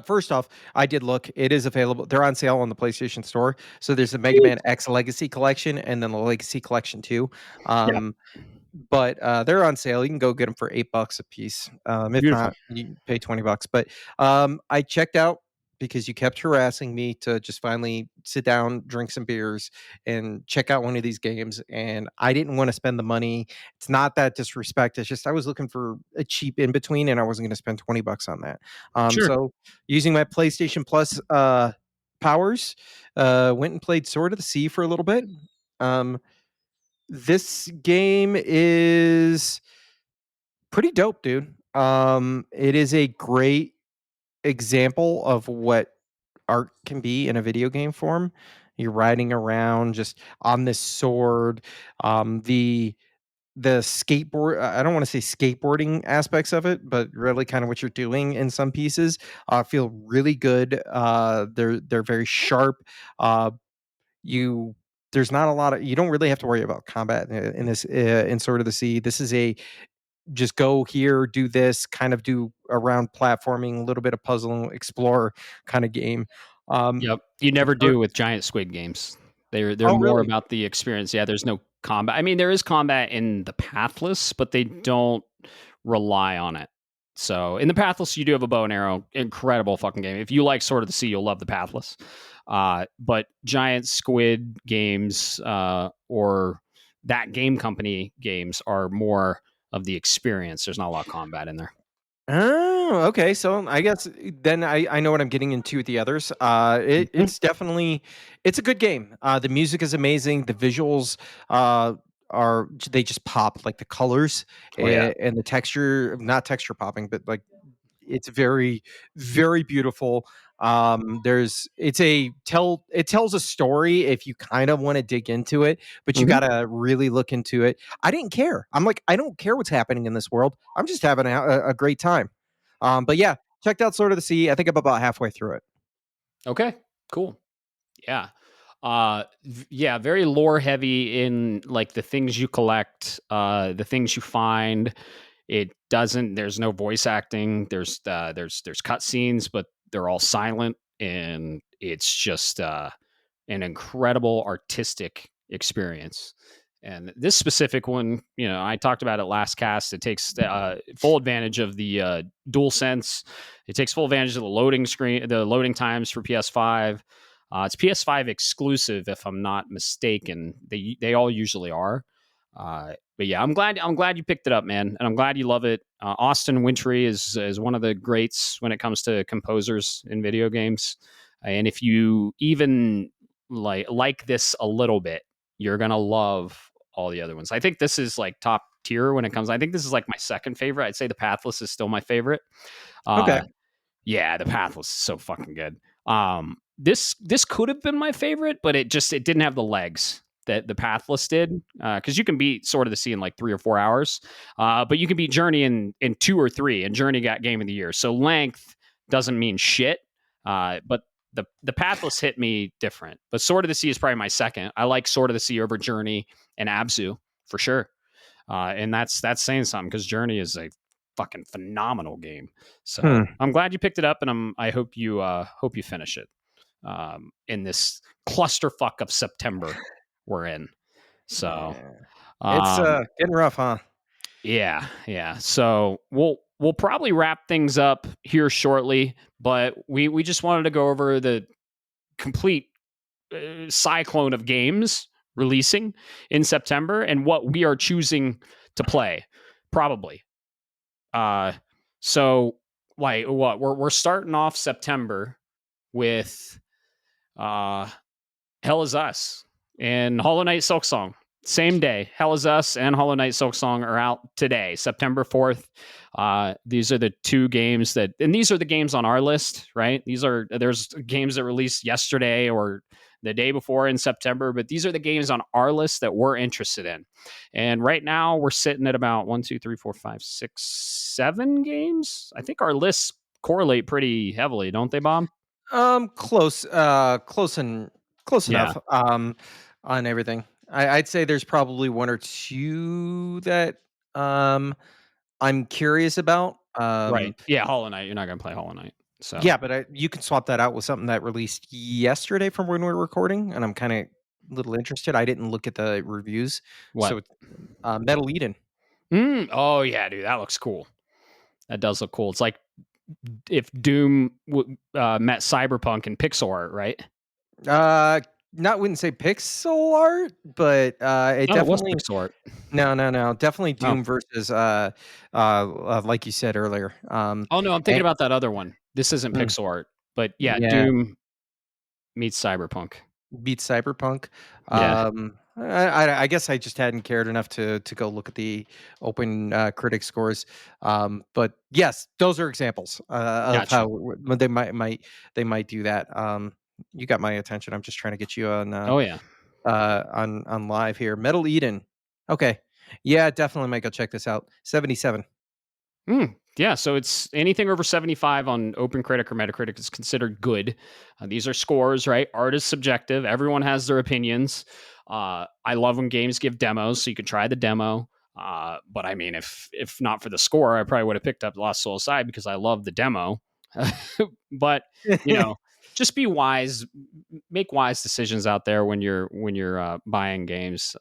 First off, I did look. It is available. They're on sale on the PlayStation Store. So there's the Mega Man Sweet. X Legacy Collection and then the Legacy Collection 2. Yep. Um, but they're on sale. You can go get them for $8 a piece. If Beautiful. not, you pay $20. But I checked out because you kept harassing me to just finally sit down, drink some beers, and check out one of these games. And I didn't want to spend the money. It's not that disrespect. It's just I was looking for a cheap in between, and I wasn't going to spend $20 on that. Sure. So using my PlayStation Plus powers, went and played Sword of the Sea for a little bit. Um, this game is pretty dope, dude. It is a great example of what art can be in a video game form. You're riding around just on this sword. The the skateboard I don't wanna say skateboarding aspects of it, but really kinda what you're doing in some pieces, feel really good. They're very sharp. Uh, you there's not a lot of you don't really have to worry about combat in this, in Sword of the Sea. This is a just go here, do this, kind of do around platforming, a little bit of puzzle, explore kinda game. Um, Yep. You never for do with giant squid games. They're Oh, more really? about the experience. Yeah, there's no combat. I mean, there is combat in the Pathless, but they don't rely on it. So in the Pathless, you do have a bow and arrow. Incredible fucking game. If you like Sword of the Sea, you'll love the Pathless. But giant squid games or that game company games are more of the experience. There's not a lot of combat in there. Oh, okay. So I guess then I know what I'm getting into with the others. Mhm. It's definitely it's a good game. The music is amazing. The visuals uh, they just pop like the colors Oh yeah. and the texture, not texture popping, but like it's very very beautiful. There's it's a tell it tells a story if you kind of want to dig into it, but you Mhm. got to really look into it. I didn't care. I'm like, I don't care what's happening in this world. I'm just having a great time. But yeah, checked out Sword of the Sea. I think I'm about halfway through it. Okay. Cool. Yeah. Yeah, very lore heavy in like the things you collect, the things you find. It doesn't there's no voice acting. There's cutscenes, but they're all silent and it's just an incredible artistic experience. And this specific one, I talked about it last cast. It takes full advantage of the dual sense. It takes full advantage of the loading times for PS5. It's PS5 exclusive, if I'm not mistaken. They all usually are. But yeah, I'm glad you picked it up, man, and I'm glad you love it. Austin Wintry is one of the greats when it comes to composers in video games. And if you even like this a little bit, you're gonna love all the other ones. I think this is like top tier when it comes. I think this is like my second favorite. I'd say the Pathless is still my favorite. Okay. Uh, yeah, the Pathless is so fucking good. This could have been my favorite, but it didn't have the legs that the Pathless did. Because you can beat Sword of the Sea in like 3 or 4 hours, but you can beat Journey in 2 or 3, and Journey got Game of the Year. So length doesn't mean shit. But the Pathless hit me different. But Sword of the Sea is probably my second. I like Sword of the Sea over Journey and Abzu for sure. And that's saying something because Journey is a fucking phenomenal game. So Hmm. I'm glad you picked it up, and I hope you finish it in this clusterfuck of September we're in. So Yeah. It's um, getting rough, huh? yeah, yeah. So we'll probably wrap things up here shortly, but we just wanted to go over the complete cyclone of games releasing in September and what we are choosing to play. Probably. Uh, so like what we're starting off September with uh Hell is Us and Hollow Knight Silksong. Same day, Hell is Us and Hollow Knight Silksong are out today, September 4th. These are the two games and these are the games on our list, right? There's games that released yesterday or the day before in September, but these are the games on our list that we're interested in. And right now we're sitting at about 1, 2, 3, 4, 5, 6, 7 games. I think our lists correlate pretty heavily, don't they, Bob? Close, close Yeah, enough, on everything. I'd say there's probably 1 or 2 that, um, I'm curious about. right. Yeah, Hollow Knight. You're not gonna play Hollow Knight. So Yeah, but you can swap that out with something that released yesterday from when we're recording, and I'm kinda a little interested. I didn't look at the reviews, what? so it's, Metal Eden. Oh yeah, dude, that looks cool. That does look cool. It's like if Doom met Cyberpunk in pixel art, right? Uh, not wouldn't say pixel art, but, it Oh, it was definitely pixel art. no, definitely Oh, Doom versus, like you said earlier, oh no, I'm thinking and about that other one. This isn't mm, pixel art, but yeah, yeah, Doom meets Cyberpunk. beats Cyberpunk. Yeah, I guess I just hadn't cared enough to go look at the open, critic scores, but yes, those are examples, of gotcha. how they might do that. You got my attention. I'm just trying to get you Oh yeah, on live here. Metal Eden. Okay. Yeah, definitely might go check this out. 77. Yeah, so it's anything over 75 on OpenCritic or Metacritic is considered good. These are scores, right? Art is subjective. Everyone has their opinions. I love when games give demos, so you can try the demo. But I mean, if not for the score, I probably would have picked up Lost Soul Aside because I love the demo. But you know, just be wise, make wise decisions out there when you're buying games.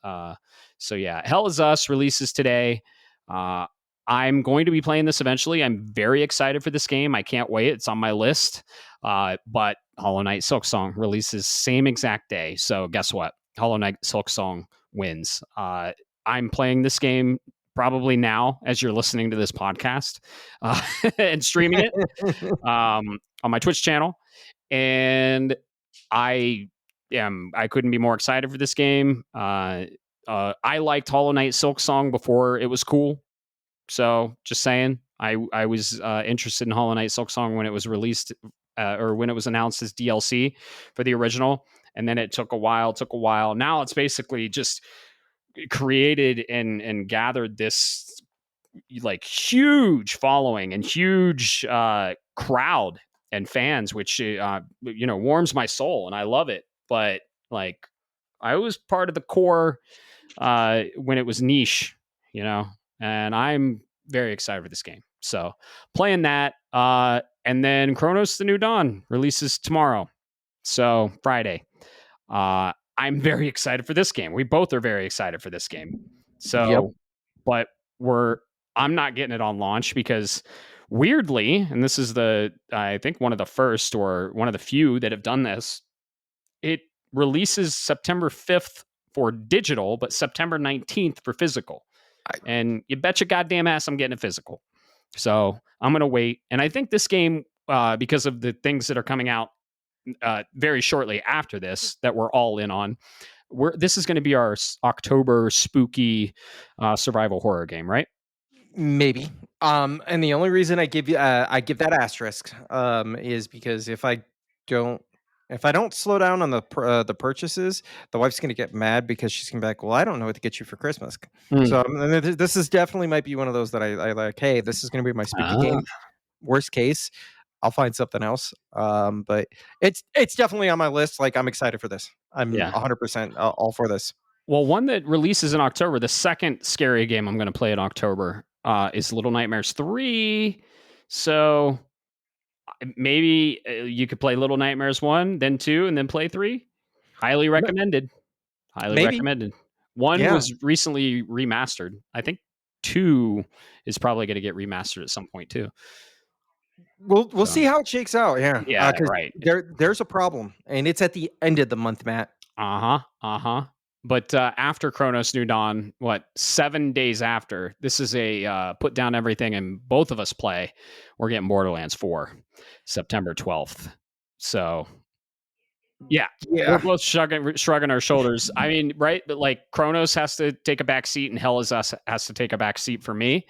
So yeah, Hell is Us releases today. Uh, I'm going to be playing this eventually. I'm very excited for this game. I can't wait. It's on my list. But Hollow Knight Silksong releases same exact day. So guess what? Hollow Knight Silksong wins. I'm playing this game probably now as you're listening to this podcast and streaming it on my Twitch channel. And I couldn't be more excited for this game. I liked Hollow Knight Silksong before it was cool. So just saying, I was interested in Hollow Knight Silksong when it was released or when it was announced as DLC for the original, and then it took a while. Now it's basically just created and gathered this like huge following and huge crowd and fans, which warms my soul, and I love it. But like, I was part of the core when it was niche, you know, and I'm very excited for this game. So playing that, and then Chronos: The New Dawn releases tomorrow, so Friday. I'm very excited for this game. We both are very excited for this game. Yep. So, but I'm not getting it on launch because weirdly, and this is I think one of the first or one of the few that have done this, it releases September 5th for digital, but September 19th for physical. I And you bet your goddamn ass I'm getting a physical. So I'm going to wait. And I think this game, because of the things that are coming out very shortly after this that we're all in on, this is going to be our October spooky survival horror game, right? Maybe. And the only reason I give that asterisk is because if I don't slow down on the purchases, the wife's gonna get mad because she's gonna be like, "Well, I don't know what to get you for Christmas." Mm. So this is definitely might be one of those that I like. Hey, this is gonna be my spooky Ah, game. Worst case, I'll find something else. But it's definitely on my list. Like I'm excited for this. I'm yeah. 100% all for this. Well, one that releases in October, the second scary game I'm going to play in October is Little Nightmares 3. So maybe you could play Little Nightmares 1, then 2, and then play 3. Highly recommended. Highly Maybe, recommended. 1 yeah. was recently remastered. I think 2 is probably going to get remastered at some point too. We'll So, see how it shakes out, yeah, yeah, because right. there's a problem, and it's at the end of the month, Matt. But after Chronos New Dawn, 7 days after, this is a put down everything and both of us play. We're getting Borderlands 4, September 12th. So yeah, we're Yeah. both shrugging our shoulders. I mean, right? But like Kronos has to take a back seat, and Hell is Us has to take a back seat for me,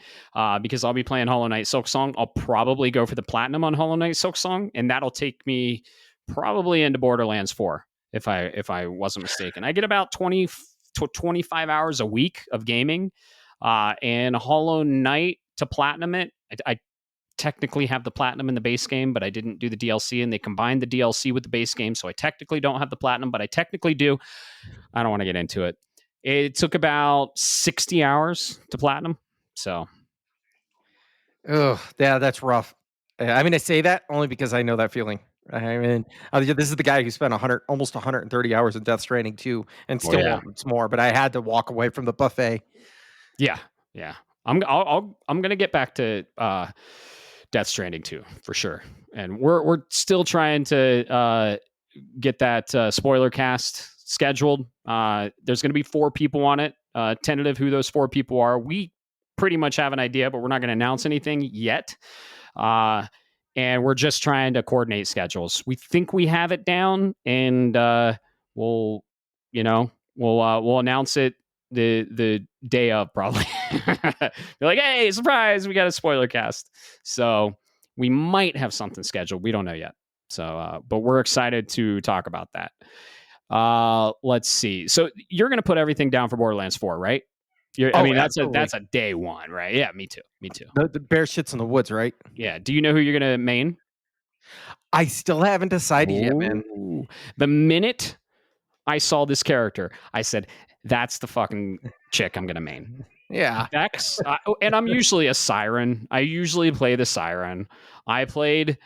because I'll be playing Hollow Knight Silksong. I'll probably go for the platinum on Hollow Knight Silksong, and that'll take me probably into Borderlands 4 if I wasn't mistaken. I get about 20 to 25 hours a week of gaming, and Hollow Knight to platinum it. I technically have the platinum in the base game, but I didn't do the DLC, and they combined the DLC with the base game, so I technically don't have the platinum, but I technically do. I don't want to get into it. It took about 60 hours to platinum. So, Ugh, yeah, that's rough. I mean, I say that only because I know that feeling. I mean, this is the guy who spent 100 almost 130 hours in Death Stranding 2 and oh still yeah. wants more, but I had to walk away from the buffet. Yeah. Yeah. I'm going to get back to Death Stranding 2 for sure. And we're still trying to get that spoiler cast scheduled. There's going to be 4 people on it. Tentative who those 4 people are. We pretty much have an idea, but we're not going to announce anything yet. And we're just trying to coordinate schedules. We think we have it down, and we'll, we'll announce it the day of probably. They're like, hey, surprise, we got a spoiler cast. So we might have something scheduled. We don't know yet. So, but we're excited to talk about that. Let's see. So you're going to put everything down for Borderlands 4, right? I Oh, mean, absolutely. that's a day one, right? Yeah, me too. Me too. The bear shits in the woods, right? Yeah. Do you know who you're gonna main? I still haven't decided yet, man. Oh, the minute I saw this character, I said, "That's the fucking chick I'm gonna main." Yeah. Vex, and I'm usually a Siren. I usually play the Siren. I played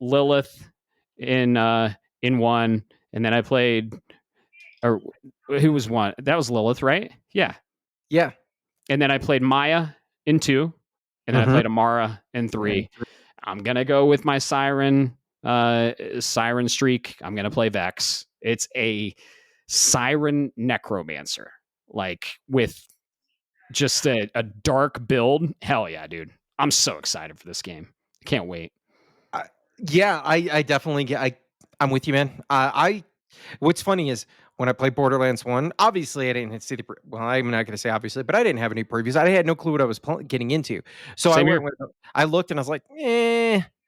Lilith in one, and then I played or who was one? That was Lilith, right? Yeah. Yeah. And then I played Maya in two, and then I Mhm. played Amara in And three. I'm gonna go with my Siren streak. I'm gonna play Vex. It's a Siren Necromancer, like with just a dark build. Hell yeah, dude. I'm so excited for this game. I can't wait. I yeah, I definitely get I'm with you, man. I what's funny is when I played Borderlands 1, obviously I didn't see the well, I'm not gonna say obviously, but I didn't have any previews. I had no clue what I was getting into. So I Same went here. with I looked and I was like,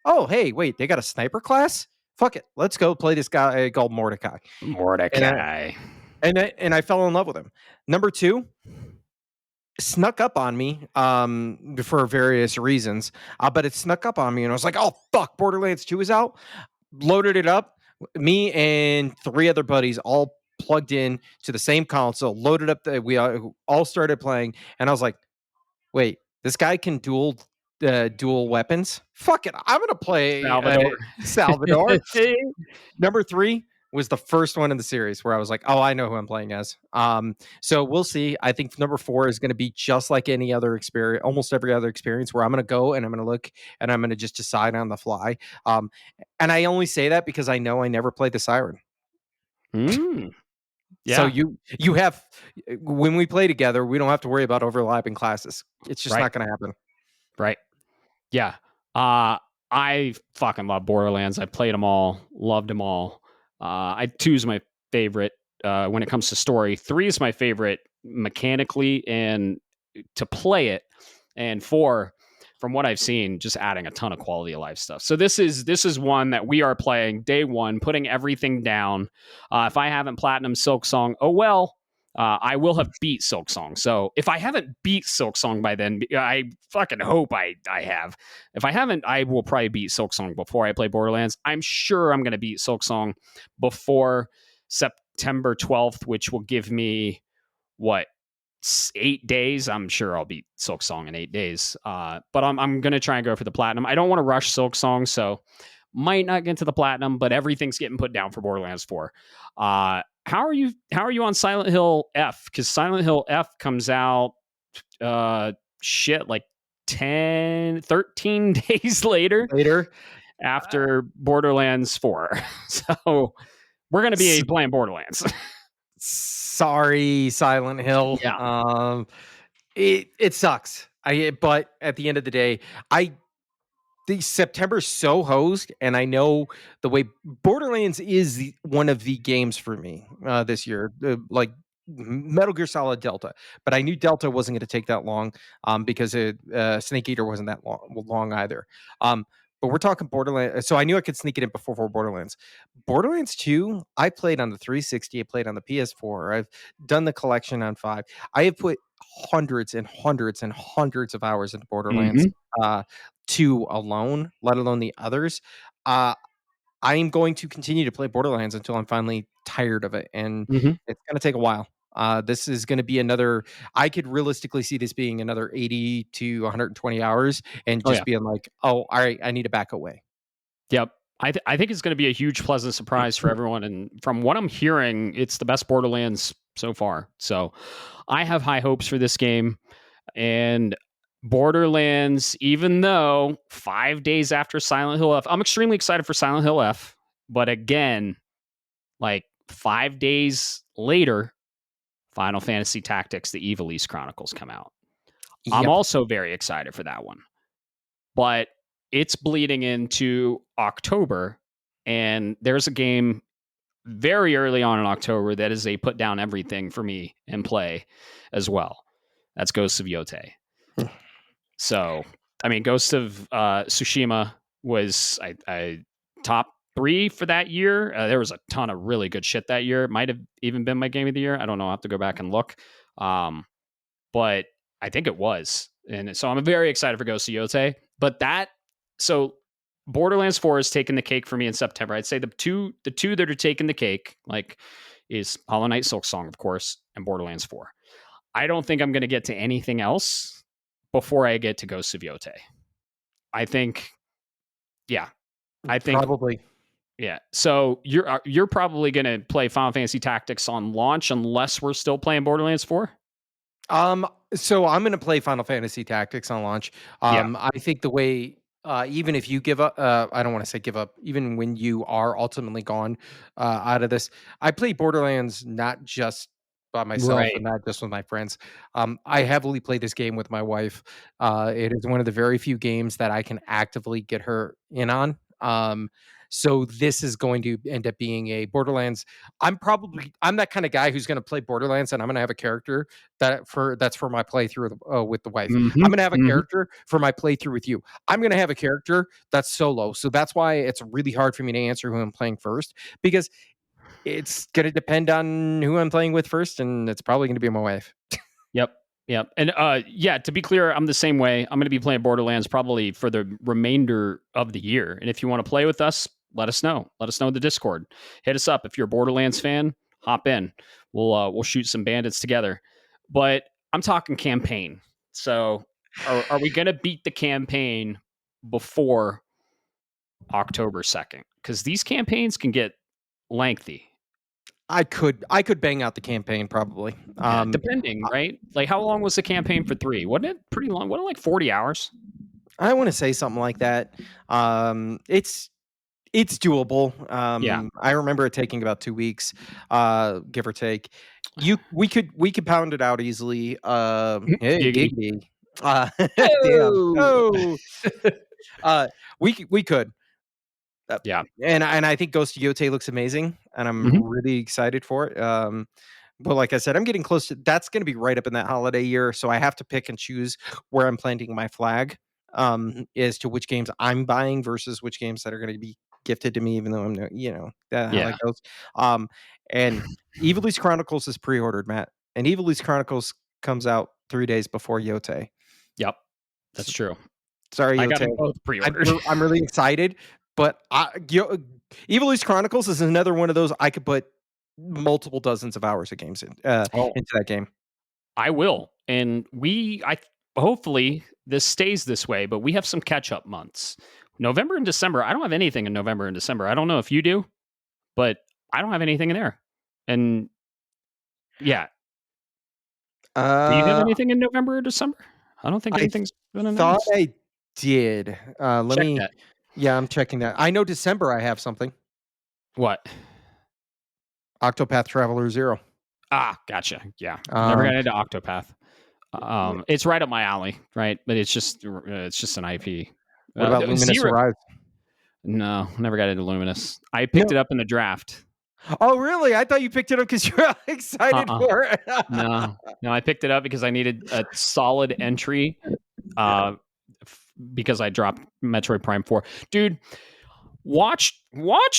oh, hey, wait, they got a sniper class? Fuck it. Let's go play this guy called Mordecai." And I Mordecai. and I fell in love with him. Number 2 snuck up on me for various reasons, but it snuck up on me and I was like, "Oh fuck, Borderlands 2 is out." Loaded it up. Me and 3 other buddies all plugged in to the same console, loaded up we all started playing, and I was like, "Wait, this guy can dual weapons? Fuck it, I'm gonna play Salvador. Salvador." Number 3 was the first one in the series where I was like, "Oh, I know who I'm playing as." So we'll see. I think number 4 is gonna be just like any other experience, almost every other experience, where I'm gonna go and I'm gonna look and I'm gonna just decide on the fly. And I only say that because I know I never played the Siren. Mm, So yeah. you have when we play together, we don't have to worry about overlapping classes. It's just Right. not gonna happen. Right. Yeah. I fucking love Borderlands. I played them all, loved them all. I two is my favorite when it comes to story. Three is my favorite mechanically and to play it, and four, from what I've seen, just adding a ton of quality of life stuff. So this is one that we are playing day one, putting everything down. If I haven't platinum Silk Song, oh well. I will have beat Silk Song. So if I haven't beat Silk Song by then, I fucking hope I have. If I haven't, I will probably beat Silk Song before I play Borderlands. I'm sure I'm going to beat Silk Song before September 12th, which will give me what 8 days. I'm sure I'll beat Silk Song in 8 days. But I'm gonna try and go for the platinum. I don't want to rush Silk Song, so might not get to the platinum, but everything's getting put down for Borderlands 4. How are you on Silent Hill F? Because Silent Hill F comes out shit like 10, 13 days later Later, uh, after Borderlands 4. So we're gonna be playing Borderlands. sorry, Silent Hill. Yeah. It sucks. But at the end of the day, I the September's so hosed, and I know the way Borderlands is one of the games for me this year. Like Metal Gear Solid Delta, but I knew Delta wasn't going to take that long because Snake Eater wasn't that long either. Um, but we're talking Borderlands, so I knew I could sneak it in before Borderlands. Borderlands 2, I played on the 360, I played on the PS4, I've done the collection on 5. I have put hundreds and hundreds and hundreds of hours into Borderlands. Mm-hmm. Uh, 2 alone, let alone the others. Uh, I am going to continue to play Borderlands until I'm finally tired of it, and Mm-hmm. it's gonna take a while. This is gonna be another I could realistically see this being another 80 to 120 hours and Oh just yeah. being like, "Oh, alright, I need to back away." Yep. I think it's going to be a huge pleasant surprise for everyone. And from what I'm hearing, it's the best Borderlands so far. So I have high hopes for this game. And Borderlands, even though 5 days after Silent Hill F, I'm extremely excited for Silent Hill F. But again, like 5 days later, Final Fantasy Tactics, the Evilise Chronicles come out. I'm Yep. also very excited for that one. But it's bleeding into October, and there's a game very early on in October that is a put down everything for me and play as well. That's Ghosts of Yote. So, I mean, Ghost of Tsushima was I top three for that year. There was a ton of really good shit that year. It might have even been my game of the year. I don't know. I'll have to go back and look. Um, but I think it was. And so I'm very excited for Ghost of Yotei. But so Borderlands 4 is taking the cake for me in September. I'd say the two that are taking the cake, like, is Hollow Knight Silk Song, of course, and Borderlands 4. I don't think I'm going to get to anything else before I get to Ghost of Yotei. I think, yeah, I think, Probably. yeah. So you're probably going to play Final Fantasy Tactics on launch unless we're still playing Borderlands 4. So I'm gonna play Final Fantasy Tactics on launch. Yeah. I think the way, even if you give up, I don't want to say give up. Even when you are ultimately gone out of this, I play Borderlands not just by myself Right. and not just with my friends. I heavily play this game with my wife. It is one of the very few games that I can actively get her in on. So this is going to end up being a Borderlands. I'm that kind of guy who's going to play Borderlands, and I'm going to have a character that's for my playthrough with the wife. Mm-hmm. I'm gonna have a Mm-hmm. character for my playthrough with you. I'm gonna have a character that's solo. So that's why it's really hard for me to answer who I'm playing first, because it's gonna depend on who I'm playing with first, and it's probably gonna be my wife. Yep. Yep. And yeah, to be clear, I'm the same way. I'm going to be playing Borderlands probably for the remainder of the year. And if you want to play with us, let us know. Let us know in the Discord. Hit us up if you're a Borderlands fan. Hop in. We'll shoot some bandits together. But I'm talking campaign. So are we going to beat the campaign before October 2nd? Because these campaigns can get lengthy. I could bang out the campaign probably. Yeah, depending, right? Like, how long was the campaign for 3? Wasn't it pretty long? Wasn't it like 40 hours? I want to say something like that. It's doable. Yeah. I remember it taking about 2 weeks, give or take. We could pound it out easily. Hey, Giggity. giggity. Damn. Oh. Oh, we could. Uh, Yeah. and I think Ghost of Yotei looks amazing, and I'm Mhm. really excited for it. But like I said, I'm getting close to that's going to be right up in that holiday year, so I have to pick and choose where I'm planting my flag, as to which games I'm buying versus which games that are going to be gifted to me, even though I'm no, how Yeah. that goes. Um, and Evil East Chronicles is pre-ordered, Matt, and Evil East Chronicles comes out 3 days before Yotei. Yep. That's true. Sorry, I got Yote. them both pre-ordered. I'm really excited, but Evil East Chronicles is another one of those I could put multiple dozens of hours of games Oh, into that game. I will. And I hopefully this stays this way, but we have some catch-up months. November and December, I don't have anything in November and December. I don't know if you do, but I don't have anything in there. And yeah, do you have Uh, anything in November or December? I don't think I anything's been thought announced. I did. Let Check me. that. Yeah, I'm checking that. I know December I have something. What? Octopath Traveler 0. Ah, gotcha. Yeah. Never Um, got into Octopath. It's right up my alley, right? But it's just an IP. what about Luminous Zero. Horizon? No, never got into Luminous. I picked No. it up in the draft. Oh, really? I thought you picked it up because you're excited Uh-uh. for it. No, I picked it up because I needed a solid entry. Uh, because I dropped Metroid Prime 4. Dude, watch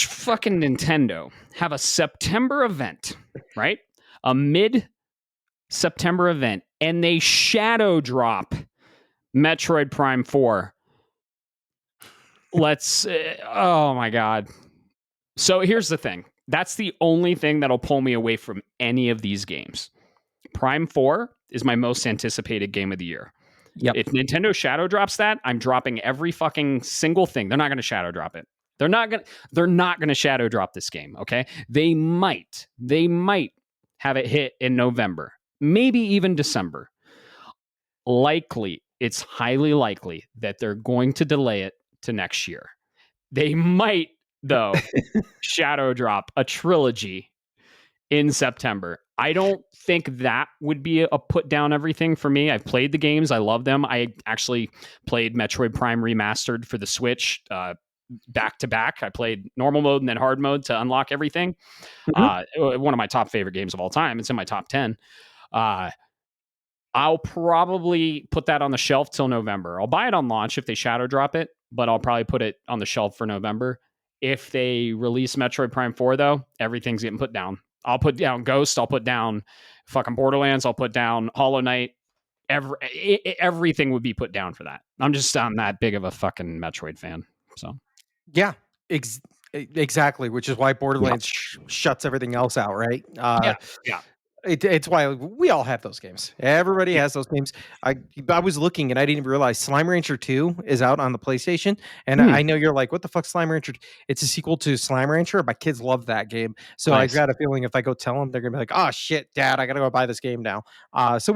fucking Nintendo have a September event, right? A mid September event, and they shadow drop Metroid Prime 4. Oh my God. So here's the thing. That's the only thing that'll pull me away from any of these games. Prime 4 is my most anticipated game of the year. Yep. If Nintendo shadow drops that, I'm dropping every fucking single thing. They're not going to shadow drop it. They're not going to shadow drop this game, okay? They might have it hit in November, maybe even December. It's highly likely that they're going to delay it to next year. They might, though, shadow drop a trilogy in September. I don't think that would be a put down everything for me. I've played the games. I love them. I actually played Metroid Prime Remastered for the Switch back to back. I played normal mode and then hard mode to unlock everything. Mhm. One of my top favorite games of all time. It's in my top 10. Uh, I'll probably put that on the shelf till November. I'll buy it on launch if they shadow drop it, but I'll probably put it on the shelf for November. If they release Metroid Prime 4, though, everything's getting put down. I'll put down Ghost. I'll put down fucking Borderlands. I'll put down Hollow Knight. everything would be put down for that. I'm that big of a fucking Metroid fan. So Yeah, exactly, which is why yeah, Borderlands shuts everything else out, right? yeah, yeah. It's why we all have those games. Everybody Yeah. has those games. I was looking and I didn't even realize Slime Rancher 2 is out on the PlayStation. And Mm, I know you're like, what the fuck, Slime Rancher? It's a sequel to Slime Rancher. My kids love that game. So I've nice. got a feeling if I go tell them, they're gonna be like, oh shit, dad, I gotta go buy this game now. So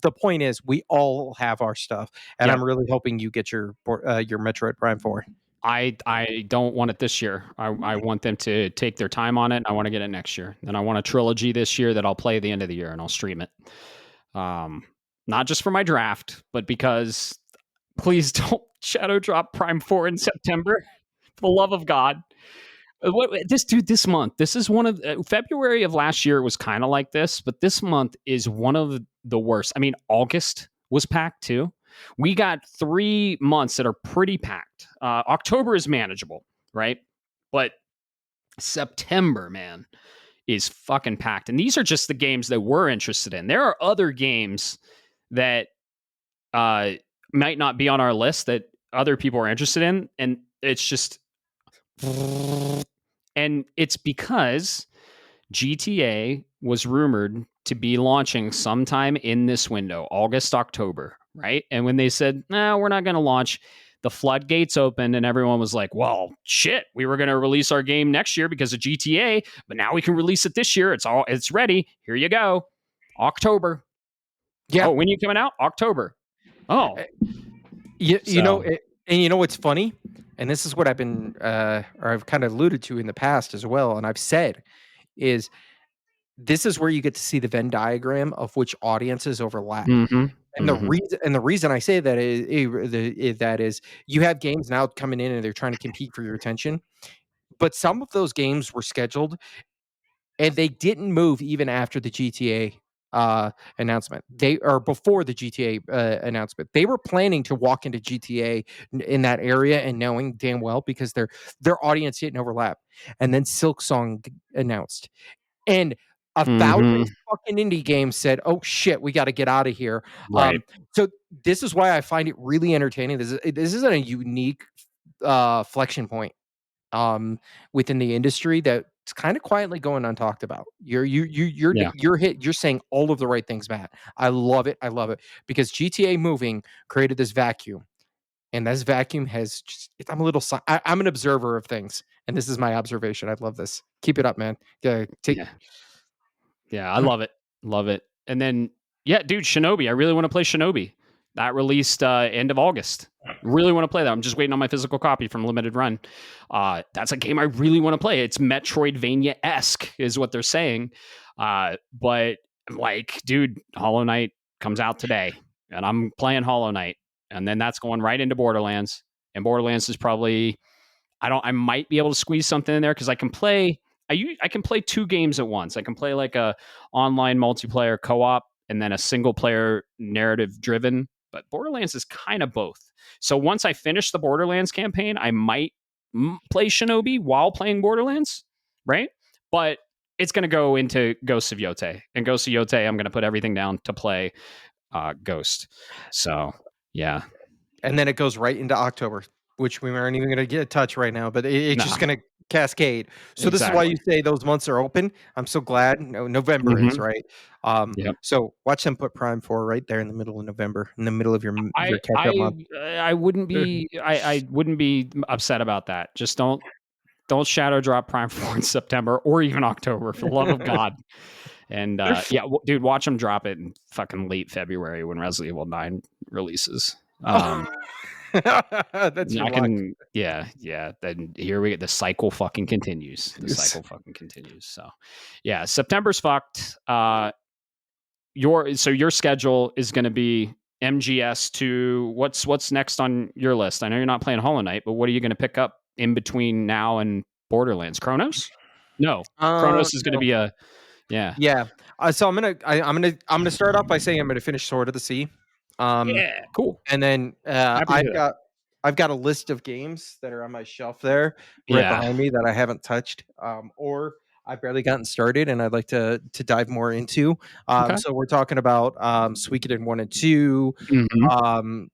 the point is we all have our stuff. And Yep. I'm really hoping you get your Metroid Prime 4. I don't want it this year. I want them to take their time on it. And I want to get it next year. And I want a trilogy this year that I'll play at the end of the year and I'll stream it. Um, not just for my draft, but because please don't shadow drop Prime 4 in September. For the love of God. This month, this is one of February of last year was kind of like this, but this month is one of the worst. I mean, August was packed too. We got 3 months that are pretty packed. October is manageable, right? But September, man, is fucking packed. And these are just the games that we're interested in. There are other games that uh, might not be on our list that other people are interested in, and it's just and it's because GTA was rumored to be launching sometime in this window, August, October, right? And when they said, no, we're not going to launch, the floodgates opened and everyone was like, well, shit, we were going to release our game next year because of GTA, but now we can release it this year. It's ready. Here you go. October. Yeah. Oh, when are you coming out? October. Oh, You know, so. and you know what's funny? And this is what I've been, or I've kind of alluded to in the past as well, and I've said is this is where you get to see the Venn diagram of which audiences overlap. Mm-hmm. And Mm-hmm. the reason I say that is you have games now coming in and they're trying to compete for your attention, but some of those games were scheduled and they didn't move even after the GTA announcement. They or before the GTA announcement. They were planning to walk into GTA in that area and knowing damn well because their audience didn't overlap. And then Silk Song announced, and a Mm-hmm. thousand fucking indie games said, "Oh shit, we got to get out of here." Right. So this is why I find it really entertaining. This is a unique flexion point within the industry that's kind of quietly going untalked about. Yeah. You're saying all of the right things, Matt. I love it. I love it because GTA moving created this vacuum, and this vacuum has just, I'm a little I'm an observer of things, and this is my observation. I love this. Keep it up, man. Take Yeah. Yeah, I love it. Love it. And then, yeah, dude, Shinobi. I really want to play Shinobi. That released end of August. Really want to play that. I'm just waiting on my physical copy from Limited Run. That's a game I really want to play. It's Metroidvania esque, is what they're saying. But like, dude, Hollow Knight comes out today, and I'm playing Hollow Knight, and then that's going right into Borderlands. And Borderlands is probably I might be able to squeeze something in there because I can play two games at once. I can play like a online multiplayer co-op and then a single player narrative driven. But Borderlands is kind of both. So once I finish the Borderlands campaign, I might play Shinobi while playing Borderlands, right? But it's going to go into Ghosts of Yote, and Ghosts of Yote, I'm going to put everything down to play Ghost. So yeah, and then it goes right into October, which we aren't even going to get a touch right now, but it's just no, going to cascade. So this is why you exactly. say those months are open. I'm so glad. No, November is Hmm. right. Yep. So watch them put Prime 4 right there in the middle of November, in the middle of your I catch up month. I I wouldn't be upset about that. Just don't shadow drop Prime 4 in September or even October for the love of God. And yeah, dude, watch them drop it in fucking late February when Resident Evil 9 releases. Oh, that's your I luck. can yeah. Then here we get the cycle fucking continues. The Yes. cycle fucking continues. So yeah, September's fucked. Your schedule is going to be MGS to what's next on your list? I know you're not playing Hollow Knight, but what are you going to pick up in between now and Borderlands? Chronos? No, Chronos is going to No. be a yeah. Yeah. So I'm gonna start off by saying I'm gonna finish Sword of the Sea. Um, Yeah, cool. And then, Happy to hear that. I've got a list of games that are on my shelf there, right Yeah. behind me that I haven't touched, or I've barely gotten started, and I'd like to dive more into. Okay. So we're talking about Suikoden 1 and 2. Hmm.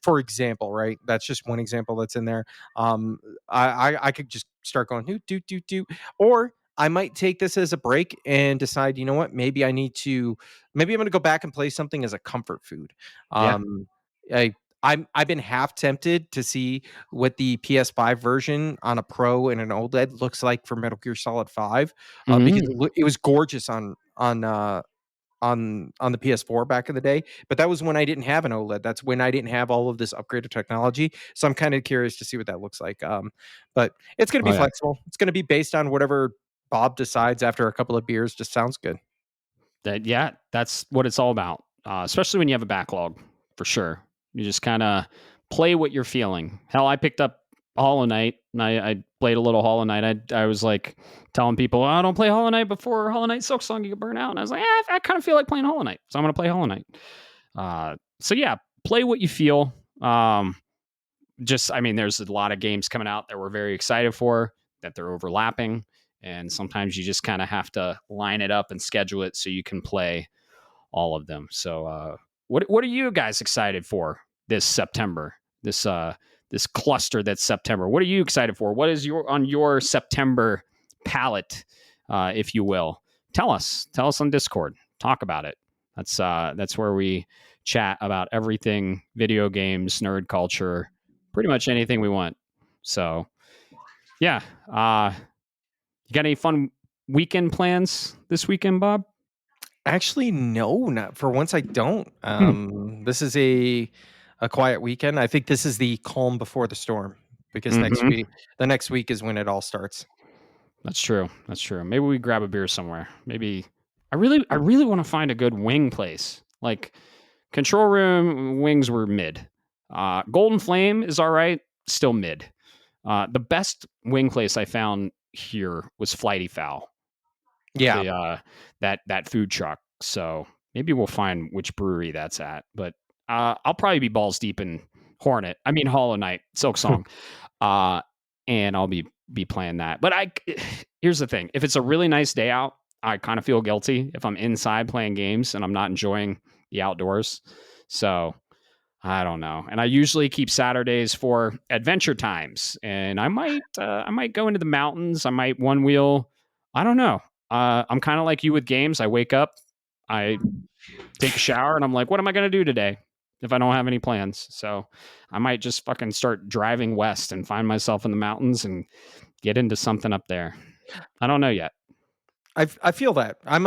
For example, right? That's just one example that's in there. I could just start going do, or I might take this as a break and decide, you know what? Maybe I'm going to go back and play something as a comfort food. Yeah. Um, I I've been half tempted to see what the PS5 version on a Pro and an OLED looks like for Metal Gear Solid 5, because Mm. it was gorgeous on the PS4 back in the day, but that was when I didn't have an OLED. That's when I didn't have all of this upgraded technology. So I'm kind of curious to see what that looks like. But it's going to Oh be yeah. flexible. It's going to be based on whatever Bob decides after a couple of beers. Just sounds good. Yeah, that's what it's all about. Especially when you have a backlog, for sure. You just kind of play what you're feeling. Hell, I picked up Hollow Knight. And I played a little Hollow Knight. I was like telling people, "Oh, don't play Hollow Knight before Hollow Knight Silksong. You get burnt out." And I was like, I kind of feel like playing Hollow Knight, so I'm gonna play Hollow Knight. So yeah, play what you feel. I mean, there's a lot of games coming out that we're very excited for, that they're overlapping, and sometimes you just kind of have to line it up and schedule it so you can play all of them. So what are you guys excited for this September? This cluster that's September. What are you excited for? What is on your September palette, if you will? Tell us. Tell us on Discord. Talk about it. That's where we chat about everything video games, nerd culture, pretty much anything we want. So yeah. You got any fun weekend plans this weekend, Bob? Actually, no, not for once. I don't. Hmm. This is a quiet weekend. I think this is the calm before the storm because Mm-hmm. the next week is when it all starts. That's true. That's true. Maybe we grab a beer somewhere. Maybe I really want to find a good wing place. Like Control Room wings were mid. Golden Flame is all right, still mid. The best wing place I found here was Flighty Fowl. Yeah. The that food truck. So maybe we'll find which brewery that's at. But I'll probably be balls deep in Hollow Knight, Silk Song. Uh, and I'll be playing that. But here's the thing: if it's a really nice day out, I kind of feel guilty if I'm inside playing games and I'm not enjoying the outdoors. So I don't know. And I usually keep Saturdays for adventure times, and I might go into the mountains. I might one wheel. I don't know. I'm kind of like you with games. I wake up, I take a shower, and I'm like, what am I going to do today if I don't have any plans? So I might just fucking start driving west and find myself in the mountains and get into something up there. I don't know yet. I feel that. I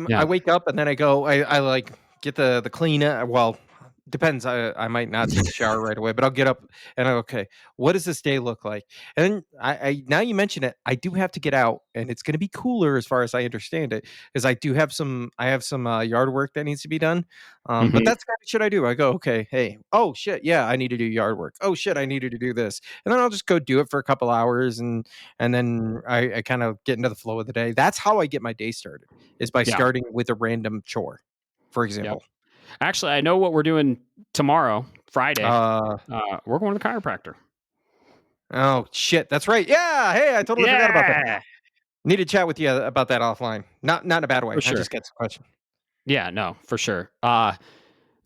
Yeah. wake up and then I like get the clean well, depends. I might not take a shower right away, but I'll get up and okay, what does this day look like? And then I now you mention it, I do have to get out and it's going to be cooler as far as I understand it because I have some yard work that needs to be done. But Hmm. that's kind of shit I do. I go, okay, hey, oh shit, yeah, I need to do yard work. Oh shit, I needed to do this. And then I'll just go do it for a couple hours and then I kind of get into the flow of the day. That's how I get my day started is by Yeah. starting with a random chore, for Yep. example. Actually, I know what we're doing tomorrow, Friday. Uh, We're going to the chiropractor. oh shit, that's right. Yeah, hey, I totally forgot about that. Yeah, Need to chat with you about that offline. Not in a bad way. for I sure. just got some question. Yeah, no, for sure.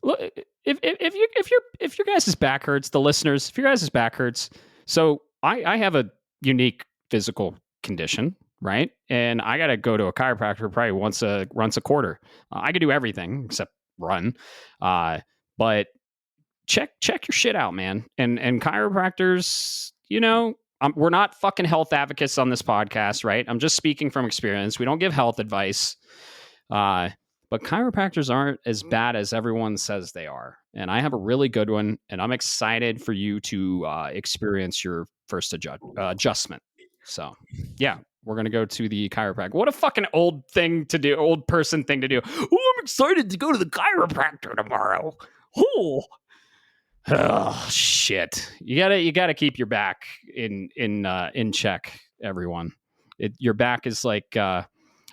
Look, if your guys' back hurts, the listeners, if your guys' back hurts, so I have a unique physical condition, right? And I got to go to a chiropractor probably once a quarter. I could do everything except run, but check your shit out, man. And chiropractors, we're not fucking health advocates on this podcast, right? I'm just speaking from experience. We don't give health advice. Uh, but chiropractors aren't as bad as everyone says they are. And I have a really good one, and I'm excited for you to experience your first adjustment. So, yeah, we're going to go to the chiropractor. What a fucking old person thing to do. Oh, I'm excited to go to the chiropractor tomorrow. Oh, oh shit. You gotta keep your back in check, everyone. Your back is like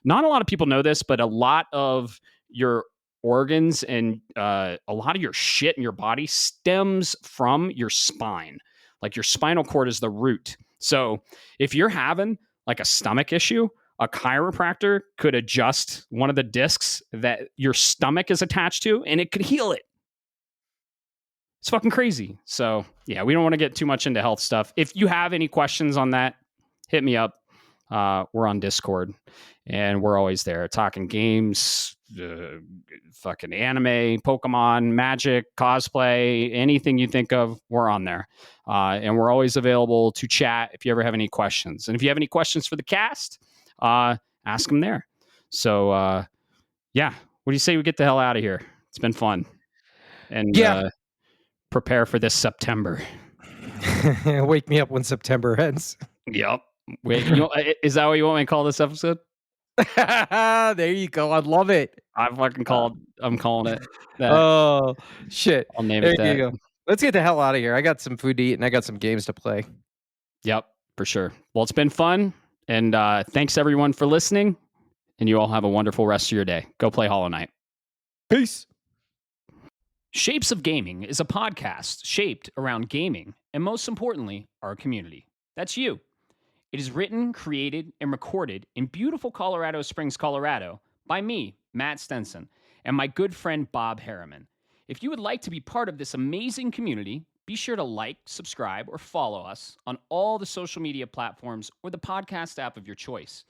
not a lot of people know this, but a lot of your organs and a lot of your shit in your body stems from your spine. Like your spinal cord is the root. So if you're having like a stomach issue, a chiropractor could adjust one of the discs that your stomach is attached to and it could heal it. It's fucking crazy. So, yeah, we don't want to get too much into health stuff. If you have any questions on that, hit me up. We're on Discord and we're always there talking games, fucking anime, Pokemon, magic, cosplay, anything you think of, we're on there. And we're always available to chat if you ever have any questions. And if you have any questions for the cast, ask them there. So, yeah, what do you say we get the hell out of here? It's been fun. And Yeah. Prepare for this September. Wake me up when September ends. Yep. Wait, is that what you want me to call this episode? There you go. I love it. I'm calling it that. Oh, shit. I'll name There it you that. go. Let's get the hell out of here. I got some food to eat and I got some games to play. Yep, for sure. Well, it's been fun. And thanks everyone for listening. And you all have a wonderful rest of your day. Go play Hollow Knight. Peace. Shapes of Gaming is a podcast shaped around gaming and, most importantly, our community. That's you. It is written, created, and recorded in beautiful Colorado Springs, Colorado, by me, Matt Stenson, and my good friend Bob Harriman. If you would like to be part of this amazing community, be sure to like, subscribe, or follow us on all the social media platforms or the podcast app of your choice.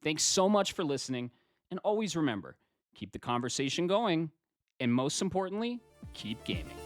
Thanks so much for listening, and always remember, keep the conversation going, and most importantly, keep gaming.